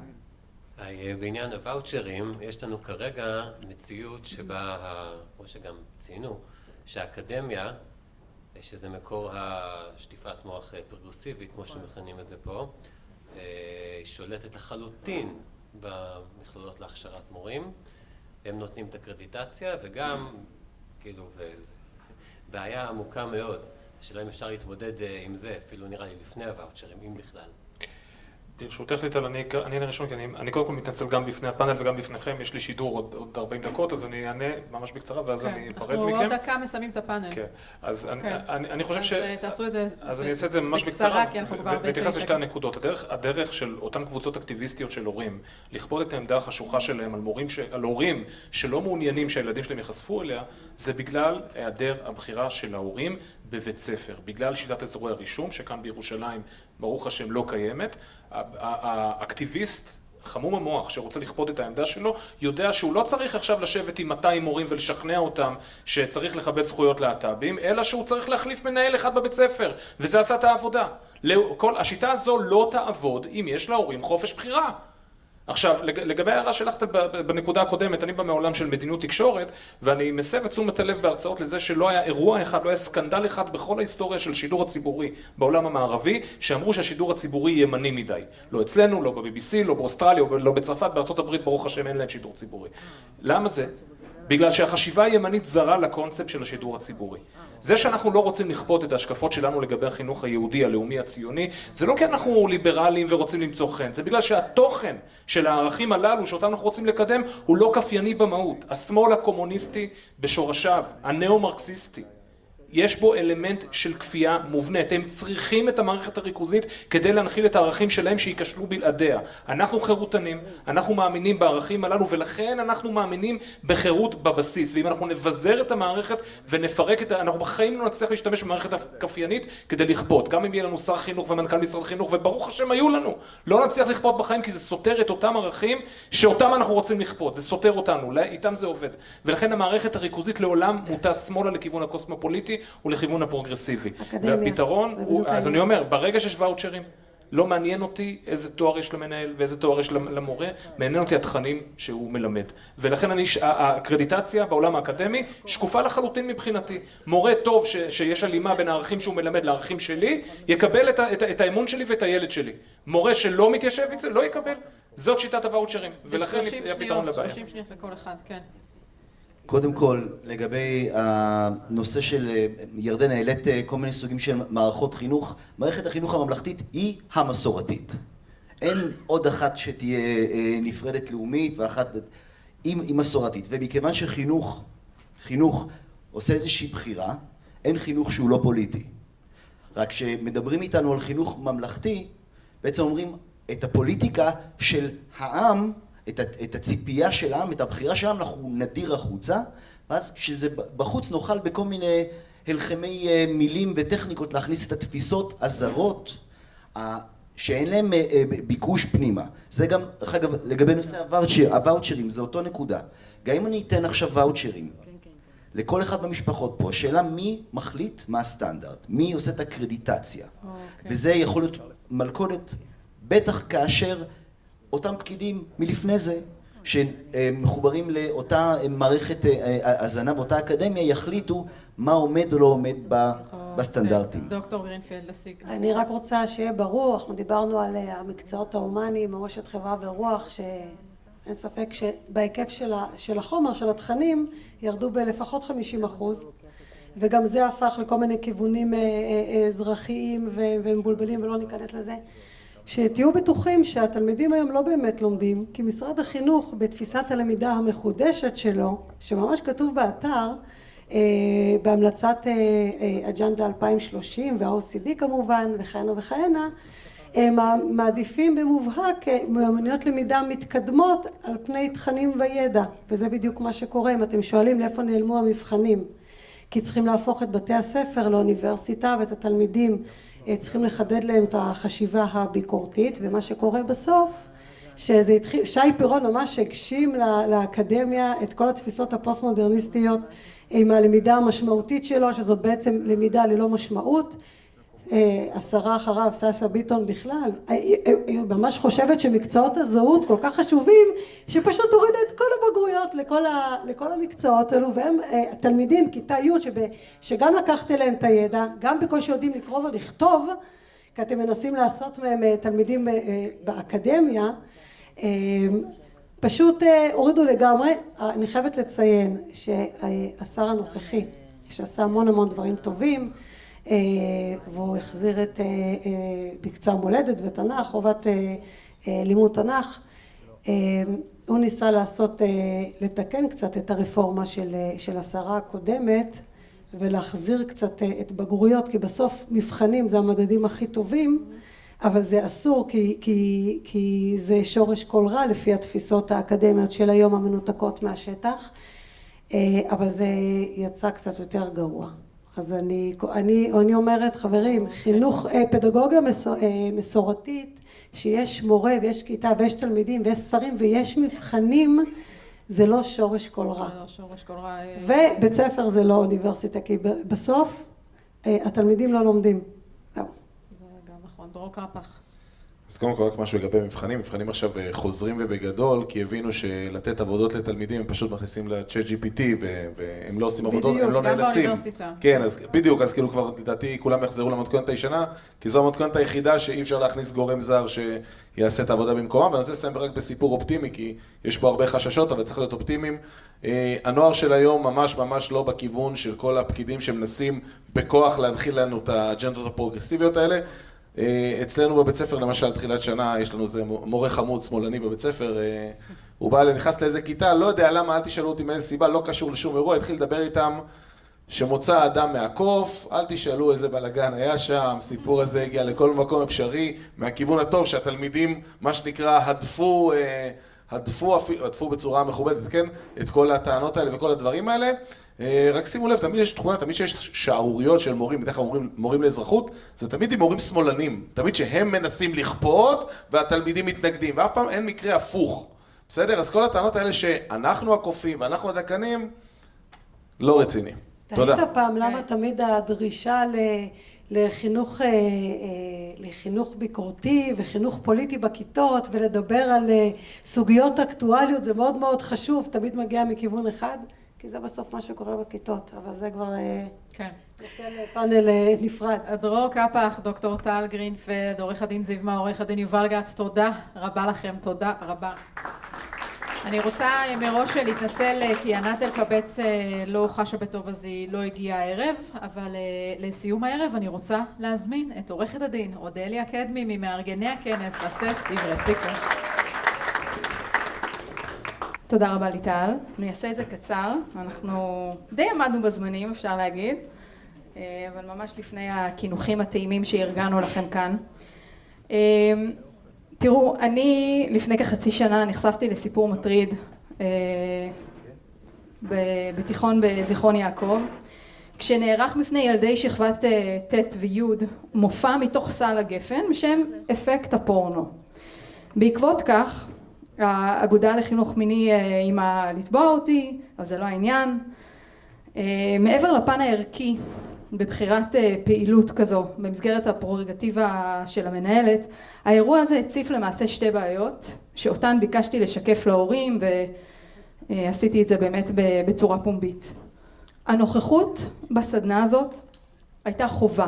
בעניין הוואוצ'רים, יש לנו כרגע מציאות שבה, כמו שגם ציינו, שהאקדמיה, שזה מקור השטיפת מוח פרגרסיבית, כמו שמכנים את זה פה, שולטת לחלוטין במכללות להכשרת מורים. הם נותנים את הקרדיטציה וגם, כאילו, בעיה עמוקה מאוד. השאלה אם אפשר להתמודד עם זה, אפילו נראה לי לפני הוואוצ'רים, אם בכלל. ברשותך ליטל, אני אענה ראשון, כי אני קודם כל מתנצל גם בפני הפאנל וגם בפניכם, יש לי שידור עוד 40 דקות, אז אני אענה ממש בקצרה ואז אני אפרד מכם. אנחנו עוד דקה מסיימים את הפאנל. כן, אז אני חושב ש... אז תעשו את זה אז אני אעשה את זה ממש בקצרה, ותתייחס לשתי בקצרה. הנקודות. הדרך של אותן קבוצות אקטיביסטיות של הורים, לכפות את העמדה החשוכה שלהם על הורים שלא מעוניינים שהילדים שלהם יחשפו אליה, זה בגלל היעדר הבחירה של ההורים בבית ספר, בגלל שיטת אזורי הרישום, שכאן בירושלים ברוך השם לא קיימת. האקטיביסט חמום המוח שרוצה לכפות את העמדה שלו, יודע שהוא לא צריך עכשיו לשבת עם 200 מורים ולשכנע אותם שצריך לכבד זכויות להט"בים, אלא שהוא צריך להחליף מנהל אחד בבית ספר, וזה עשה את העבודה. השיטה הזו לא תעבוד אם יש להורים חופש בחירה. עכשיו, לגבי הערה שלך בנקודה הקודמת, אני בא מעולם של מדיניות תקשורת, ואני מסב את תשומת הלב בהרצאות לזה שלא היה אירוע אחד, לא היה סקנדל אחד בכל ההיסטוריה של שידור הציבורי בעולם המערבי, שאמרו שהשידור הציבורי ימני מדי. לא אצלנו, לא ב-BBC, לא באוסטרליה, לא בצרפת, בארצות הברית, ברוך השם, אין להם שידור ציבורי. למה זה? בגלל שהחשיבה הימנית זרה לקונספט של השידור הציבורי. זה שאנחנו לא רוצים לכפות את ההשקפות שלנו לגבי החינוך היהודי, הלאומי, הציוני, זה לא כי אנחנו ליברליים ורוצים למצוא חן, זה בגלל שהתוכן של הערכים הללו שאותם אנחנו רוצים לקדם הוא לא כפייני במהות. השמאל הקומוניסטי בשורשיו, הנאו-מרקסיסטי, יש בו אלמנט של כפייה מובנית. הם צריכים את המערכת הריכוזית כדי להנחיל את הערכים שלהם שיכשלו בלעדיה. אנחנו חירותנים, אנחנו מאמינים בערכים הללו, ולכן אנחנו מאמינים בחירות בבסיס. ואם אנחנו נבזר את המערכת ונפרק את אנחנו בחיים לא נצליח להשתמש במערכת הכפיינית כדי לכפות. גם אם יהיה לנו שר חינוך ומנכ"ל משרד חינוך, וברוך השם היו לנו, לא נצליח לכפות בחיים, כי זה סותר את אותם ערכים שאותם אנחנו רוצים לכפות. זה סותר אותנו, איתם זה עובד. ולכן המערכת הריכוזית לעולם מוטה שמאלה לכיוון הקוסמופוליטי ולכיוון הפרוגרסיבי. והפתרון הוא, אז אני אומר, ברגע שיש ואוצ'רים, לא מעניין אותי איזה תואר יש למנהל ואיזה תואר יש למורה, מעניין אותי התכנים שהוא מלמד. ולכן הקרדיטציה בעולם האקדמי שקופה לחלוטין מבחינתי. מורה טוב שיש הלימה בין הערכים שהוא מלמד לערכים שלי, יקבל את האמון שלי ואת הילד שלי. מורה שלא מתיישב את זה, לא יקבל. זאת שיטת הוואוצ'רים, ולכן הפתרון לבעיה. 30 שניות לכל אחד, כן. קודם כל, לגבי הנושא של ירדן, העלית כל מיני סוגים של מערכות חינוך. מערכת החינוך הממלכתית היא המסורתית. אין עוד אחת שתהיה נפרדת לאומית ואחת היא מסורתית. ומכיוון שחינוך עושה איזושהי בחירה, אין חינוך שהוא לא פוליטי. רק שמדברים איתנו על חינוך ממלכתי, בעצם אומרים את הפוליטיקה של העם, את הציפייה של העם, את הבחירה של העם, אנחנו נדיר החוצה, ואז שזה בחוץ נוכל בכל מיני הלחמי מילים וטכניקות להכניס את התפיסות הזרות שאין להם ביקוש פנימה. זה גם, אגב, לגבי נושא הוואוצ'רים, זה אותו נקודה. גם אם אני אתן עכשיו ואוצ'רים לכל אחד במשפחות פה, השאלה מי מחליט מה הסטנדרט, מי עושה את הקרדיטציה. וזה יכול להיות מלכודת, בטח כאשר אותם פקידים מלפני זה, שמחוברים לאותה מערכת הזנה ואותה אקדמיה, יחליטו מה עומד או לא עומד בסטנדרטים. דוקטור גרינפלד, לסיג. אני רק רוצה שיהיה ברור, אנחנו דיברנו על המקצועות ההומניים, מורשת חברה ורוח, שאין ספק שבהיקף של החומר, של התכנים, ירדו בלפחות 50%, וגם זה הפך לכל מיני כיוונים אזרחיים ומבולבלים, ולא ניכנס לזה. שתהיו בטוחים שהתלמידים היום לא באמת לומדים, כי משרד החינוך בתפיסת הלמידה המחודשת שלו, שממש כתוב באתר, בהמלצת אג'נדה 2030 וה-OCD כמובן וכהנה וכהנה, הם מעדיפים במובהק מיומנויות למידה מתקדמות על פני תכנים וידע, וזה בדיוק מה שקורה. אם אתם שואלים לאיפה נעלמו המבחנים, כי צריכים להפוך את בתי הספר לאוניברסיטה ואת התלמידים צריכים לחדד להם את החשיבה הביקורתית, ומה שקורה בסוף שזה התחיל, שי פירון ממש הגשים לאקדמיה את כל התפיסות הפוסט מודרניסטיות עם הלמידה המשמעותית שלו, שזאת בעצם למידה ללא משמעות. השרה אחריו, סשה ביטון בכלל, היא ממש חושבת שמקצועות הזהות כל כך חשובים, שפשוט הורידה את כל הבגרויות לכל המקצועות האלו, והם התלמידים, כיתה י' שגם לקחת אליהם את הידע, גם בקושי יודעים לקרוא ולכתוב, כי אתם מנסים לעשות מהם תלמידים באקדמיה, פשוט הורידו לגמרי. אני חייבת לציין שהשר הנוכחי, שעשה המון דברים טובים, והוא החזיר את מקצוע מולדת ותנ"ך, חובת לימוד תנ"ך, הוא ניסה לתקן קצת את הרפורמה של השרה הקודמת ולהחזיר קצת את בגרויות, כי בסוף מבחנים זה המדדים הכי טובים, אבל זה אסור כי זה שורש כל רע לפי התפיסות האקדמיות של היום המנותקות מהשטח, אבל זה יצא קצת יותר גרוע. אז אני אומרת, חברים, חינוך, פדגוגיה מסורתית, שיש מורה ויש כיתה ויש תלמידים ויש ספרים ויש מבחנים, זה לא שורש כל רע. זה לא שורש כל רע. ובית ספר זה לא אוניברסיטה, כי בסוף התלמידים לא לומדים. זה גם נכון, דרור קפח. אז קודם כל רק משהו לגבי מבחנים, מבחנים עכשיו חוזרים ובגדול, כי הבינו שלתת עבודות לתלמידים הם פשוט מכניסים ל-Chat GPT והם לא עושים עבודות, הם לא נאלצים. כן, אז בדיוק, אז כאילו כבר לדעתי כולם יחזרו למתכונת הישנה, כי זו המתכונת היחידה שאי אפשר להכניס גורם זר שיעשה את העבודה במקומם, ואני רוצה לסיים רק בסיפור אופטימי, כי יש פה הרבה חששות, אבל צריך להיות אופטימיים. הנוער של היום ממש לא בכיוון של כל הפקידים שמנסים בכוח להנחיל לנו את האג'נדות הפרוגרסיביות האלה. אצלנו בבית ספר, למשל, תחילת שנה, יש לנו איזה מורה חמוד, שמאלני בבית ספר, הוא בא, נכנס לאיזה כיתה, לא יודע למה, אל תשאלו אותי מאיזה סיבה, לא קשור לשום אירוע, התחיל לדבר איתם שמוצא אדם מהקוף, אל תשאלו איזה בלגן היה שם, סיפור הזה הגיע לכל מקום אפשרי, מהכיוון הטוב שהתלמידים, מה שנקרא, הדפו בצורה מכובדת, כן? את כל הטענות האלה וכל הדברים האלה. רק שימו לב, תמיד יש תכונה, תמיד שיש שערוריות של מורים, בדרך כלל מורים לאזרחות, זה תמיד עם מורים שמאלנים, תמיד שהם מנסים לכפות והתלמידים מתנגדים, ואף פעם אין מקרה הפוך. בסדר? אז כל הטענות האלה שאנחנו הקופים ואנחנו הדקנים, לא רציני. תודה. תהית פעם למה תמיד הדרישה לחינוך ביקורתי וחינוך פוליטי בכיתות ולדבר על סוגיות אקטואליות, זה מאוד חשוב, תמיד מגיע מכיוון אחד, כי זה בסוף מה שקורה בכיתות, אבל זה כבר נושא לפאנל נפרד. דרור קפח, דוקטור טל גרינפלד, עורך הדין זיו מאור, עורך הדין יובל גץ, תודה רבה לכם, תודה רבה. אני רוצה מראש להתנצל כי ענת אלקבץ לא חשה בטוב אז היא לא הגיעה הערב, אבל לסיום הערב אני רוצה להזמין את עורכת הדין אודליה קדמי ממארגני הכנס לשאת דברי סיכום. תודה רבה ליטל, אני אעשה את זה קצר, אנחנו די עמדנו בזמנים אפשר להגיד, אבל ממש לפני הכינוחים הטעימים שארגנו לכם כאן. תראו, אני לפני כחצי שנה נחשפתי לסיפור מטריד בתיכון בזיכרון יעקב, כשנערך בפני ילדי שכבת ט' וי' מופע מתוך סל הגפן בשם אפקט הפורנו. בעקבות כך, האגודה לחינוך מיני אימה לתבוע אותי, אבל זה לא העניין. מעבר לפן הערכי בבחירת פעילות כזו במסגרת הפררוגטיבה של המנהלת, האירוע הזה הציף למעשה שתי בעיות שאותן ביקשתי לשקף להורים ועשיתי את זה באמת בצורה פומבית. הנוכחות בסדנה הזאת הייתה חובה.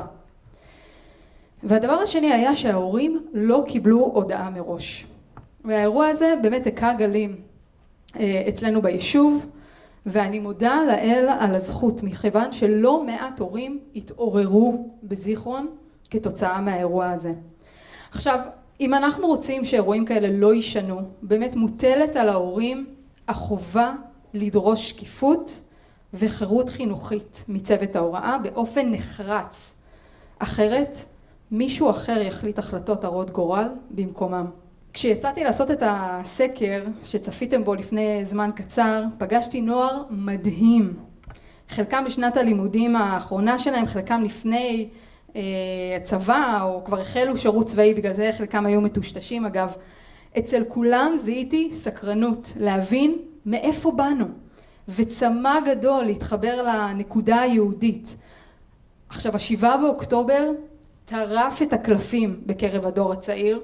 והדבר השני היה שההורים לא קיבלו הודעה מראש. והאירוע הזה באמת הכה גלים אצלנו ביישוב, ואני מודה לאל על הזכות, מכיוון שלא מעט הורים התעוררו בזיכרון כתוצאה מהאירוע הזה. עכשיו, אם אנחנו רוצים שאירועים כאלה לא יישנו, באמת מוטלת על ההורים החובה לדרוש שקיפות וחירות חינוכית מצוות ההוראה באופן נחרץ. אחרת, מישהו אחר יחליט החלטות הרות גורל במקומם. כשיצאתי לעשות את הסקר שצפיתם בו לפני זמן קצר, פגשתי נוער מדהים. חלקם בשנת הלימודים האחרונה שלהם, חלקם לפני הצבא, או כבר החלו שירות צבאי, בגלל זה חלקם היו מטושטשים אגב. אצל כולם זיהיתי סקרנות, להבין מאיפה באנו, וצמא גדול להתחבר לנקודה היהודית. עכשיו, 7 באוקטובר טרף את הקלפים בקרב הדור הצעיר,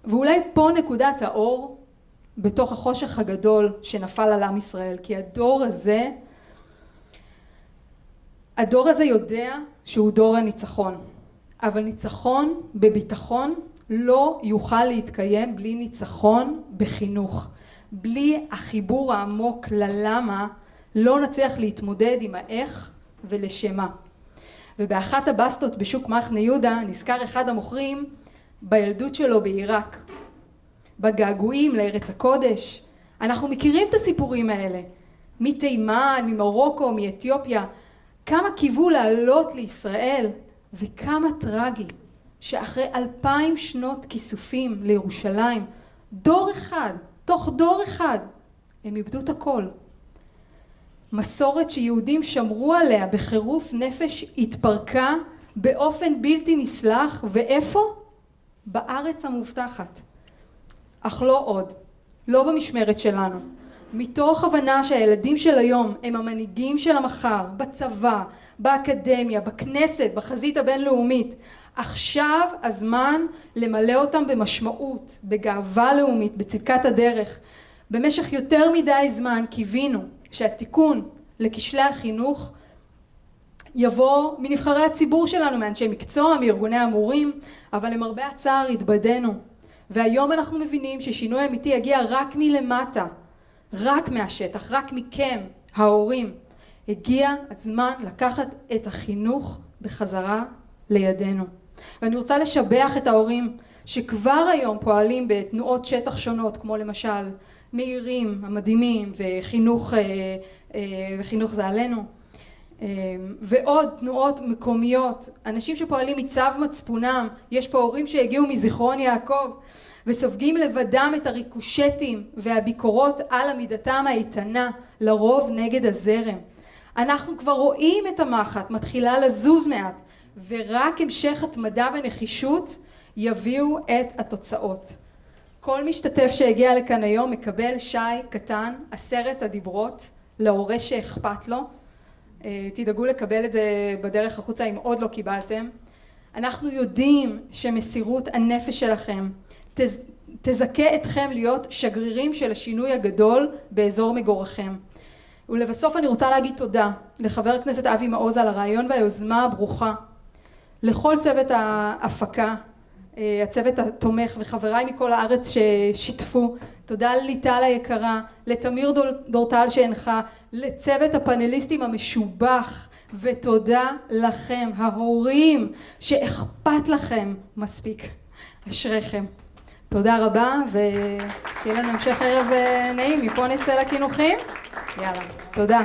ואולי פה נקודת האור בתוך החושך הגדול שנפל על עם ישראל, כי הדור הזה יודע שהוא דור הניצחון, אבל ניצחון בביטחון לא יוכל להתקיים בלי ניצחון בחינוך. בלי החיבור העמוק ללמה לא נצליח להתמודד עם האיך ולשמה. ובאחת הבסטות בשוק מחנה יהודה נזכר אחד המוכרים בילדות שלו בעיראק, בגעגועים לארץ הקודש. אנחנו מכירים את הסיפורים האלה, מתימן, ממרוקו, מאתיופיה. כמה קיוו לעלות לישראל, וכמה טרגי שאחרי 2000 שנות כיסופים לירושלים, תוך דור אחד, הם איבדו את הכל. מסורת שיהודים שמרו עליה בחירוף נפש התפרקה באופן בלתי נסלח, ואיפה? בארץ המובטחת. אך לא עוד, לא במשמרת שלנו. מתוך הבנה שהילדים של היום הם המנהיגים של המחר, בצבא, באקדמיה, בכנסת, בחזית הבינלאומית. עכשיו הזמן למלא אותם במשמעות, בגאווה לאומית, בצדקת הדרך. במשך יותר מדי זמן קיווינו שהתיקון לכשלי החינוך יבוא מנבחרי הציבור שלנו, מאנשי מקצוע, מארגוני המורים, אבל למרבה הצער התבדינו. והיום אנחנו מבינים ששינוי אמיתי יגיע רק מלמטה, רק מהשטח, רק מכם, ההורים. הגיע הזמן לקחת את החינוך בחזרה לידינו. ואני רוצה לשבח את ההורים שכבר היום פועלים בתנועות שטח שונות, כמו למשל מאירים המדהימים וחינוך זה עלינו, ועוד תנועות מקומיות, אנשים שפועלים מצו מצפונם. יש פה הורים שהגיעו מזיכרון יעקב וסופגים לבדם את הריקושטים והביקורות על עמידתם האיתנה, לרוב נגד הזרם. אנחנו כבר רואים את המחט מתחילה לזוז מעט, ורק המשך התמדה ונחישות יביאו את התוצאות. כל משתתף שהגיע לכאן היום מקבל שי קטן, 10 הדיברות, להורה שאכפת לו. תדאגו לקבל את זה בדרך החוצה אם עוד לא קיבלתם. אנחנו יודעים שמסירות הנפש שלכם תזכה אתכם להיות שגרירים של השינוי הגדול באזור מגורכם. ולבסוף אני רוצה להגיד תודה לחבר הכנסת אבי מעוז על הרעיון והיוזמה הברוכה, לכל צוות ההפקה, הצוות התומך וחבריי מכל הארץ ששיתפו. תודה לליטל היקרה, לתמיר דורטל שהנחה, לצוות הפאנליסטים המשובח, ותודה לכם ההורים שאכפת לכם מספיק. אשריכם. תודה רבה, ושיהיה לנו המשך ערב נעים. מפה נצא לכינוחים. יאללה, תודה.